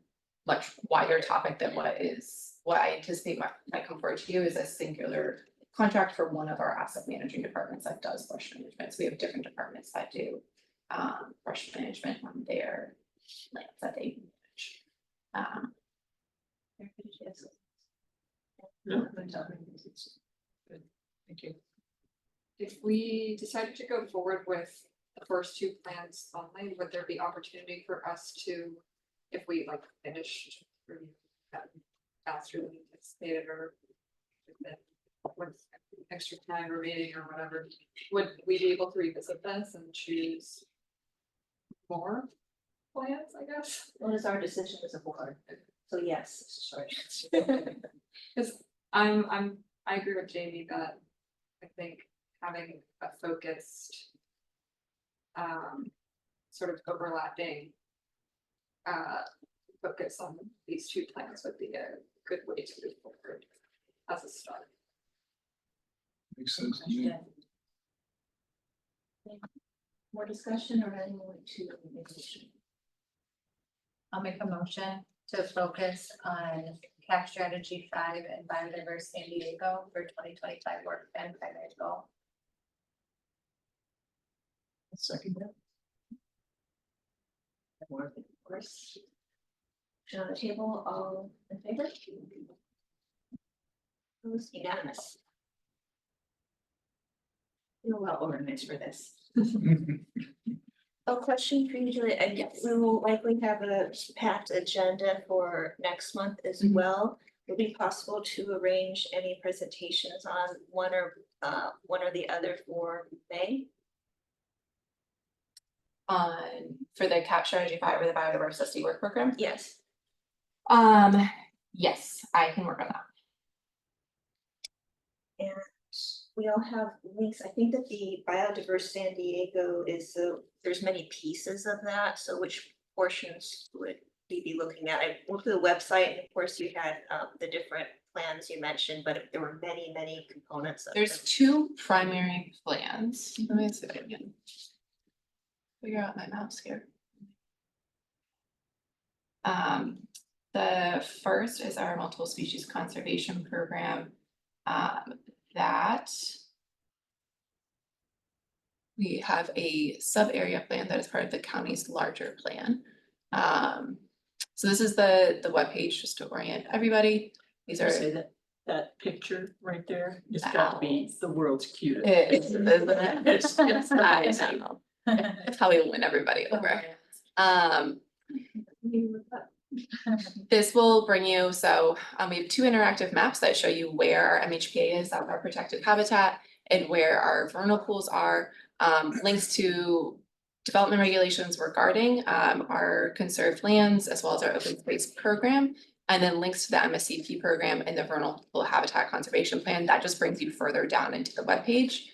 much wider topic than what I anticipate might come forward to you is a singular contract for one of our asset managing departments that does brush management. So we have different departments that do brush management on their lands that they manage. Thank you. If we decided to go forward with the first two plans only, would there be opportunity for us to, if we like finished faster than anticipated or with extra time remaining or whatever, would we be able to revisit this and choose more plans, I guess? What is our decision as a board? So yes, sorry. Because I agree with Jamie that I think having a focused sort of overlapping focus on these two plans would be a good way to move forward as a start. Makes sense to me. More discussion or anyone to make a motion? I'll make a motion to focus on CAP strategy 5 and biodiverse San Diego for 2025 work and primary goal. Second that. More of course. Motion on the table, all in favor? Who's unanimous? You're well organized for this. A question for you, Julie. We will likely have a packed agenda for next month as well. Would it be possible to arrange any presentations on one or the other for May? For the CAP strategy 5 or the biodiversity work program? Yes. Yes, I can work on that. And we all have links. I think that the biodiverse San Diego is there's many pieces of that. So which portions would we be looking at? I looked at the website and of course you had the different plans you mentioned, but there were many components of There's them. 2 primary plans. Let me see if I can figure out my mouse here. The first is our multiple species conservation program. That we have a sub area plan that is part of the county's larger plan. So this is the webpage just to orient everybody. These are Say that picture right there, it's got to be the world's cutest. isn't it? It's I know. That's how we win everybody over. This will bring you, so we have 2 interactive maps that show you where our MHPA is, our protected habitat, and where our vernal pools are. Links to development regulations regarding our conserved lands as well as our open space program. And then links to the MSCP program and the vernal pool habitat conservation plan. That just brings you further down into the webpage.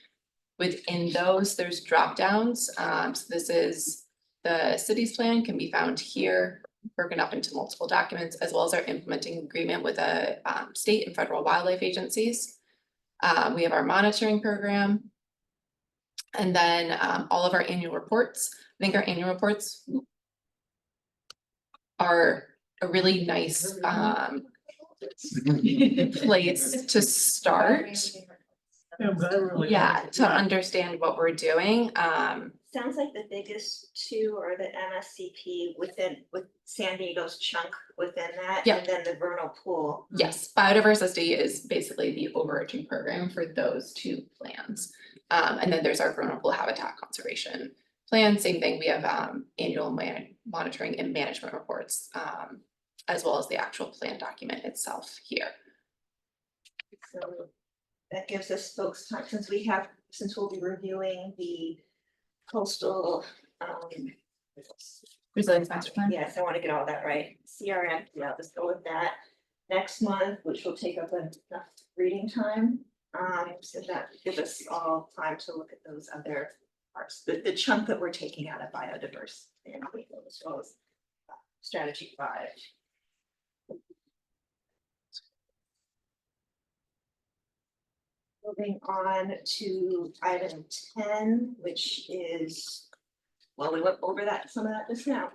Within those, there's drop downs. So this is the city's plan can be found here, broken up into multiple documents, as well as our implementing agreement with the state and federal wildlife agencies. We have our monitoring program. And then all of our annual reports. I think our annual reports are a really nice place to start. Yeah, to understand what we're doing. Sounds like the biggest 2 are the MSCP with San Diego's chunk within that, Yeah. and then the vernal pool. Yes, biodiversity is basically the overarching program for those 2 plans. And then there's our vernal pool habitat conservation plan, same thing, we have annual monitoring and management reports, as well as the actual plan document itself here. So that gives us folks time, since we'll be reviewing the coastal, Resilience master plan. yes, I want to get all that right. CRM, yeah, let's go with that. Next month, which will take up enough reading time. So that gives us all time to look at those other parts, the chunk that we're taking out of biodiversity and as well as strategy 5. Moving on to item 10, which is, well, we went over some of that just now.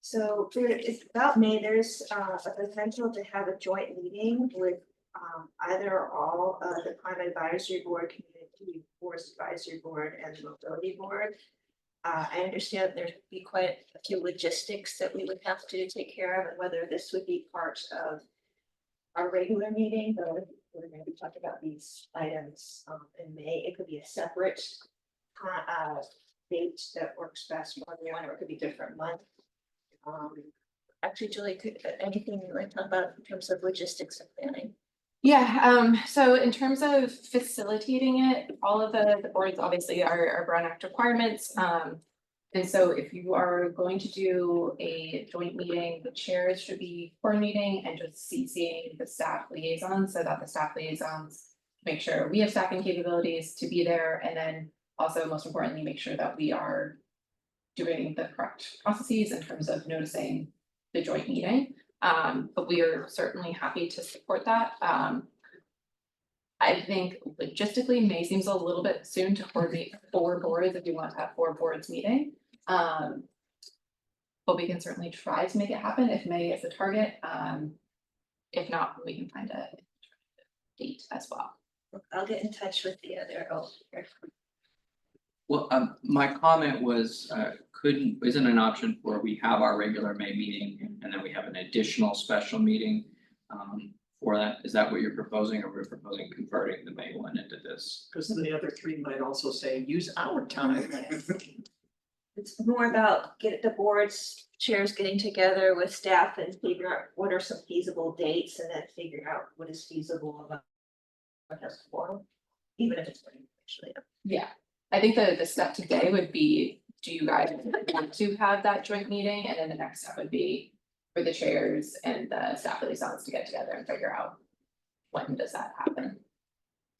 So it's about May, there's a potential to have a joint meeting with either or all of the Climate Advisory Board, Community Forest Advisory Board, and the Mobility Board. I understand there'd be quite a few logistics that we would have to take care of, and whether this would be part of our regular meeting, but we're going to be talking about these items in May. It could be a separate date that works best for everyone, or it could be different month. Actually, Julie, anything you want to talk about in terms of logistics and planning? Yeah, so in terms of facilitating it, all of the boards obviously are Brown Act requirements. And so if you are going to do a joint meeting, the chairs should be coordinating and just CCing the staff liaisons, so that the staff liaisons make sure we have staffing capabilities to be there, and then also most importantly, make sure that we are doing the correct processes in terms of noticing the joint meeting. But we are certainly happy to support that. I think logistically, May seems a little bit soon to coordinate 4 boards if you want to have 4 boards meeting. But we can certainly try to make it happen if May is the target. If not, we can find a date as well. I'll get in touch with the other. Well, my comment was, isn't an option where we have our regular May meeting and then we have an additional special meeting for that? Is that what you're proposing, or we're proposing converting the May one into this? Because the other 3 might also say, use our time. It's more about the boards chairs getting together with staff and figure out what are some feasible dates, and then figure out what is feasible about what has form, even if it's actually. Yeah, I think the step today would be, do you guys want to have that joint meeting? And then the next step would be for the chairs and the staff liaisons to get together and figure out when does that happen.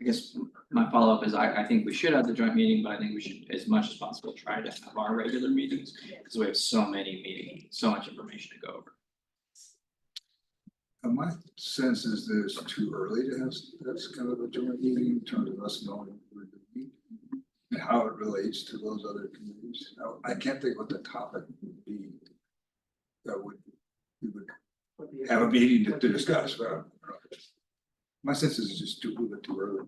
I guess my follow-up is I think we should have the joint meeting, but I think we should, as much as possible, try to have our regular meetings, because we have so many meetings, so much information to go over. My sense is that it's too early to have that's kind of a joint meeting in terms of us knowing where to meet and how it relates to those other committees. I can't think what the topic would be that we would have a meeting to discuss. My sense is it's just a little bit too early.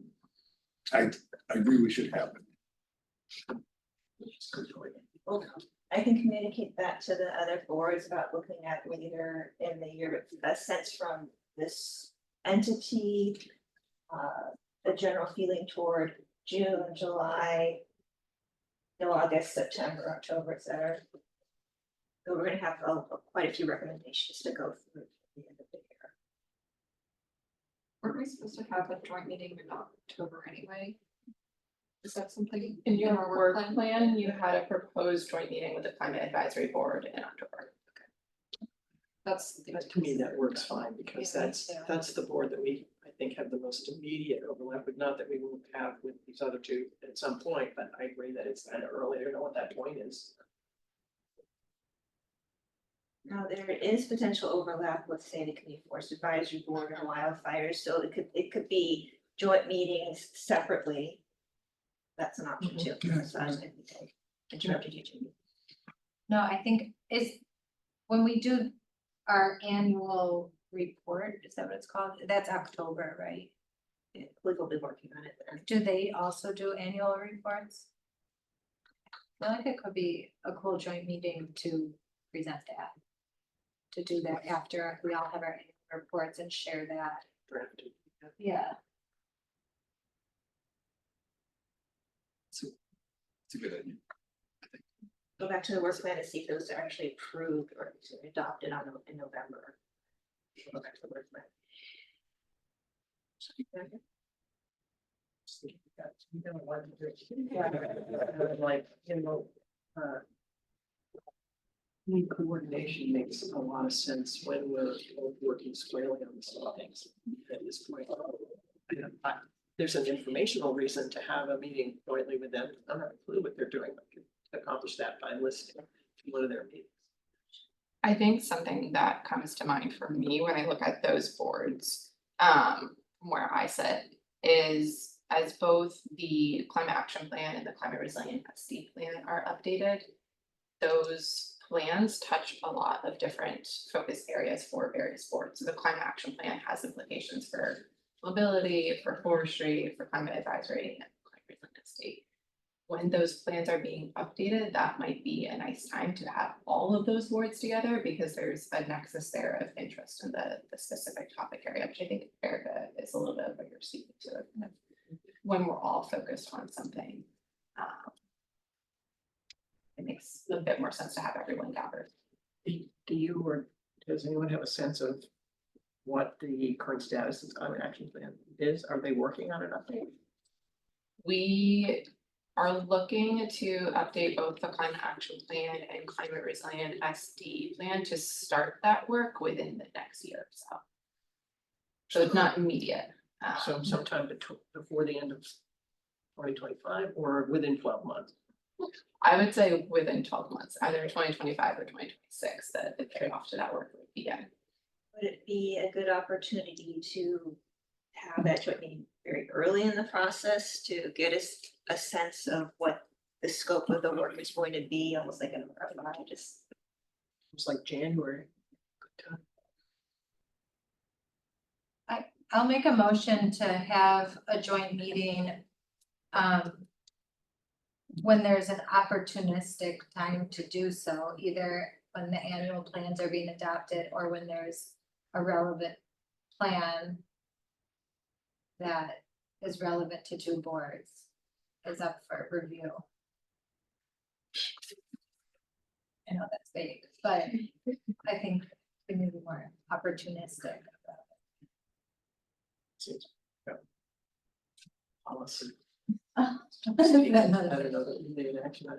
I agree we should have it. I can communicate that to the other boards about looking at later in the year, a sense from this entity, a general feeling toward June, July, August, September, October, etc. So we're gonna have quite a few recommendations to go through at the end of the year. Weren't we supposed to have a joint meeting in October anyway? Is that something In your work plan, you had a proposed joint meeting with the Climate Advisory Board in October. That's. To me, that works fine, because that's the board that we, I think, have the most immediate overlap, but not that we won't have with these other 2 at some point, but I agree that it's kind of early to know what that point is. Now, there is potential overlap with, say, the Community Forest Advisory Board and wildfires, so it could be joint meetings separately. That's an option too. So I interrupted you, Jamie. No, I think when we do our annual report, is that what it's called? That's October, right? Yeah, we will be working on it then. Do they also do annual reports? I feel like it could be a cool joint meeting to present that. To do that after we all have our annual reports and share that. Yeah. It's a good idea. go back to the work plan to see if it was actually approved or adopted in November. Go back to the work plan. Like, need coordination makes a lot of sense when we're both working squarely on the same things at this point. There's an informational reason to have a meeting jointly with them. I don't have a clue what they're doing, but could accomplish that by listening to one of their meetings. I think something that comes to mind for me when I look at those boards, from where I sit, is as both the climate action plan and the climate resilient SD plan are updated, those plans touch a lot of different focus areas for various boards. So the climate action plan has implications for mobility, for forestry, for climate advisory, and climate resilient SD. When those plans are being updated, that might be a nice time to have all of those boards together because there's a nexus there of interest in the specific topic area, which I think Erica is a little bit of what you're speaking to. Kind of when we're all focused on something, it makes a bit more sense to have everyone gathered. Do you or does anyone have a sense of what the current status of the climate action plan is? Are they working on an update? We are looking to update both the climate action plan and climate resilient SD plan to start that work within the next year or so. So it's not immediate. So sometime before the end of 2025 or within 12 months? I would say within 12 months, either 2025 or 2026, that the payoff to that work would begin. Would it be a good opportunity to have that joint meeting very early in the process to get us a sense of what the scope of the work is going to be, almost like an RFI, just. It's like January. Good time. I'll make a motion to have a joint meeting. When there's an opportunistic time to do so, either when the annual plans are being adopted or when there's a relevant plan that is relevant to two boards is up for review. I know that's vague, but I think we need to be more opportunistic about Seems, yeah. Policy. it. I don't know that we need an action on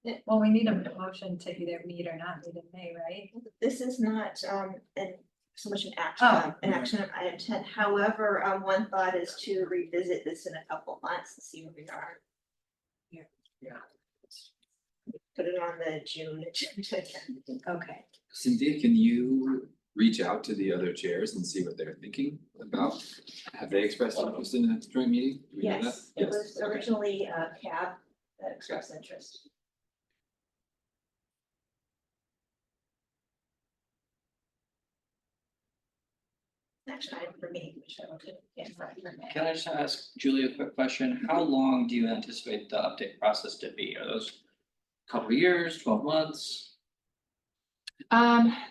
it. Well, we need a motion to either meet or not meet in May, right? This is not so much an Oh. action item 10. However, one thought is to revisit this in a couple months and see where we are. Yeah. Put it on the June agenda again. Okay. Cynthia, can you reach out to the other chairs and see what they're thinking about? Have they expressed interest in a joint meeting? Do we know that? Yes, it was originally CAB that expressed interest. Action item for me, which I could get right for May. Can I just ask Julie a quick question? How long do you anticipate the update process to be? Are those a couple of years, 12 months?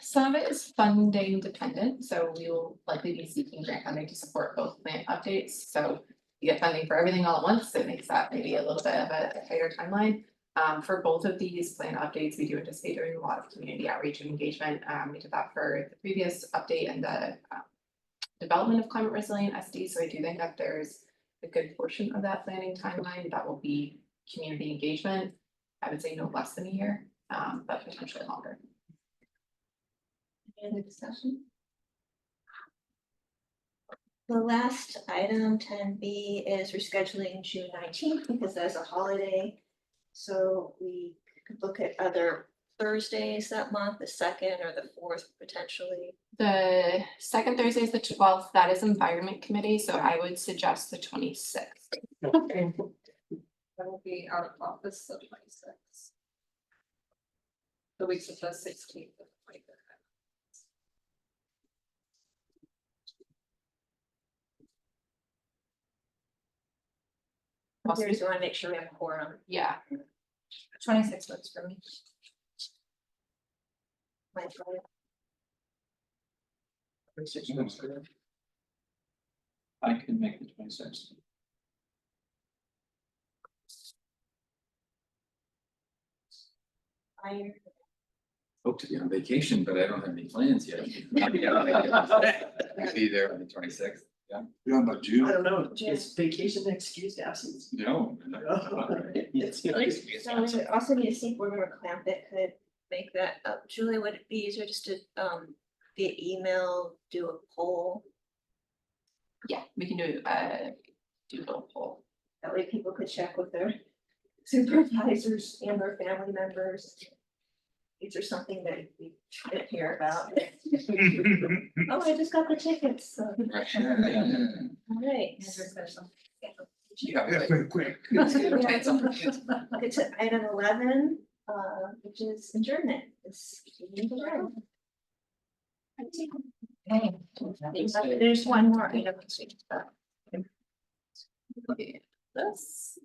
Some of it is funding dependent, so we will likely be seeking grant funding to support both plan updates. So you get funding for everything all at once, it makes that maybe a little bit of a tighter timeline. For both of these plan updates, we do anticipate doing a lot of community outreach and engagement. We did that for the previous update and the development of climate resilient SD. So I do think that there's a good portion of that planning timeline that will be community engagement. I would say no less than a year, but potentially longer. Any other discussion? The last item 10B is rescheduling June 19th because that's a holiday. So we could look at other Thursdays that month, the 2nd or the 4th potentially. The second Thursday is the 12th, that is environment committee, so I would suggest the 26th. I will be out of office the 26th. The weeks of the 16th. Here's, we want to make sure we have a quorum. Yeah, 26 works for me. Mine's right. 26 months ago. I can make the 26th. fire. Hope to be on vacation, but I don't have any plans yet. Be there on the 26th. You know about June? I don't know, is vacation an excused absence? No. It's an excused So we absence. would also need to see if board member Clamp that could make that up. Julie, would it be easier just to, via email, do a poll? Yeah, we can do doodle poll. That way people could check with their supervisors and their family members. Is there something that we didn't hear about? Oh, I just got the tickets, so. All right. Yeah, quick. It's item 11, which is adjournment. It's adjourned. There's one more item. This.